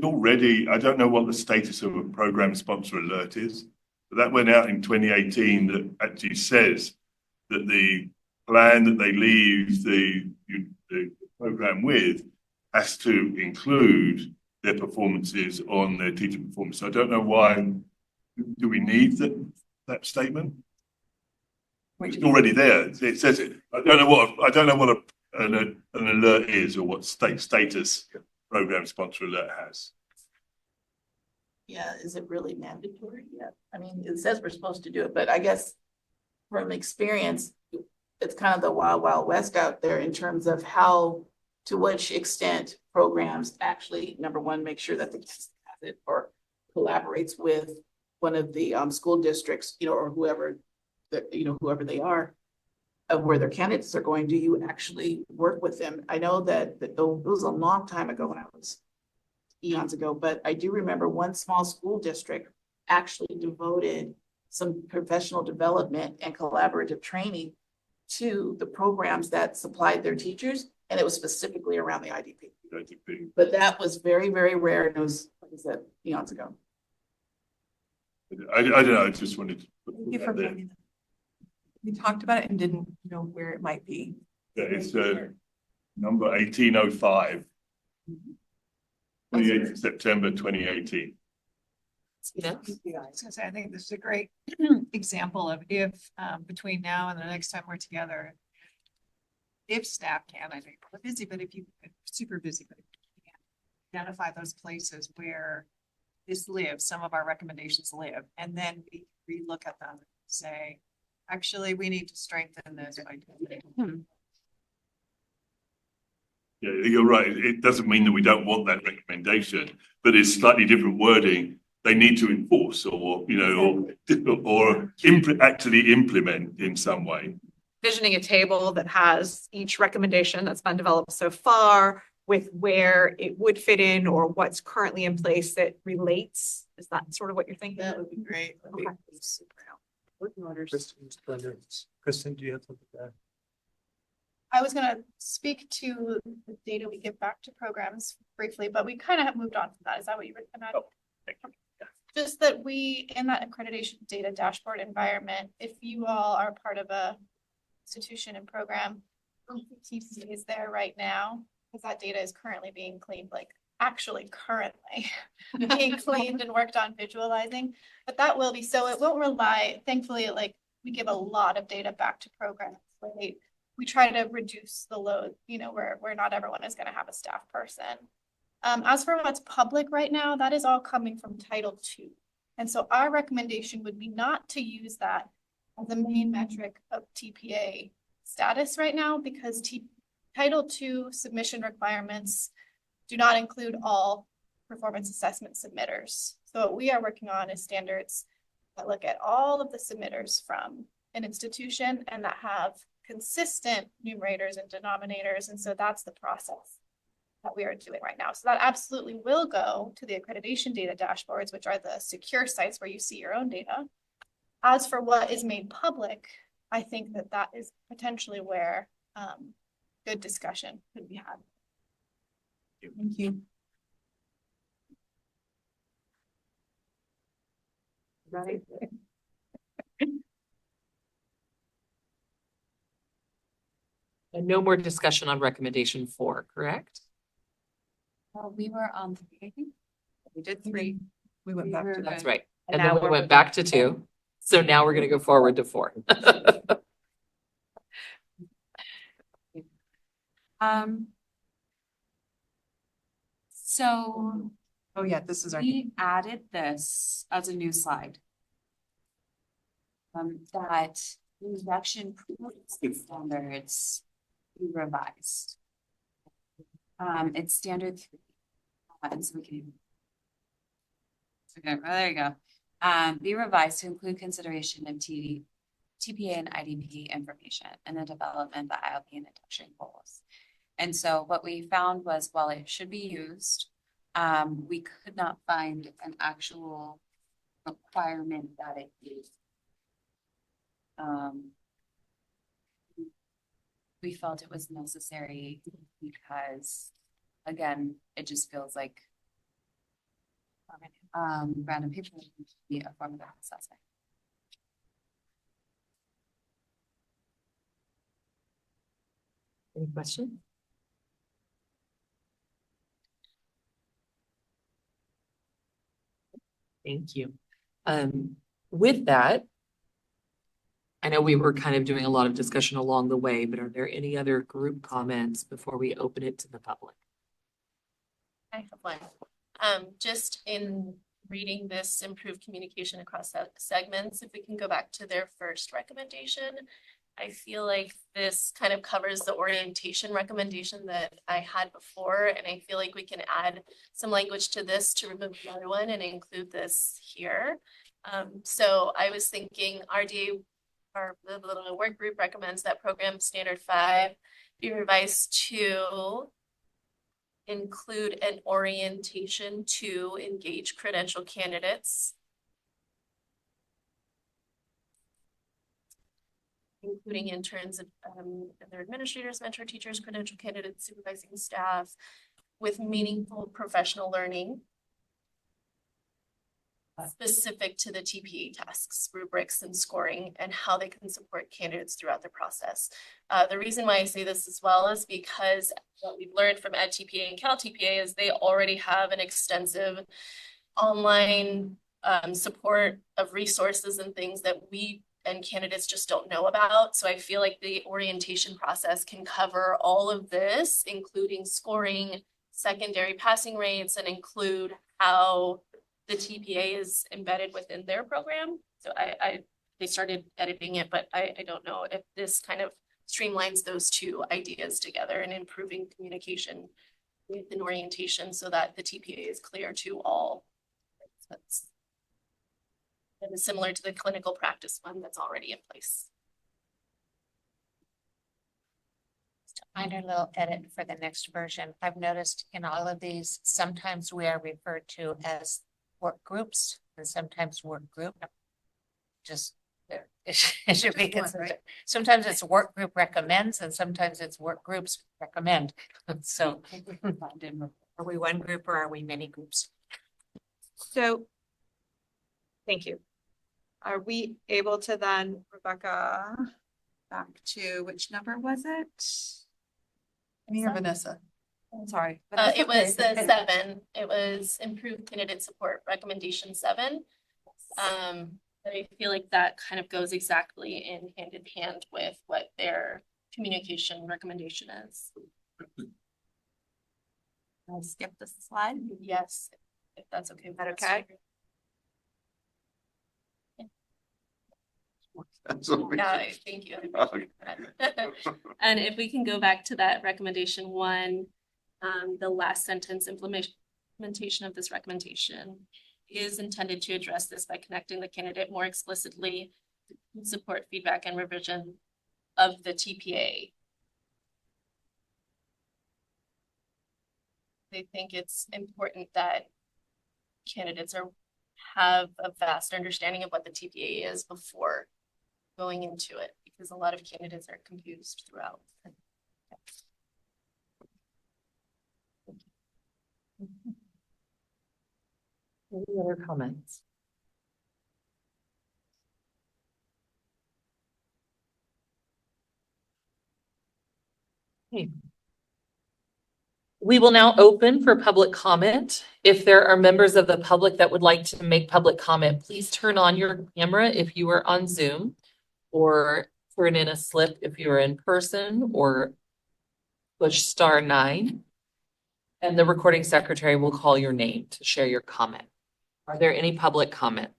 Already, I don't know what the status of a program sponsor alert is, but that went out in 2018 that actually says that the plan that they leave the program with has to include their performances on their teacher performance. So I don't know why, do we need that statement? It's already there. It says it. I don't know what an alert is or what status program sponsor alert has. Yeah, is it really mandatory? Yeah, I mean, it says we're supposed to do it, but I guess from experience, it's kind of the wild, wild west out there in terms of to which extent programs actually, number one, make sure that the kids have it or collaborates with one of the school districts, or whoever whoever they are, of where their candidates are going. Do you actually work with them? I know that it was a long time ago when I was eons ago, but I do remember one small school district actually devoted some professional development and collaborative training to the programs that supplied their teachers, and it was specifically around the IDP. But that was very, very rare, and it was, like I said, eons ago. I don't know. I just wanted to Thank you for bringing that. We talked about it and didn't know where it might be. Yeah, it's number 1805. 28th of September 2018. I was gonna say, I think this is a great example of if between now and the next time we're together, if staff can, I think we're busy, but if you super busy, but if you can identify those places where this lives, some of our recommendations live, and then we relook at them and say, actually, we need to strengthen this by doing it. Yeah, you're right. It doesn't mean that we don't want that recommendation, but it's slightly different wording. They need to enforce or actually implement in some way. Envisioning a table that has each recommendation that's been developed so far with where it would fit in or what's currently in place that relates. Is that sort of what you're thinking? That would be great. Okay. Kristen, do you have something to add? I was gonna speak to the data we give back to programs briefly, but we kind of have moved on from that. Is that what you were imagining? Just that we, in that accreditation data dashboard environment, if you all are part of a institution and program, TC is there right now, because that data is currently being cleaned, actually currently being cleaned and worked on visualizing, but that will be, so it won't rely, thankfully, we give a lot of data back to programs, right? We try to reduce the load, where not everyone is going to have a staff person. As for what's public right now, that is all coming from Title II. And so our recommendation would be not to use that as the main metric of TPA status right now, because Title II submission requirements do not include all performance assessment submitters. So what we are working on is standards that look at all of the submitters from an institution and that have consistent numerators and denominators. And so that's the process that we are doing right now. So that absolutely will go to the accreditation data dashboards, which are the secure sites where you see your own data. As for what is made public, I think that that is potentially where good discussion could be had. Thank you. Ready? And no more discussion on recommendation 4, correct? Well, we were on 3. We did 3. We went back to That's that. right. And And now then we we're went back to 2. So now we're going to go forward to 4. So Oh yeah, this is our. we added this as a new slide. That reduction standards be revised. It's standard 3. And so we can. Okay, well, there you go. Be revised to include consideration of TPA and IDP information and the development of the ILP and induction goals. And so what we found was, while it should be used, we could not find an actual requirement that it is. We felt it was necessary because, again, it just feels like random people should be a form of assessment. Any questions? Thank you. With that, I know we were kind of doing a lot of discussion along the way, but are there any other group comments before we open it to the public? I have one. Just in reading this improved communication across segments, if we can go back to their first recommendation, I feel like this kind of covers the orientation recommendation that I had before, and I feel like we can add some language to this to remove the other one and include this here. So I was thinking RDA, our the work group, recommends that program standard 5 be revised to include an orientation to engage credential candidates, including interns and their administrators, mentor teachers, credential candidates, supervising staff, with meaningful professional learning specific to the TPA tasks, rubrics, and scoring, and how they can support candidates throughout the process. The reason why I say this as well is because what we've learned from Ed TPA and Cal TPA is they already have an extensive online support of resources and things that we and candidates just don't know about. So I feel like the orientation process can cover all of this, including scoring, secondary passing rates, and include how the TPA is embedded within their program. So they started editing it, but I don't know if this kind of streamlines those two ideas together and improving communication within orientation so that the TPA is clear to all. That's similar to the clinical practice one that's already in place. Minor little edit for the next version. I've noticed in all of these, sometimes we are referred to as work groups and sometimes work group. Just it should be consistent. Sometimes it's work group recommends and sometimes it's work groups recommend. So are we one group or are we many groups? So, thank you. Are we able to then, Rebecca, back to which number was it? Me or Vanessa? I'm sorry. It was the 7. It was improved candidate support recommendation 7. But I feel like that kind of goes exactly hand in hand with what their communication recommendation is. I'll skip this slide. Yes, if that's okay. Is that okay? Yeah, thank you. And if we can go back to that recommendation one, the last sentence, implementation of this recommendation is intended to address this by connecting the candidate more explicitly, support feedback and revision of the TPA. They think it's important that candidates have a vast understanding of what the TPA is before going into it, because a lot of candidates are confused throughout. Any other comments? Okay. We will now open for public comment. If there are members of the public that would like to make public comment, please turn on your camera if you are on Zoom, or turn in a slip if you're in person, or push *9. And the recording secretary will call your name to share your comment. Are there any public comments?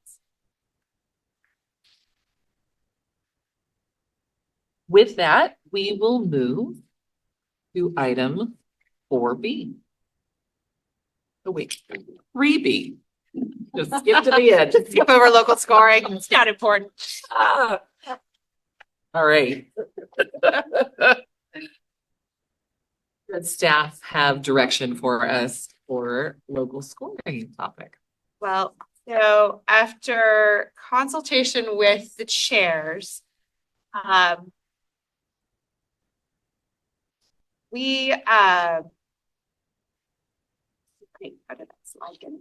With that, we will move to item 4B. Oh, wait, 3B. Just skip to the end. Just skip over local scoring. It's not important. All right. Does staff have direction for us for local scoring topic? Well, so after consultation with the chairs, we, how did that slide get in?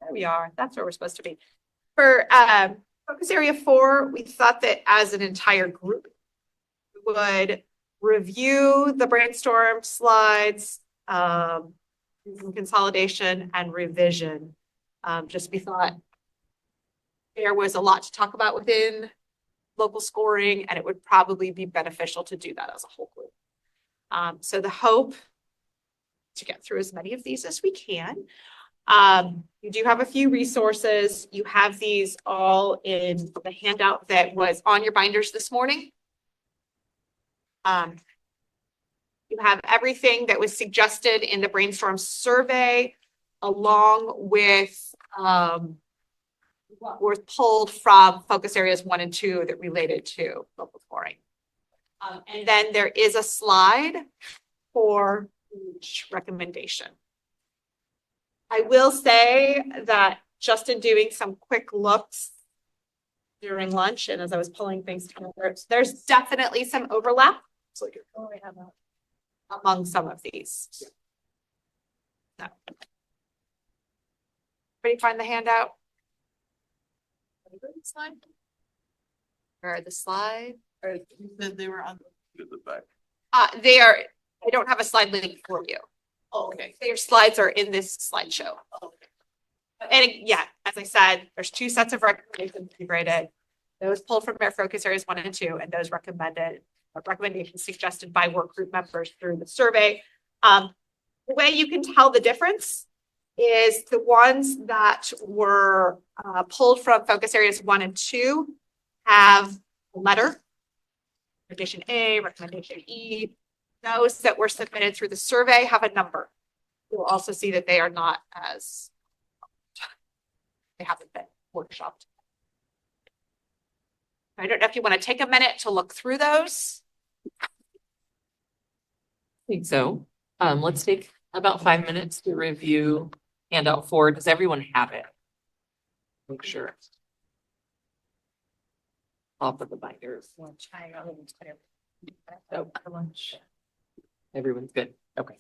There we are. That's where we're supposed to be. For focus area 4, we thought that as an entire group, we would review the brainstorm slides, consolidation and revision. Just we thought there was a lot to talk about within local scoring, and it would probably be beneficial to do that as a whole group. So the hope to get through as many of these as we can. You do have a few resources. You have these all in the handout that was on your binders this morning. You have everything that was suggested in the brainstorm survey, along with what was pulled from focus areas 1 and 2 that related to local scoring. And then there is a slide for each recommendation. I will say that just in doing some quick looks during lunch and as I was pulling things together, there's definitely some overlap among some of these. So, everybody find the handout? Slide? Or the slide? Or they were on the back. They are, I don't have a slide link for you. Oh, okay. Their slides are in this slideshow. Okay. And yeah, as I said, there's 2 sets of recommendations integrated. Those pulled from their focus areas 1 and 2, and those recommendations suggested by work group members through the survey. The way you can tell the difference is the ones that were pulled from focus areas 1 and 2 have a letter, recommendation A, recommendation E. Those that were submitted through the survey have a number. You'll also see that they are not as, they haven't been workshopped. I don't know if you want to take a minute to look through those. I think so. Let's take about 5 minutes to review handout 4. Does everyone have it? Make sure. Off of the binders. Oh, lunch. Everyone's good. Okay.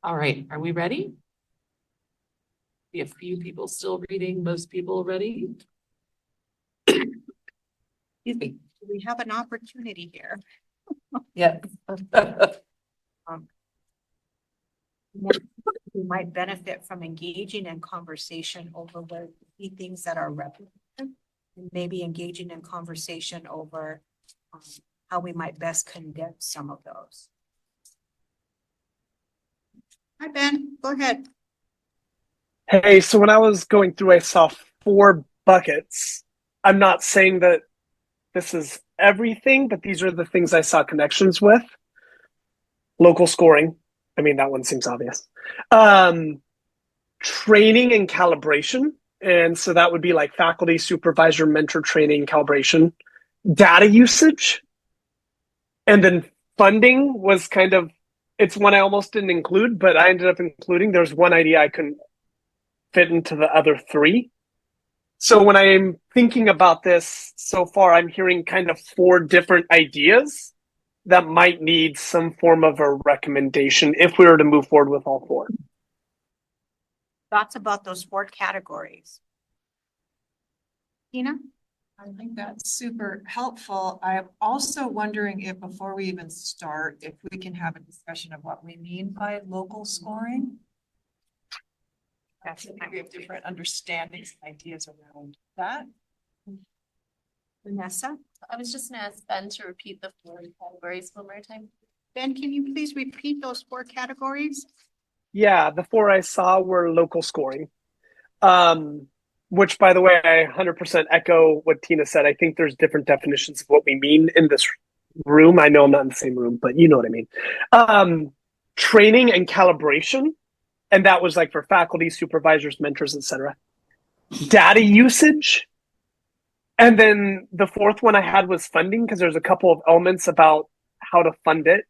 All right, are we ready? We have a few people still reading, most people ready. Excuse me. We have an opportunity here. Yeah. Who might benefit from engaging in conversation over where the key things that are represented. and maybe engaging in conversation over how we might best condense some of those. Hi, Ben, go ahead. Hey, so when I was going through, I saw 4 buckets. I'm not saying that this is everything, but these are the things I saw connections with. Local scoring. I mean, that one seems obvious. Training and calibration. And so that would be like faculty, supervisor, mentor training, calibration. Data usage. And then funding was kind of, it's one I almost didn't include, but I ended up including. There's one idea I couldn't fit into the other 3. So when I'm thinking about this so far, I'm hearing kind of 4 different ideas that might need some form of a recommendation if we were to move forward with all 4. Thoughts about those 4 categories? Tina? I think that's super helpful. I'm also wondering if before we even start, if we can have a discussion of what we mean by local scoring. I think we have different understandings and ideas around that. Vanessa? I was just gonna ask Ben to repeat the 4 categories one more time. Ben, can you please repeat those 4 categories? Yeah, the 4 I saw were local scoring. Which, by the way, I 100% echo what Tina said. I think there's different definitions of what we mean in this room. I know I'm not in the same room, but you know what I mean. Training and calibration. And that was like for faculty, supervisors, mentors, etc. Data usage. And then the 4th one I had was funding, because there's a couple of elements about how to fund it,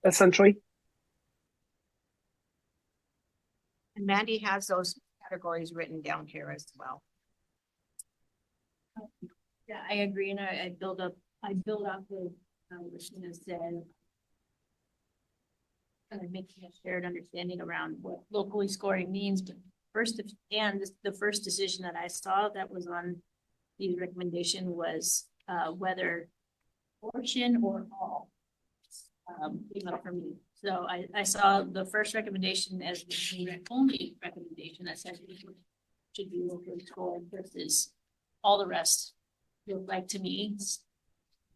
essentially. And Mandy has those categories written down here as well. Yeah, I agree, and I build off the what Sheena said. Kind of making a shared understanding around what locally scoring means, but the first decision that I saw that was on the recommendation was whether portion or all came up for me. So I saw the first recommendation as the only recommendation that says it should be locally scored versus all the rest. Look like to me,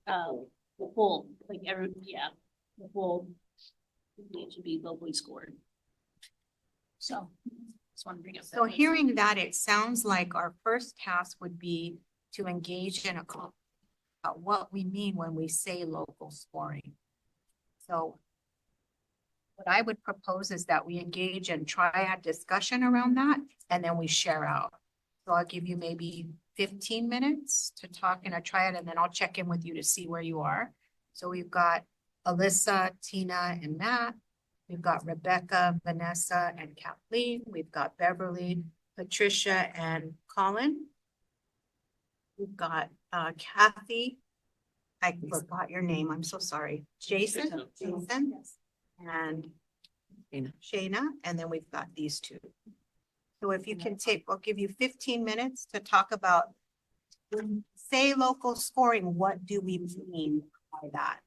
the full, the full, it should be locally scored. So just want to bring up. So hearing that, it sounds like our first task would be to engage in a call about what we mean when we say local scoring. So what I would propose is that we engage in triad discussion around that, and then we share out. So I'll give you maybe 15 minutes to talk in a triad, and then I'll check in with you to see where you are. So we've got Alyssa, Tina, and Matt. We've got Rebecca, Vanessa, and Kathleen. We've got Beverly, Patricia, and Colin. We've got Kathy. I forgot your name. I'm so sorry. Jason, and Shayna, and then we've got these 2. So if you can take, I'll give you 15 minutes to talk about, when we say local scoring, what do we mean by that?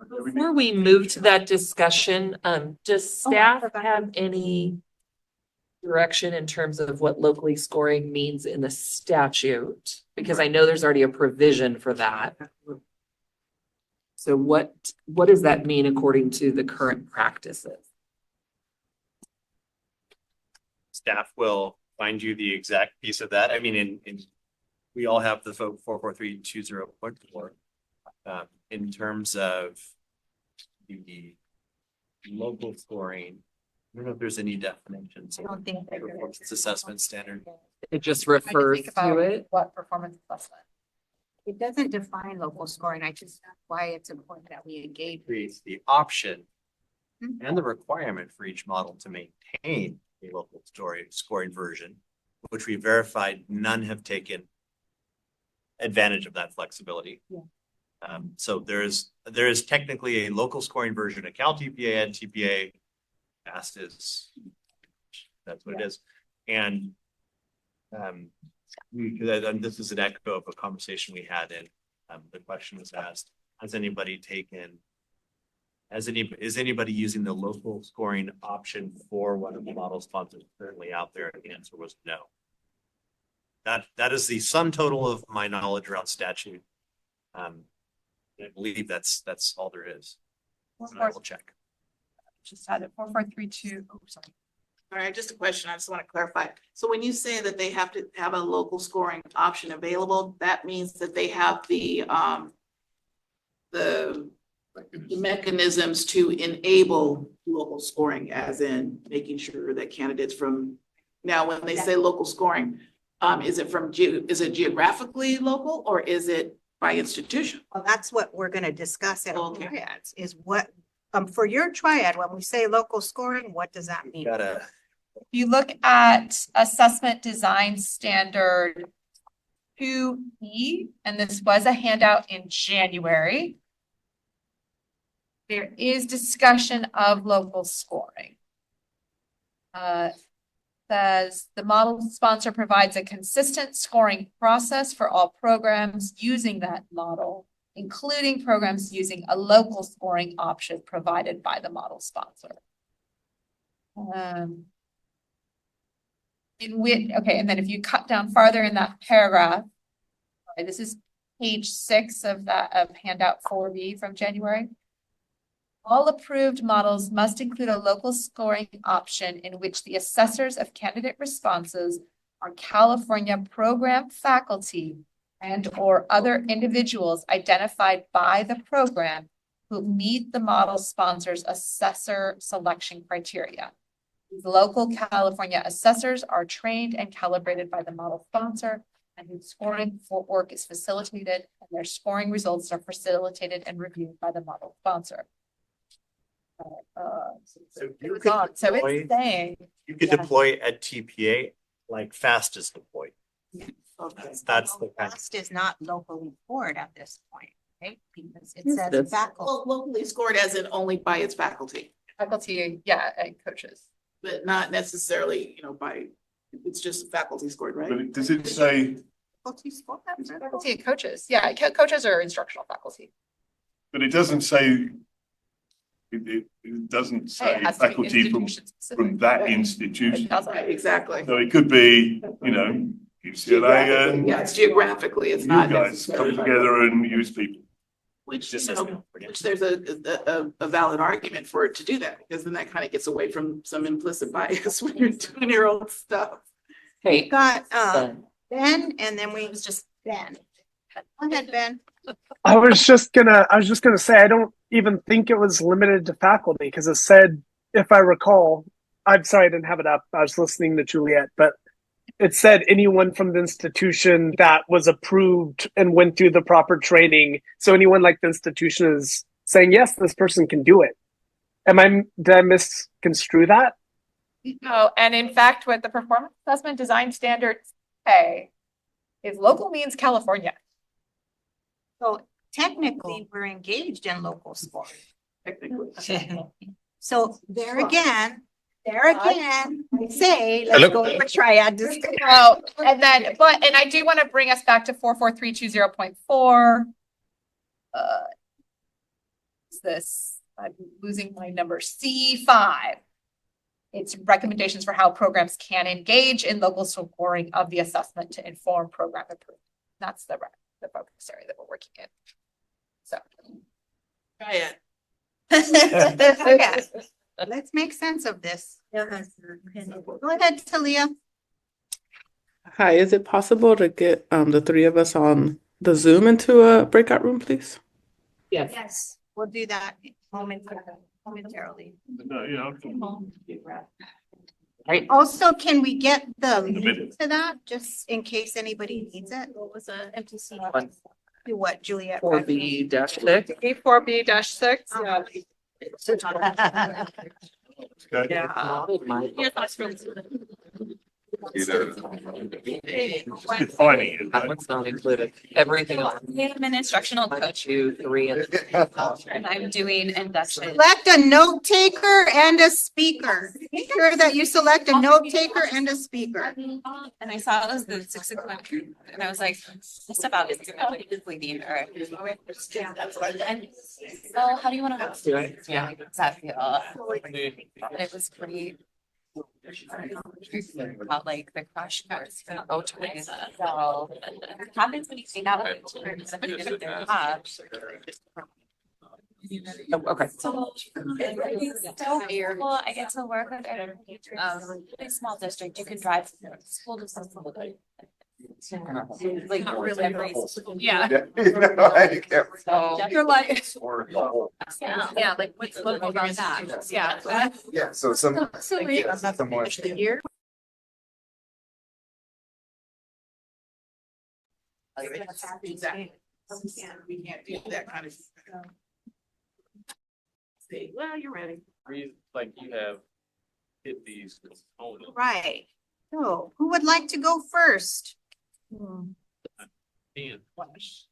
Before we move to that discussion, does staff have any direction in terms of what locally scoring means in the statute? Because I know there's already a provision for that. So what does that mean according to the current practices? Staff will find you the exact piece of that. I mean, we all have the 44320.4. In terms of the local scoring, I don't know if there's any definitions. I don't think performance assessment standard. It just refers to it. What performance assessment? It doesn't define local scoring. I just, that's why it's important that we engage. Creates the option and the requirement for each model to maintain a local scoring version, which we verified none have taken advantage of that flexibility. Yeah. So there is technically a local scoring version of Cal TPA and TPA. Fast is that's what it is, and this is an echo of a conversation we had, and the question was asked: is anybody using the local scoring option for one of the model sponsors currently out there? And the answer was no. that is the sum total of my knowledge around statute. I believe that's all there is. And I will check. Just had it 4432. Oh, sorry. All right, just a question. I just want to clarify. So when you say that they have to have a local scoring option available, that means that they have the mechanisms to enable local scoring, as in making sure that candidates from, now when they say local scoring, is it geographically local or is it by institution? Well, that's what we're gonna discuss at triads, is what, for your triad, when we say local scoring, what does that mean? If you look at assessment design standard 2E, and this was a handout in January, there is discussion of local scoring. Says the model sponsor provides a consistent scoring process for all programs using that model, including programs using a local scoring option provided by the model sponsor. Okay, and then if you cut down farther in that paragraph, this is page 6 of handout 4B from January. All approved models must include a local scoring option in which the assessors of candidate responses are California program faculty and or other individuals identified by the program who meet the model sponsor's assessor selection criteria. These local California assessors are trained and calibrated by the model sponsor, and whose scoring for work is facilitated, and their scoring results are facilitated and reviewed by the model sponsor. So it's saying you could deploy at TPA like FAST is deployed. Okay. That's the kind. FAST is not locally scored at this point, right? Because it Yes, says faculty. Well, locally scored as in only by its faculty. Faculty, yeah, and coaches. But not necessarily, by, it's just faculty scored, right? But does it say, Faculty score? Faculty and coaches. Yeah, coaches are instructional faculty. but it doesn't say, it doesn't say it has to be faculty from institution-specific. that Right. institution. It doesn't. Exactly. So it could be, UCLA and Yeah, it's geographically, it's you not guys come necessarily. together and use people. Which there's a valid argument for it to do that, because then that kind of gets away from some implicit bias when you're doing your own stuff. Hey, Got, Ben, and then we just Ben. Go ahead, Ben. I was just gonna say, I don't even think it was limited to faculty, because it said, if I recall, I'm sorry I didn't have it up, I was listening to Juliet, but it said anyone from the institution that was approved and went through the proper training. So anyone like the institution is saying, yes, this person can do it. Did I misconstrue that? No, and in fact, what the performance assessment design standards say is local means California. So technically, we're engaged in local scoring. So there again, I say, let's go to a triad discussion. And I do want to bring us back to 44320.4. Is this, I'm losing my number, C5. It's recommendations for how programs can engage in local scoring of the assessment to inform program improvement. That's the focus area that we're working in. So. Triad. Okay. Let's make sense of this. Go ahead, Talia. Hi, is it possible to get the three of us on the Zoom into a breakout room, please? Yes, we'll do that momentarily. Right. Also, can we get the link to that, just in case anybody needs it? What was a MTC? Do what, Juliet? 4B-6. 4B-6. Yeah. Your thoughts from Defining it. That one's not included. Everything else. I'm an instructional coach 2, 3, and and I'm doing induction. Select a note taker and a speaker. Make sure that you select a note taker and a speaker. And I saw it was the 6 o'clock, and I was like, this stuff out is leading. All right. And so how do you want to host do it. Yeah. Does that feel? It was pretty. About like the crash course for the boat race. So it happens when you see that with their jobs. Okay. So it's so beautiful. I get to work with a really small district. You can drive school to school. Like really, yeah. So you're like, yeah, like what's local about that? Yeah. Yeah, so some. Absolutely. The year. Exactly. We can't do that kind of. Say, well, you're ready. Like you have hit these components. Right. So who would like to go first? We'll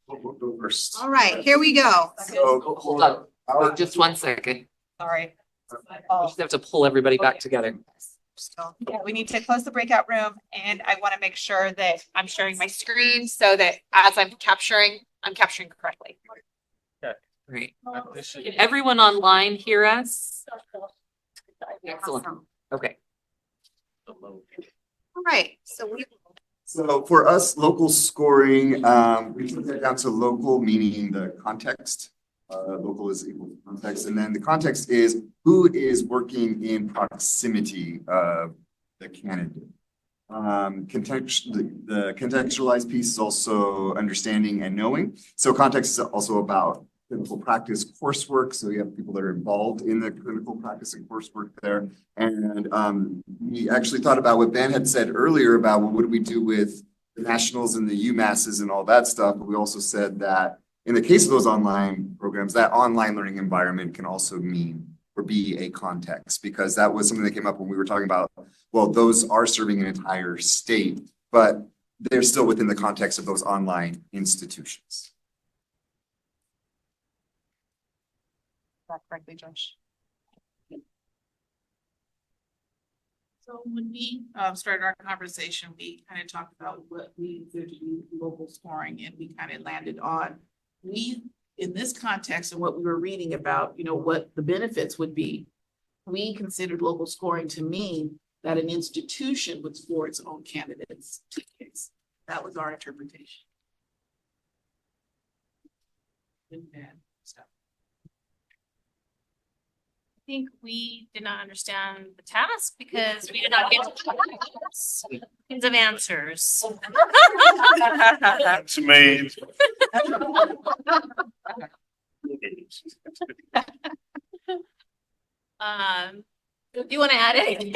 go first. All right, here we go. So Hold on. Wait just 1 second. Sorry. We just have to pull everybody back together. Yeah, we need to close the breakout room and I want to make sure that I'm sharing my screen so that as I'm capturing correctly. Great. Can everyone online hear us? Excellent. Okay. All right, So for us, local scoring, we took that down to local, meaning the context. Local is equal to context. And then the context is who is working in proximity of the candidate. The contextualized piece is also understanding and knowing. So context is also about clinical practice coursework. So you have people that are involved in the clinical practice and coursework there. And we actually thought about what Ben had said earlier about what do we do with the nationals and the UMasses and all that stuff. But we also said that in the case of those online programs, that online learning environment can also mean or be a context, because that was something that came up when we were talking about, well, those are serving an entire state, but they're still within the context of those online institutions. Correctly, Josh. So when we started our conversation, we kind of talked about what we consider to be local scoring, and we kind of landed on in this context and what we were reading about, what the benefits would be. We considered local scoring to mean that an institution would score its own candidates. That was our interpretation. I think we did not understand the task because we did not get kinds of answers. To me. Do you want to add anything?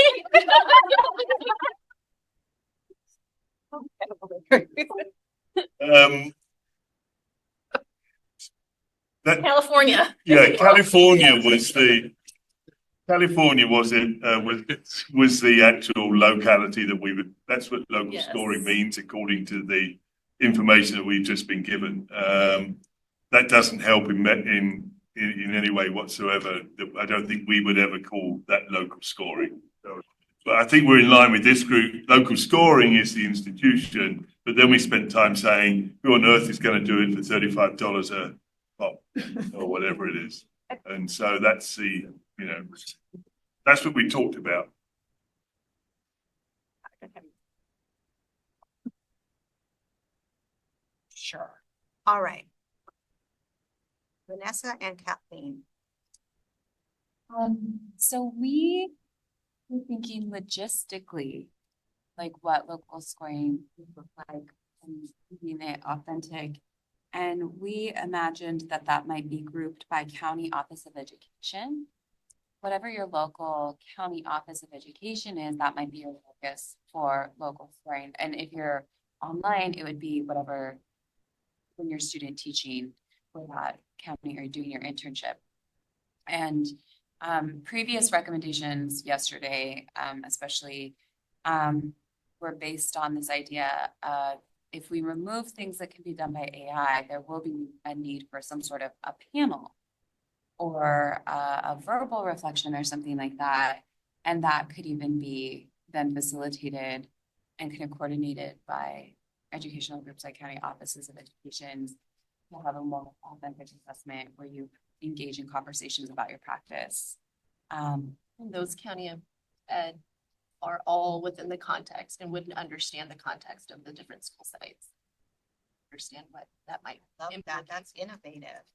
California. Yeah, California was the actual locality that that's what local scoring means according to the information that we've just been given. That doesn't help in any way whatsoever. I don't think we would ever call that local scoring. But I think we're in line with this group. Local scoring is the institution, but then we spent time saying, who on earth is going to do it for $35 a pop or whatever it is? And so that's that's what we talked about. sure. All right. Vanessa and Kathleen. So we were thinking logistically, like what local scoring would look like and keeping it authentic. And we imagined that that might be grouped by County Office of Education. Whatever your local County Office of Education is, that might be your focus for local scoring. And if you're online, it would be whatever when you're student teaching for that county or doing your internship. And previous recommendations yesterday, especially, were based on this idea of if we remove things that can be done by AI, there will be a need for some sort of a panel or a verbal reflection or something like that. And that could even be then facilitated and kind of coordinated by educational groups like county offices of education to have a more authentic assessment where you engage in conversations about your practice. Those county ed are all within the context and wouldn't understand the context of the different school sites. Understand what that might. Love that. That's innovative.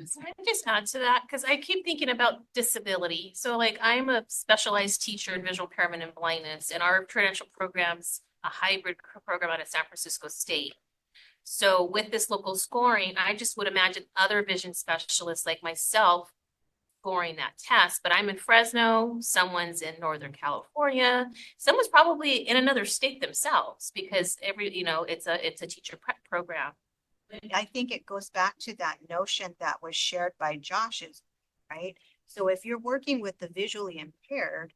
So I just add to that, because I keep thinking about disability. So like I'm a specialized teacher in visual impairment and blindness, and our credential program's a hybrid program out of San Francisco State. So with this local scoring, I just would imagine other vision specialists like myself scoring that test, but I'm in Fresno, someone's in Northern California, someone's probably in another state themselves, because it's a teacher prep program. I think it goes back to that notion that was shared by Josh's, right? So if you're working with the visually impaired,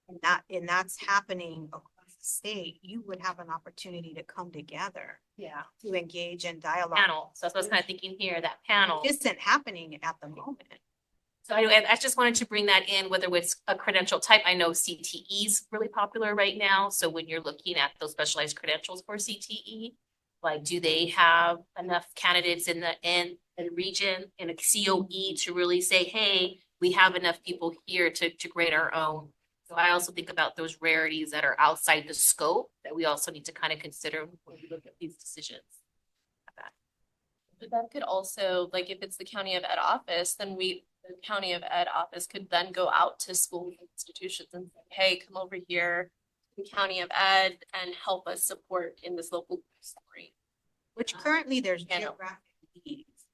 and that's happening across the state, you would have an opportunity to come together. Yeah. To engage in dialogue. Panel. So that's what I was kind of thinking here, that panel. It isn't happening at the moment. So I just wanted to bring that in, whether it's a credential type. I know CTE is really popular right now. So when you're looking at those specialized credentials for CTE, like, do they have enough candidates in the region in a COE to really say, hey, we have enough people here to grade our own? So I also think about those rarities that are outside the scope that we also need to kind of consider when we look at these decisions. But that could also, like, if it's the county of ed office, then the county of ed office could then go out to school institutions and say, hey, come over here to the county of ed and help us support in this local story. Which currently there's geographic needs,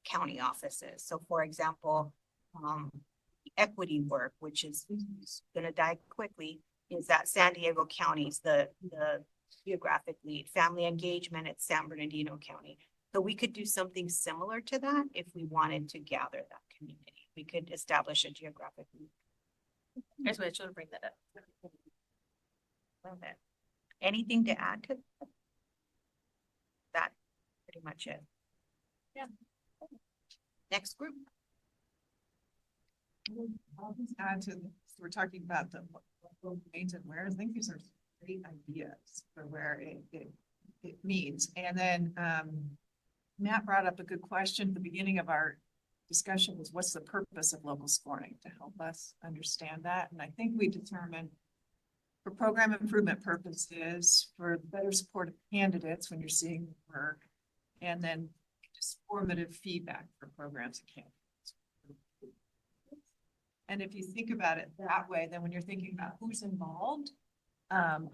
county offices. So for example, equity work, which is gonna die quickly, is that San Diego County's the geographic lead. Family engagement at San Bernardino County. So we could do something similar to that if we wanted to gather that community. We could establish a geographic lead. Here's what I should bring that up. Love it. Anything to add to that? That's pretty much it. Yeah. Next group. I'll just add to this. We're talking about the domains and where. I think these are great ideas for where it means. And then Matt brought up a good question at the beginning of our discussion, was what's the purpose of local scoring, to help us understand that. And I think we determined for program improvement purposes, for better support of candidates when you're seeing work, and then just formative feedback for programs and candidates. And if you think about it that way, then when you're thinking about who's involved,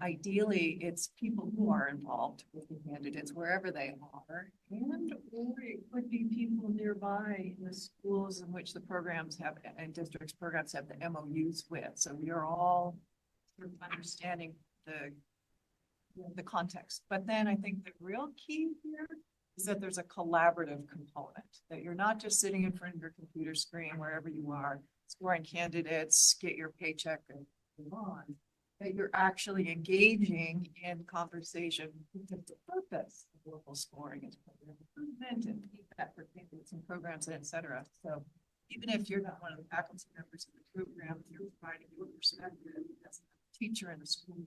ideally it's people who are involved with the candidates wherever they are, and or it could be people nearby in the schools in which the programs have and districts programs have the MOUs with. So we are all sort of understanding the context. But then I think the real key here is that there's a collaborative component, that you're not just sitting in front of your computer screen wherever you are, scoring candidates, get your paycheck and move on, that you're actually engaging in conversation because the purpose of local scoring is program improvement and feedback for candidates and programs, et cetera. So even if you're not one of the faculty members of the program, you're providing your perspective as a teacher in the school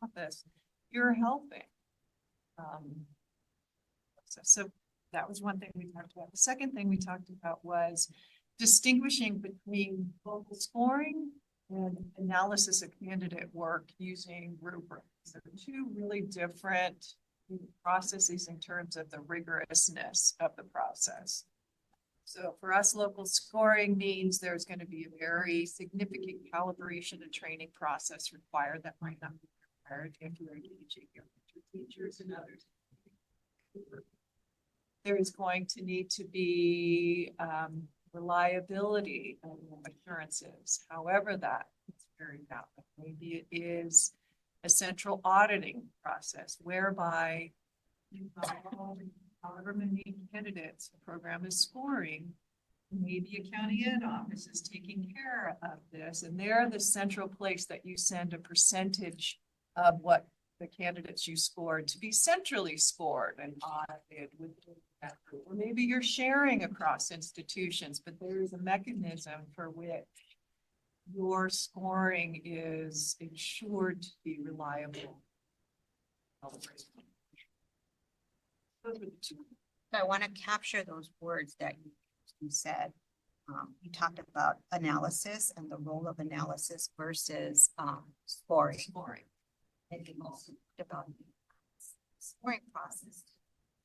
office, you're helping. So that was one thing we talked about. The second thing we talked about was distinguishing between local scoring and analysis of candidate work using rubrics. They're two really different processes in terms of the rigorousness of the process. So for us, local scoring means there's going to be a very significant calibration and training process required that might not be required if you're engaging your teachers and others. There is going to need to be reliability assurances, however that is carried out. Maybe it is a central auditing process whereby however many candidates the program is scoring, maybe a county ed office is taking care of this, and they're the central place that you send a percentage of what the candidates you scored to be centrally scored and audited with that group. Or maybe you're sharing across institutions, but there's a mechanism for which your scoring is ensured to be reliable. I want to capture those words that you said. you talked about analysis and the role of analysis versus scoring. And you also talked about the scoring process,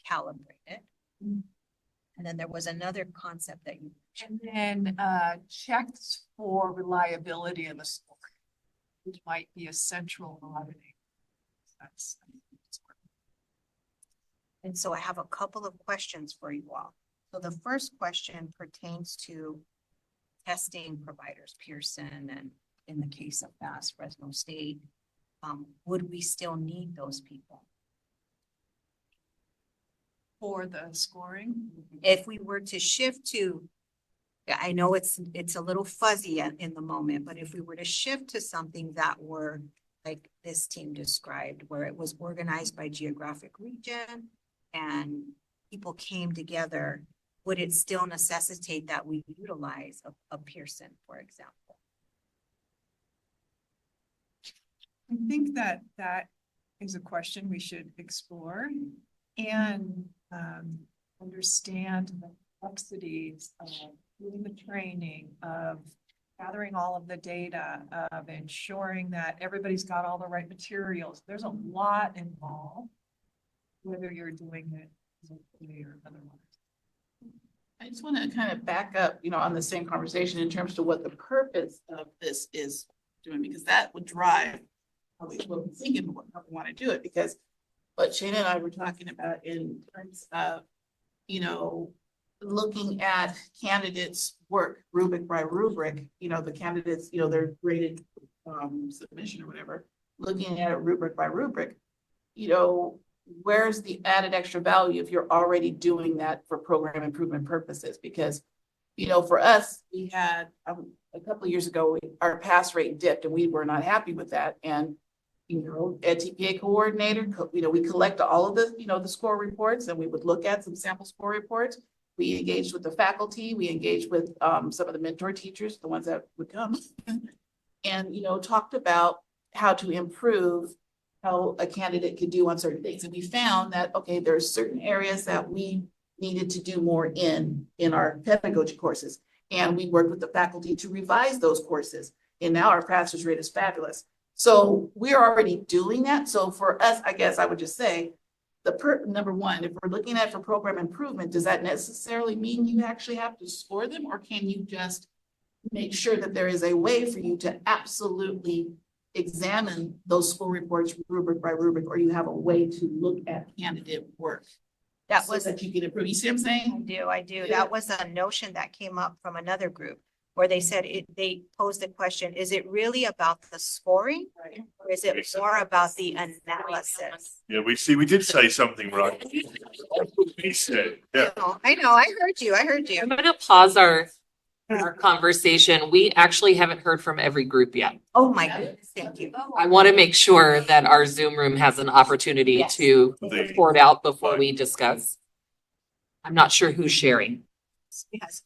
calibrated. And then there was another concept that you. And then checks for reliability in the score, which might be a central auditing. That's. And so I have a couple of questions for you all. So the first question pertains to testing providers, Pearson, and in the case of Bass, Fresno State, would we still need those people? For the scoring? If we were to shift to, I know it's a little fuzzy in the moment, but if we were to shift to something that were like this team described, where it was organized by geographic region and people came together, would it still necessitate that we utilize a Pearson, for example? I think that is a question we should explore and understand the complexities of doing the training, of gathering all of the data, of ensuring that everybody's got all the right materials. There's a lot involved, whether you're doing it locally or otherwise. I just want to kind of back up, on the same conversation in terms of what the purpose of this is doing, because that would drive how we thinking how we want to do it. Because what Shana and I were talking about in terms of, looking at candidates' work rubric by rubric, the candidates, their graded submission or whatever, looking at it rubric by rubric, where's the added extra value if you're already doing that for program improvement purposes? Because, for us, we had a couple of years ago, our pass rate dipped and we were not happy with that. And, at TPA coordinator, we collect all of the score reports and we would look at some sample score reports. We engaged with the faculty, we engaged with some of the mentor teachers, the ones that would come, and, talked about how to improve how a candidate could do on certain things. And we found that, okay, there's certain areas that we needed to do more in our pedagogy courses. And we worked with the faculty to revise those courses. And now our pass rate is fabulous. So we're already doing that. So for us, I guess I would just say, number one, if we're looking at for program improvement, does that necessarily mean you actually have to score them? Or can you just make sure that there is a way for you to absolutely examine those score reports rubric by rubric, or you have a way to look at candidate work that you can improve? You see what I'm saying? I do. Yeah. That was a notion that came up from another group where they said they posed the question, is it really about the scoring? Right. Or is it more about the analysis? Yeah, we did say something right. We said, yeah. I know, I heard you. I'm going to pause our conversation. We actually haven't heard from every group yet. Oh my goodness, thank you. I want to make sure that our Zoom room has an opportunity to report out before we discuss. I'm not sure who's sharing. Yes.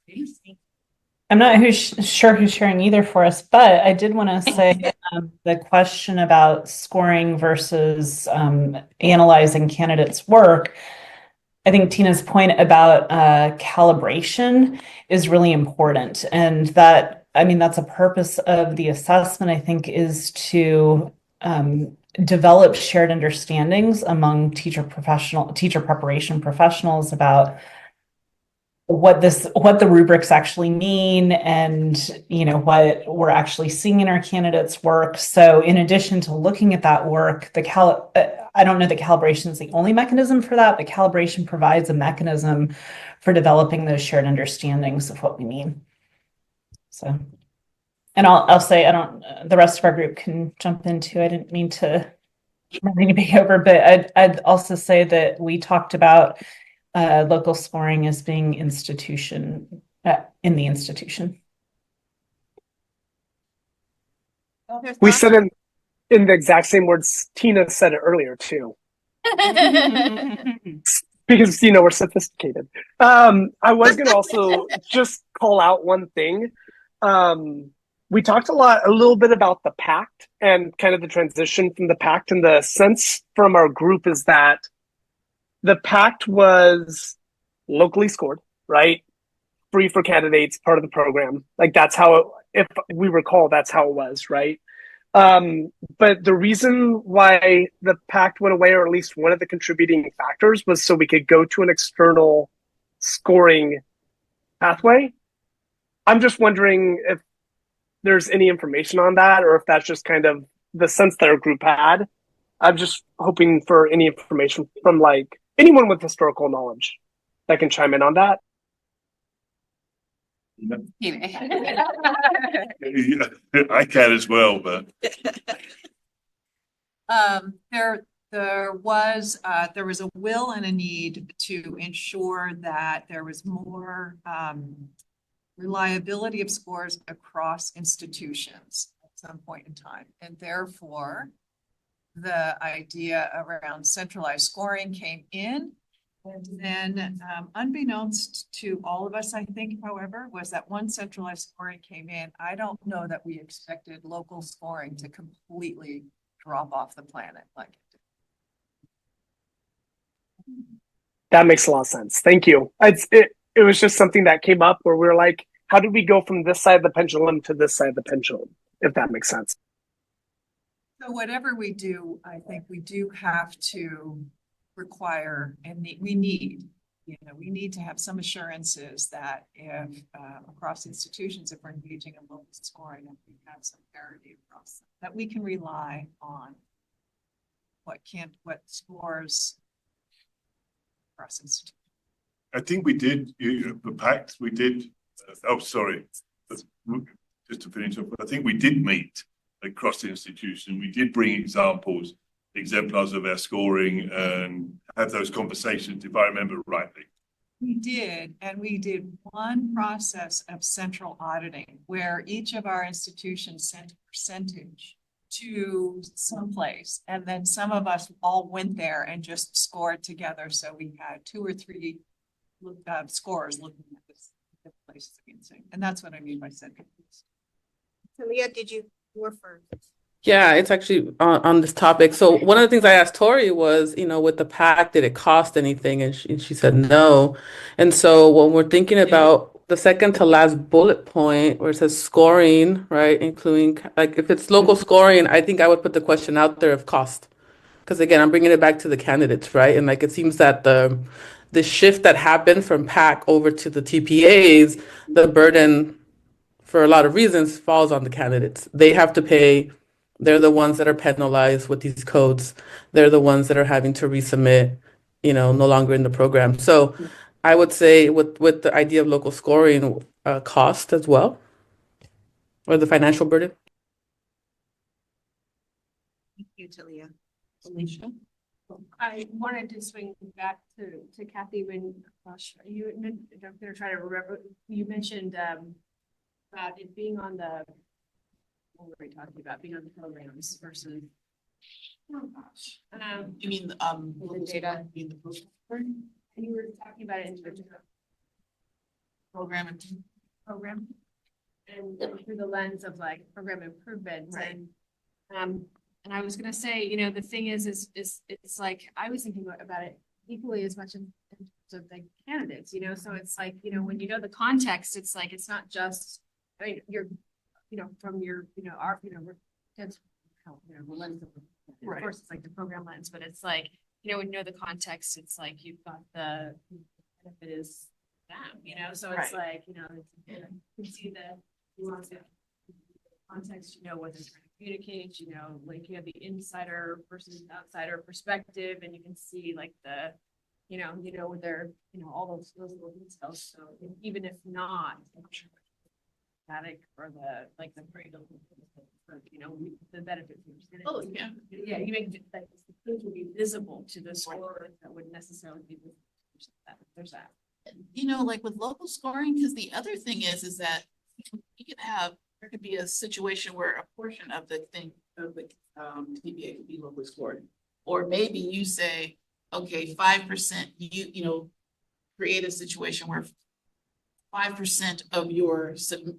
I'm not sure who's sharing either for us, but I did want to say the question about scoring versus analyzing candidates' work. I think Tina's point about calibration is really important. And that's a purpose of the assessment, I think, is to develop shared understandings among teacher preparation professionals about what the rubrics actually mean and, what we're actually seeing in our candidates' work. So in addition to looking at that work, I don't know that calibration is the only mechanism for that, but calibration provides a mechanism for developing those shared understandings of what we mean. So, and I'll say, the rest of our group can jump in too. I didn't mean to be over, but I'd also say that we talked about local scoring as being in the institution. We said in the exact same words Tina said it earlier too. Because we're sophisticated. I was gonna also just call out one thing. We talked a little bit about the pact and kind of the transition from the pact, and the sense from our group is that the pact was locally scored, right? free for candidates, part of the program. Like that's how it, if we recall, that's how it was, right? But the reason why the pact went away, or at least one of the contributing factors, was so we could go to an external scoring pathway. I'm just wondering if there's any information on that, or if that's just kind of the sense that our group had. I'm just hoping for any information from like anyone with historical knowledge that can chime in on that. Yeah, I can as well, but There was a will and a need to ensure that there was more reliability of scores across institutions at some point in time. And therefore, the idea around centralized scoring came in. And then unbeknownst to all of us, I think, however, was that one centralized scoring came in. I don't know that we expected local scoring to completely drop off the planet like it did. That makes a lot of sense. Thank you. It was just something that came up where we were like, how did we go from this side of the pendulum to this side of the pendulum, if that makes sense? So whatever we do, I think we do have to require, and we need to have some assurances that if across institutions, if we're engaging in local scoring, and we have some parity across them, that we can rely on what scores across institutions. I think we did, the pact, we did, just to finish up, I think we did meet across the institution. We did bring examples, exemplars of our scoring and have those conversations, if I remember rightly. We did, and we did one process of central auditing where each of our institutions sent a percentage to someplace, and then some of us all went there and just scored together. So we had 2 or 3 scores looking at this places against it. And that's what I mean by central. So Leah, did you go first? Yeah, it's actually on this topic. So one of the things I asked Tori was, with the pact, did it cost anything? And she said no. And so when we're thinking about the second to last bullet point where it says scoring, right, including like if it's local scoring, I think I would put the question out there of cost. Because again, I'm bringing it back to the candidates, right? And like it seems that the shift that happened from PAC over to the TPAs, the burden for a lot of reasons falls on the candidates. They have to pay. They're the ones that are penalized with these codes. They're the ones that are having to resubmit, no longer in the program. So I would say with the idea of local scoring, cost as well, or the financial burden. Thank you, Talia. Alicia? I wanted to swing back to Kathy when you, I'm gonna try to remember, you mentioned about it being on the, what were we talking about, being on the programs versus, oh gosh. You mean the data? You mean You were talking about it in the program and through the lens of like program improvement. Right. And I was gonna say, the thing is it's like I was thinking about it equally as much in terms of the candidates, so it's like, when you know the context, it's like it's not just, I mean, you're, from your, our, that's the lens of, of course, it's like the program lens, but it's like, when you know the context, it's like you've got the benefit is them, so it's like, you can see the nuance of context, what they're trying to communicate, like you have the insider versus outsider perspective, and you can see like the, with their, all those little details. So even if not static or the the benefit. Oh, yeah. Yeah, you make that things will be visible to the scorer that wouldn't necessarily be visible. There's that. Like with local scoring, because the other thing is that you could have, there could be a situation where a portion of the thing of the TPA could be locally scored, or maybe you say, okay, 5%. You create a situation where 5% of your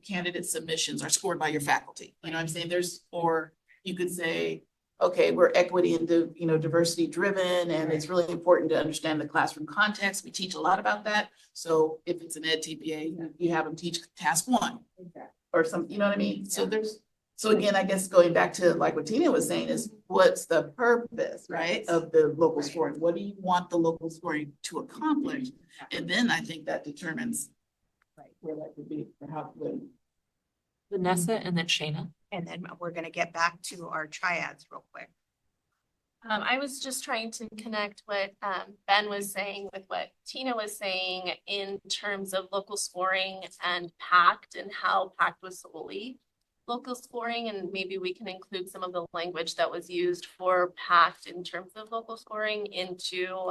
candidate submissions are scored by your faculty. You know what I'm saying? Or you could say, okay, we're equity and, diversity driven, and it's really important to understand the classroom context. We teach a lot about that. So if it's an ed TPA, you have them teach task 1 or something, you know what I mean? So again, I guess going back to like what Tina was saying is what's the purpose, right, of the local scoring? What do you want the local scoring to accomplish? And then I think that determines where that could be or how good. Vanessa and then Shayna. And then we're gonna get back to our triads real quick. I was just trying to connect what Ben was saying with what Tina was saying in terms of local scoring and PACT and how PACT was solely local scoring, and maybe we can include some of the language that was used for PACT in terms of local scoring into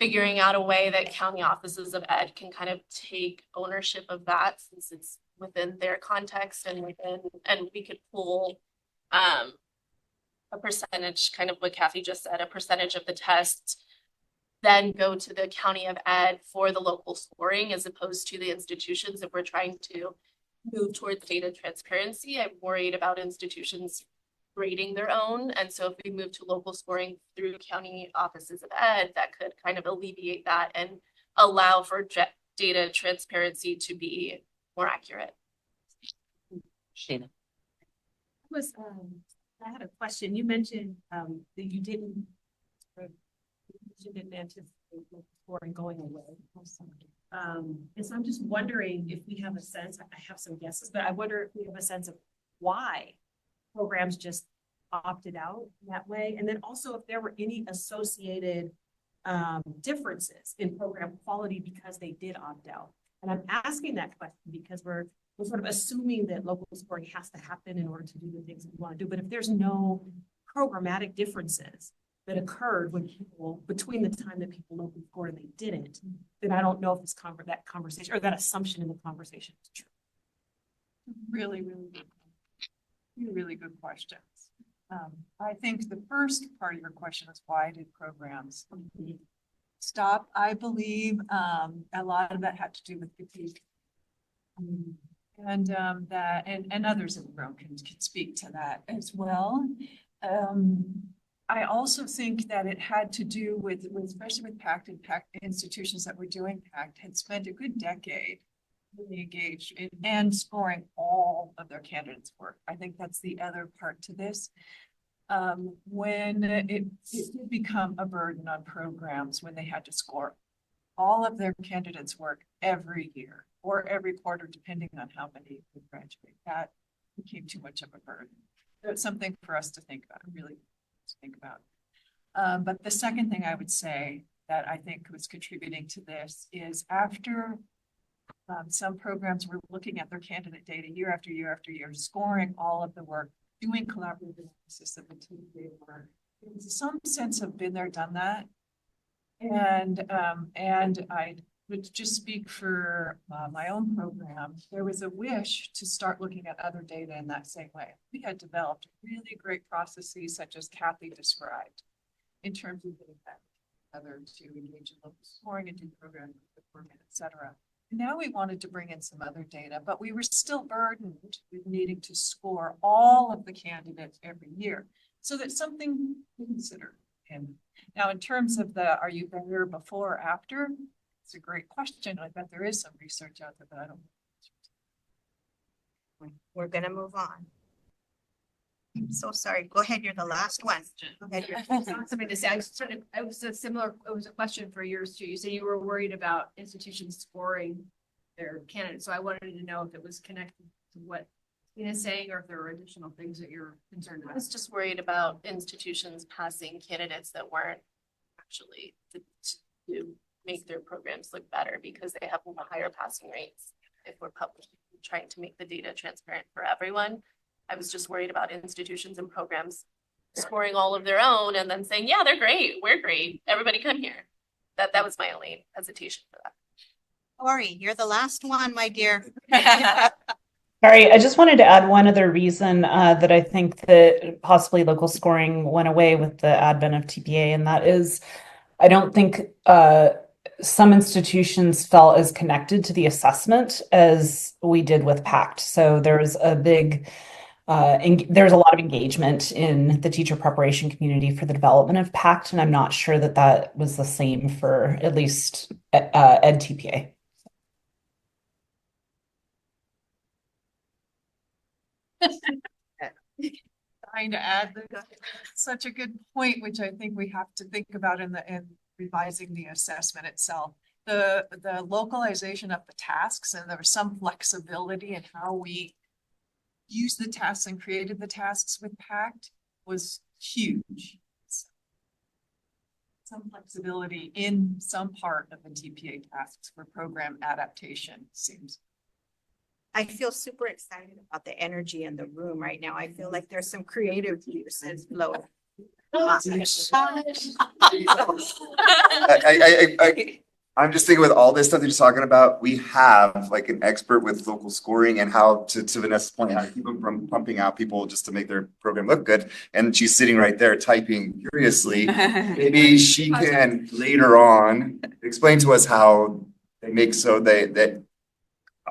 figuring out a way that county offices of ed can kind of take ownership of that since it's within their context and we could pull a percentage, kind of what Kathy just said, a percentage of the tests, then go to the county of ed for the local scoring as opposed to the institutions. If we're trying to move towards data transparency, I'm worried about institutions grading their own. And so if we move to local scoring through county offices of ed, that could kind of alleviate that and allow for data transparency to be more accurate. Shayna. I had a question. You mentioned that you didn't anticipate scoring going away. And so I'm just wondering if we have a sense, I have some guesses, but I wonder if we have a sense of why programs just opted out that way. And then also if there were any associated differences in program quality because they did opt out. And I'm asking that question because we're sort of assuming that local scoring has to happen in order to do the things that we want to do. But if there's no programmatic differences that occurred when people, between the time that people locally scored and they didn't, then I don't know if that conversation or that assumption in the conversation is true. Really good questions. I think the first part of your question is why did programs stop? I believe a lot of that had to do with fatigue. And others in the room can speak to that as well. I also think that it had to do with especially with PACT and PACT institutions that were doing PACT had spent a good decade really engaged in and scoring all of their candidates' work. I think that's the other part to this. When it did become a burden on programs when they had to score all of their candidates' work every year or every quarter, depending on how many would graduate, that became too much of a burden. So it's something for us to think about, really to think about. But the second thing I would say that I think was contributing to this is after some programs were looking at their candidate data year after year after year, scoring all of the work, doing collaborative analysis of the team data work. There was some sense of been there, done that. And I would just speak for my own program. There was a wish to start looking at other data in that same way. We had developed really great processes such as Kathy described in terms of getting back together to engage in local scoring and do program, et cetera. Now we wanted to bring in some other data, but we were still burdened with needing to score all of the candidates every year. So that's something to consider. And now in terms of are you better before or after? It's a great question. I bet there is some research out there, but I don't know. We're gonna move on. I'm so sorry. Go ahead. You're the last one. Go ahead. Something to say. It was a question for yours too. You said you were worried about institutions scoring their candidates. So I wanted to know if it was connected to what Tina's saying or if there were additional things that you're concerned about. I was just worried about institutions passing candidates that weren't actually to make their programs look better because they have higher passing rates if we're trying to make the data transparent for everyone. I was just worried about institutions and programs scoring all of their own and then saying, yeah, they're great. We're great. Everybody come here. That was my only hesitation for that. Lori, you're the last one, my dear. Sorry, I just wanted to add one other reason that I think that possibly local scoring went away with the advent of TPA, and that is I don't think some institutions felt as connected to the assessment as we did with PACT. So there was a big there's a lot of engagement in the teacher preparation community for the development of PACT, and I'm not sure that that was the same for at least Ed TPA. Trying to add such a good point, which I think we have to think about in revising the assessment itself. The localization of the tasks, and there was some flexibility in how we used the tasks and created the tasks with PACT was huge. Some flexibility in some part of the TPA tasks for program adaptation seems. I feel super excited about the energy in the room right now. I feel like there's some creative juices flowing. I'm just thinking with all this stuff that you're talking about, we have like an expert with local scoring and how to Vanessa's point, how to keep them from pumping out people just to make their program look good. And she's sitting right there typing furiously. Maybe she can later on explain to us how they make so that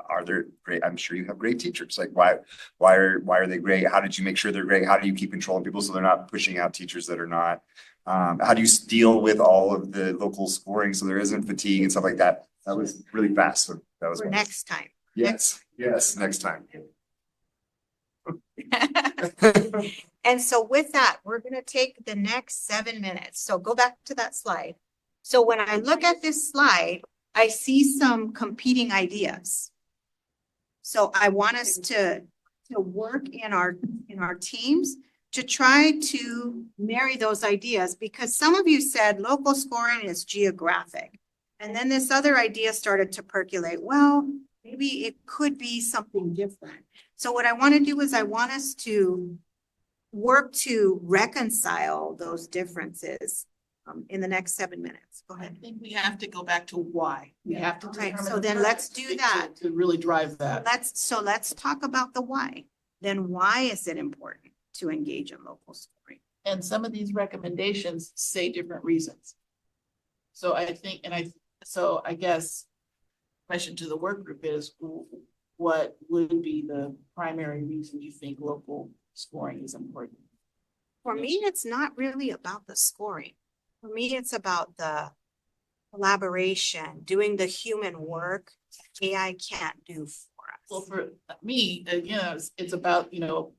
are there great? I'm sure you have great teachers. Like why are they great? How did you make sure they're great? How do you keep controlling people so they're not pushing out teachers that are not? How do you deal with all of the local scoring so there isn't fatigue and stuff like that? That was really fast. So that was For next time. Yes, next time. And so with that, we're going to take the next 7 minutes. So go back to that slide. So when I look at this slide, I see some competing ideas. So I want us to work in our teams to try to marry those ideas, because some of you said local scoring is geographic. And then this other idea started to percolate. Well, maybe it could be something different. So what I want to do is I want us to work to reconcile those differences in the next 7 minutes. Go ahead. I think we have to go back to why. We have to. Okay, so then let's do that. To really drive that. Let's talk about the why. Then why is it important to engage in local scoring? And some of these recommendations say different reasons. So I think, so I guess question to the work group is, what would be the primary reason you think local scoring is important? For me, it's not really about the scoring. For me, it's about the collaboration, doing the human work AI can't do for us. Well, for me, it's about,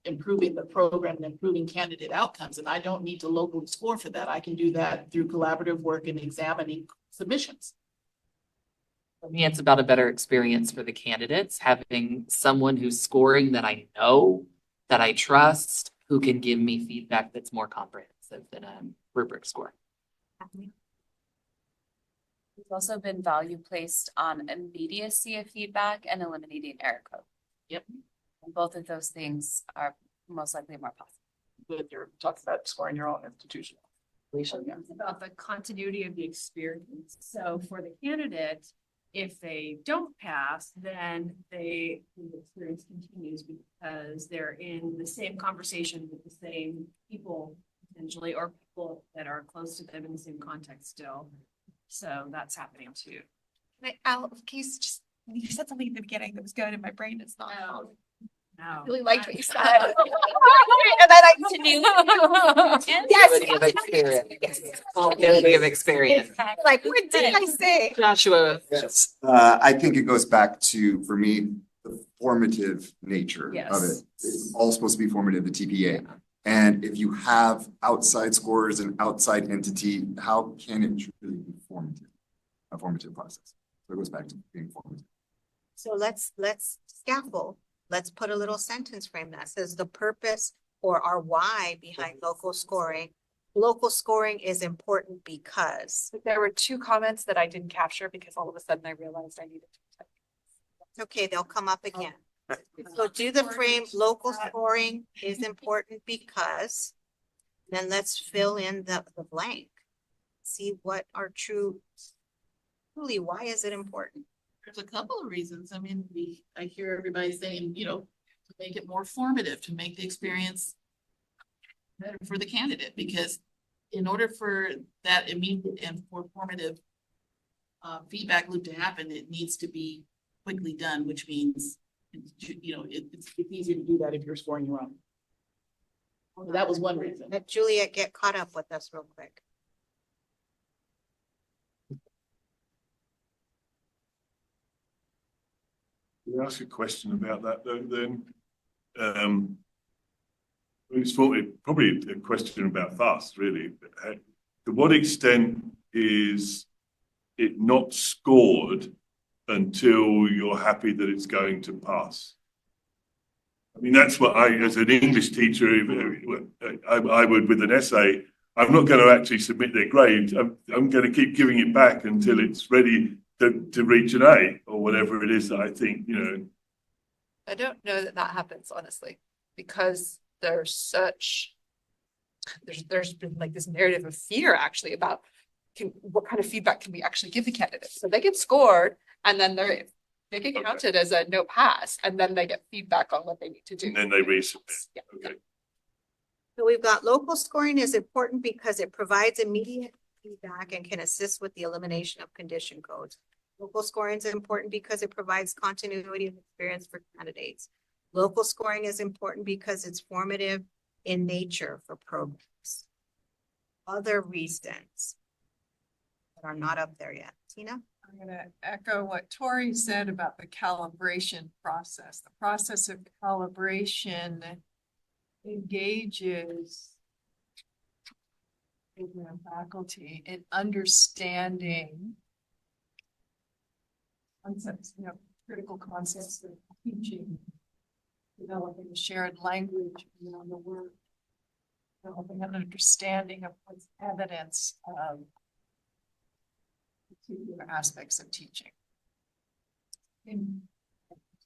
improving the program and improving candidate outcomes. And I don't need to locally score for that. I can do that through collaborative work and examining submissions. For me, it's about a better experience for the candidates, having someone who's scoring that I know, that I trust, who can give me feedback that's more comprehensive than a rubric score. There's also been value placed on immediacy of feedback and eliminating error code. Yep. And both of those things are most likely more possible. But you're talking about scoring your own institution. It's about the continuity of the experience. So for the candidate, if they don't pass, then the experience continues because they're in the same conversation with the same people potentially, or people that are close to them in the same context still. So that's happening too. You said something at the beginning that was good, and my brain is not. No. I really liked what you said. And then I continue. Continuity of experience. Like, what did I say? Joshua. Yes. I think it goes back to, for me, the formative nature of it. It's all supposed to be formative, the TPA. And if you have outside scorers and outside entity, how can it truly be formative? A formative process. So it goes back to being formative. So let's scaffold. Let's put a little sentence frame that says the purpose or our why behind local scoring. Local scoring is important because. There were 2 comments that I didn't capture because all of a sudden I realized I needed to type. It's okay, they'll come up again. So do the frame, local scoring is important because, then let's fill in the blank. See what are truly, why is it important? There's a couple of reasons. I mean, I hear everybody saying, to make it more formative, to make the experience better for the candidate, because in order for that immediate and more formative feedback loop to happen, it needs to be quickly done, which means You know, it's easier to do that if you're scoring your own. That was one reason. Let Juliet get caught up with us real quick. Can I ask a question about that though, then? It's probably a question about FAST, really. To what extent is it not scored until you're happy that it's going to pass? I mean, that's what as an English teacher, I would with an essay, I'm not going to actually submit their grade. I'm going to keep giving it back until it's ready to reach an A or whatever it is that I think, you know. I don't know that that happens, honestly, because there's been like this narrative of fear actually about what kind of feedback can we actually give the candidates. So they get scored and then they get counted as a no pass, and then they get feedback on what they need to do. And then they resubmit. Yeah. Okay. So we've got local scoring is important because it provides immediate feedback and can assist with the elimination of condition codes. Local scoring is important because it provides continuity of experience for candidates. Local scoring is important because it's formative in nature for programs. Other reasons that are not up there yet. Tina? I'm going to echo what Tori said about the calibration process. The process of calibration engages program faculty in understanding concepts, you know, critical concepts of teaching, developing a shared language around the work, developing an understanding of what's evidence of particular aspects of teaching.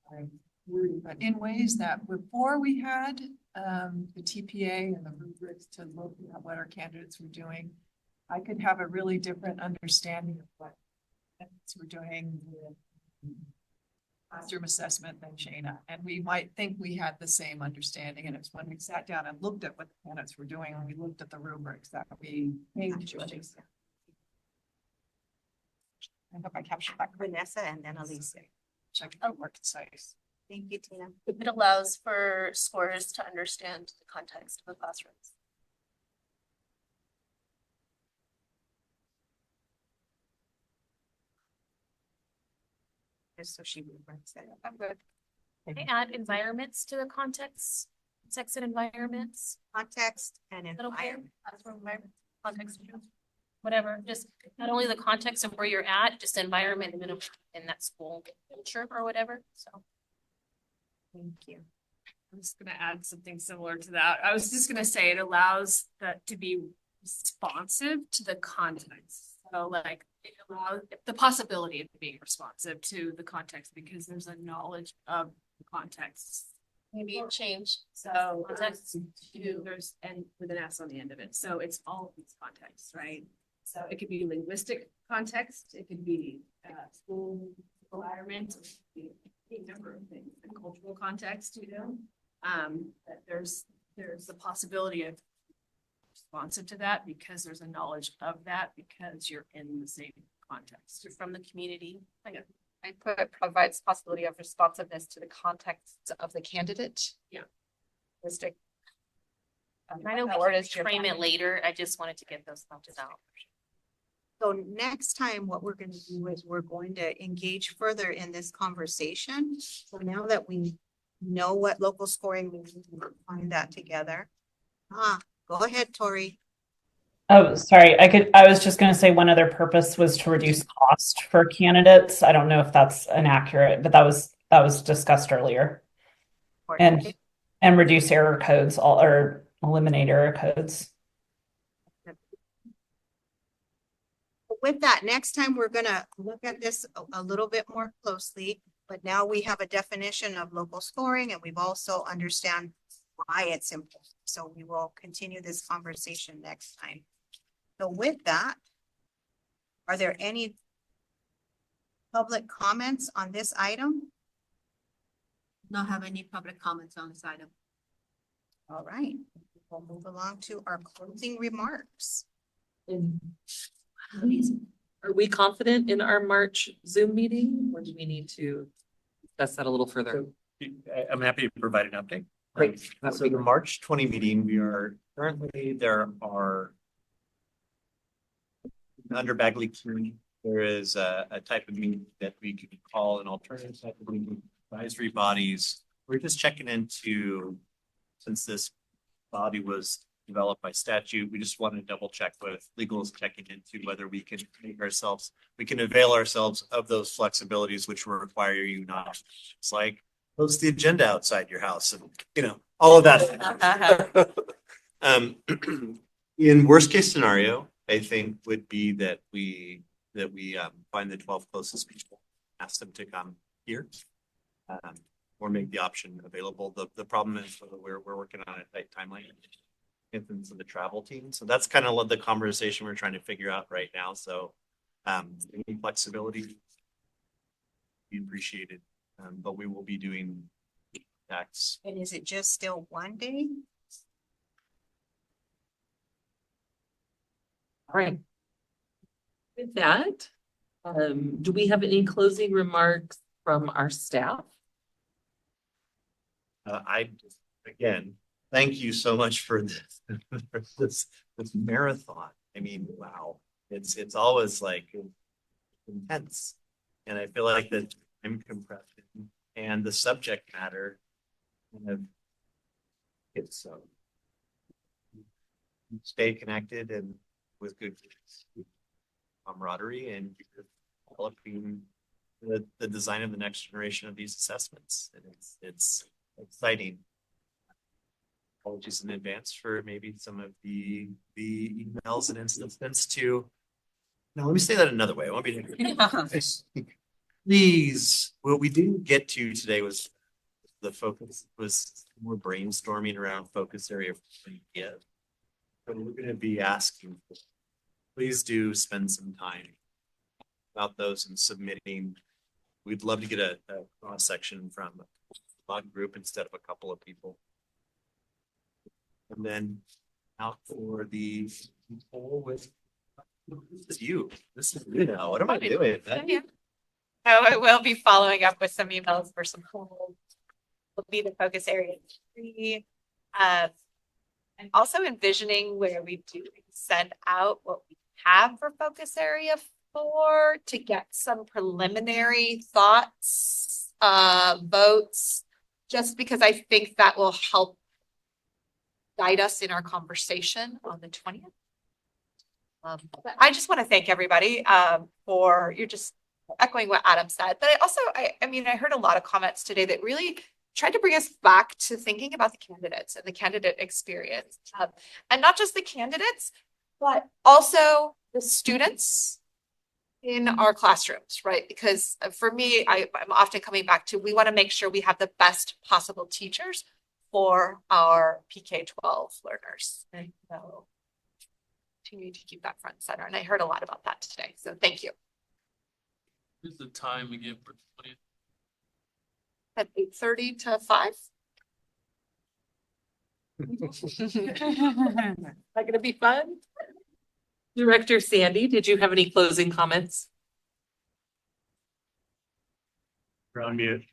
But in ways that before we had the TPA and the rubrics to look at what our candidates were doing, I could have a really different understanding of what candidates were doing with classroom assessment than Shana. And we might think we had the same understanding. And it's when we sat down and looked at what the candidates were doing and we looked at the rubrics that we made choices. I hope I captured that. Vanessa and then Alicia. Check out more concise. Thank you, Tina. It allows for scorers to understand the context of the classrooms. Just so she referenced that. I'm good. Can I add environments to the context and environments? Context and Is that okay? environment. Classroom environment, context, whatever, just not only the context of where you're at, just environment in that school culture or whatever, so. Thank you. I'm just gonna add something similar to that. I was just gonna say it allows that to be responsive to the context. So like it allows the possibility of being responsive to the context because there's a knowledge of the context. Maybe change. So context to there's and with an S on the end of it. So it's all of these contexts, right? So it could be linguistic context, it could be school environment, it could be a number of things, and cultural context, you know. That there's the possibility of responsive to that because there's a knowledge of that because you're in the same context. You're from the community. I put provides possibility of responsiveness to the context of the candidate. Yeah. I know we can frame it later. I just wanted to get those thoughts out. So next time, what we're going to do is we're going to engage further in this conversation. So now that we know what local scoring means, we'll find that together. Go ahead, Tori. Oh, sorry. I was just going to say one other purpose was to reduce cost for candidates. I don't know if that's inaccurate, but that was discussed earlier. And reduce error codes or eliminate error codes. With that, next time we're going to look at this a little bit more closely, but now we have a definition of local scoring and we've also understand why it's important. So we will continue this conversation next time. So with that, are there any public comments on this item? Not have any public comments on this item. All right, we'll move along to our closing remarks. Are we confident in our March Zoom meeting or do we need to discuss that a little further? I'm happy to provide an update. Great. So the March 20 meeting, there are under Bagley County, there is a type of meeting that we could call an alternative type of meeting, advisory bodies. We're just checking into, since this body was developed by statute, we just want to double check with legal is checking into whether we can avail ourselves of those flexibilities which will require you not. It's like post the agenda outside your house and all of that. In worst case scenario, I think would be that we find the 12 closest people, ask them to come here, or make the option available. The problem is we're working on a tight timeline for the travel team, so that's kind of the conversation we're trying to figure out right now. So any flexibility be appreciated, but we will be doing tax. And is it just still one day? All right. With that, do we have any closing remarks from our staff? Again, thank you so much for this marathon. I mean, wow, it's always like intense, and I feel like the time compression and the subject matter kind of it's stay connected and with good camaraderie and developing the design of the next generation of these assessments, and it's exciting. Apologies in advance for maybe some of the emails and incidents to. Now, let me say that another way. I want to be please. What we didn't get to today was the focus was more brainstorming around focus area for ideas. But we're going to be asking. Please do spend some time about those and submitting. We'd love to get a cross section from a large group instead of a couple of people. And then out for the poll with this is you. This is you now. What am I doing? Yeah. No, I will be following up with some emails for some polls. Will be the focus area 3. I'm also envisioning where we do send out what we have for focus area 4 to get some preliminary thoughts, votes, just because I think that will help guide us in our conversation on the 20th. But I just want to thank everybody for you're just echoing what Adam said. But I mean, I heard a lot of comments today that really tried to bring us back to thinking about the candidates and the candidate experience. And not just the candidates, but also the students in our classrooms, right? Because for me, I'm often coming back to, we want to make sure we have the best possible teachers for our PK-12 learners. And so continue to keep that front and center. And I heard a lot about that today. So thank you. What's the time again for 20th? At 8:30 to 5. That gonna be fun? Director Sandy, did you have any closing comments? You're on mute.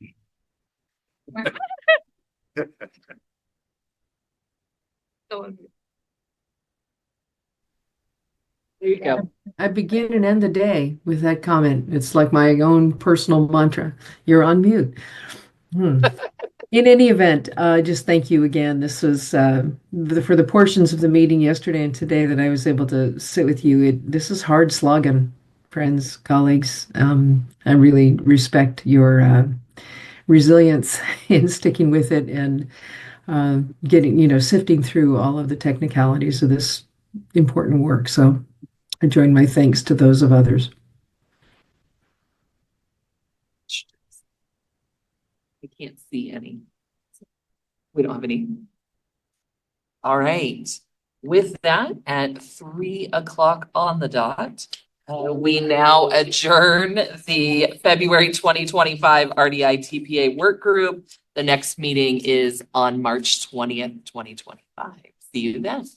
There you go. I begin and end the day with that comment. It's like my own personal mantra. You're on mute. In any event, just thank you again. This was for the portions of the meeting yesterday and today that I was able to sit with you. This is hard slogging, friends, colleagues. I really respect your resilience in sticking with it and getting, sifting through all of the technicalities of this important work. So I join my thanks to those of others. I can't see any. We don't have any. All right. With that, at 3 o'clock on the dot, we now adjourn the February 2025 RDI TPA work group. The next meeting is on March 20th, 2025. See you then.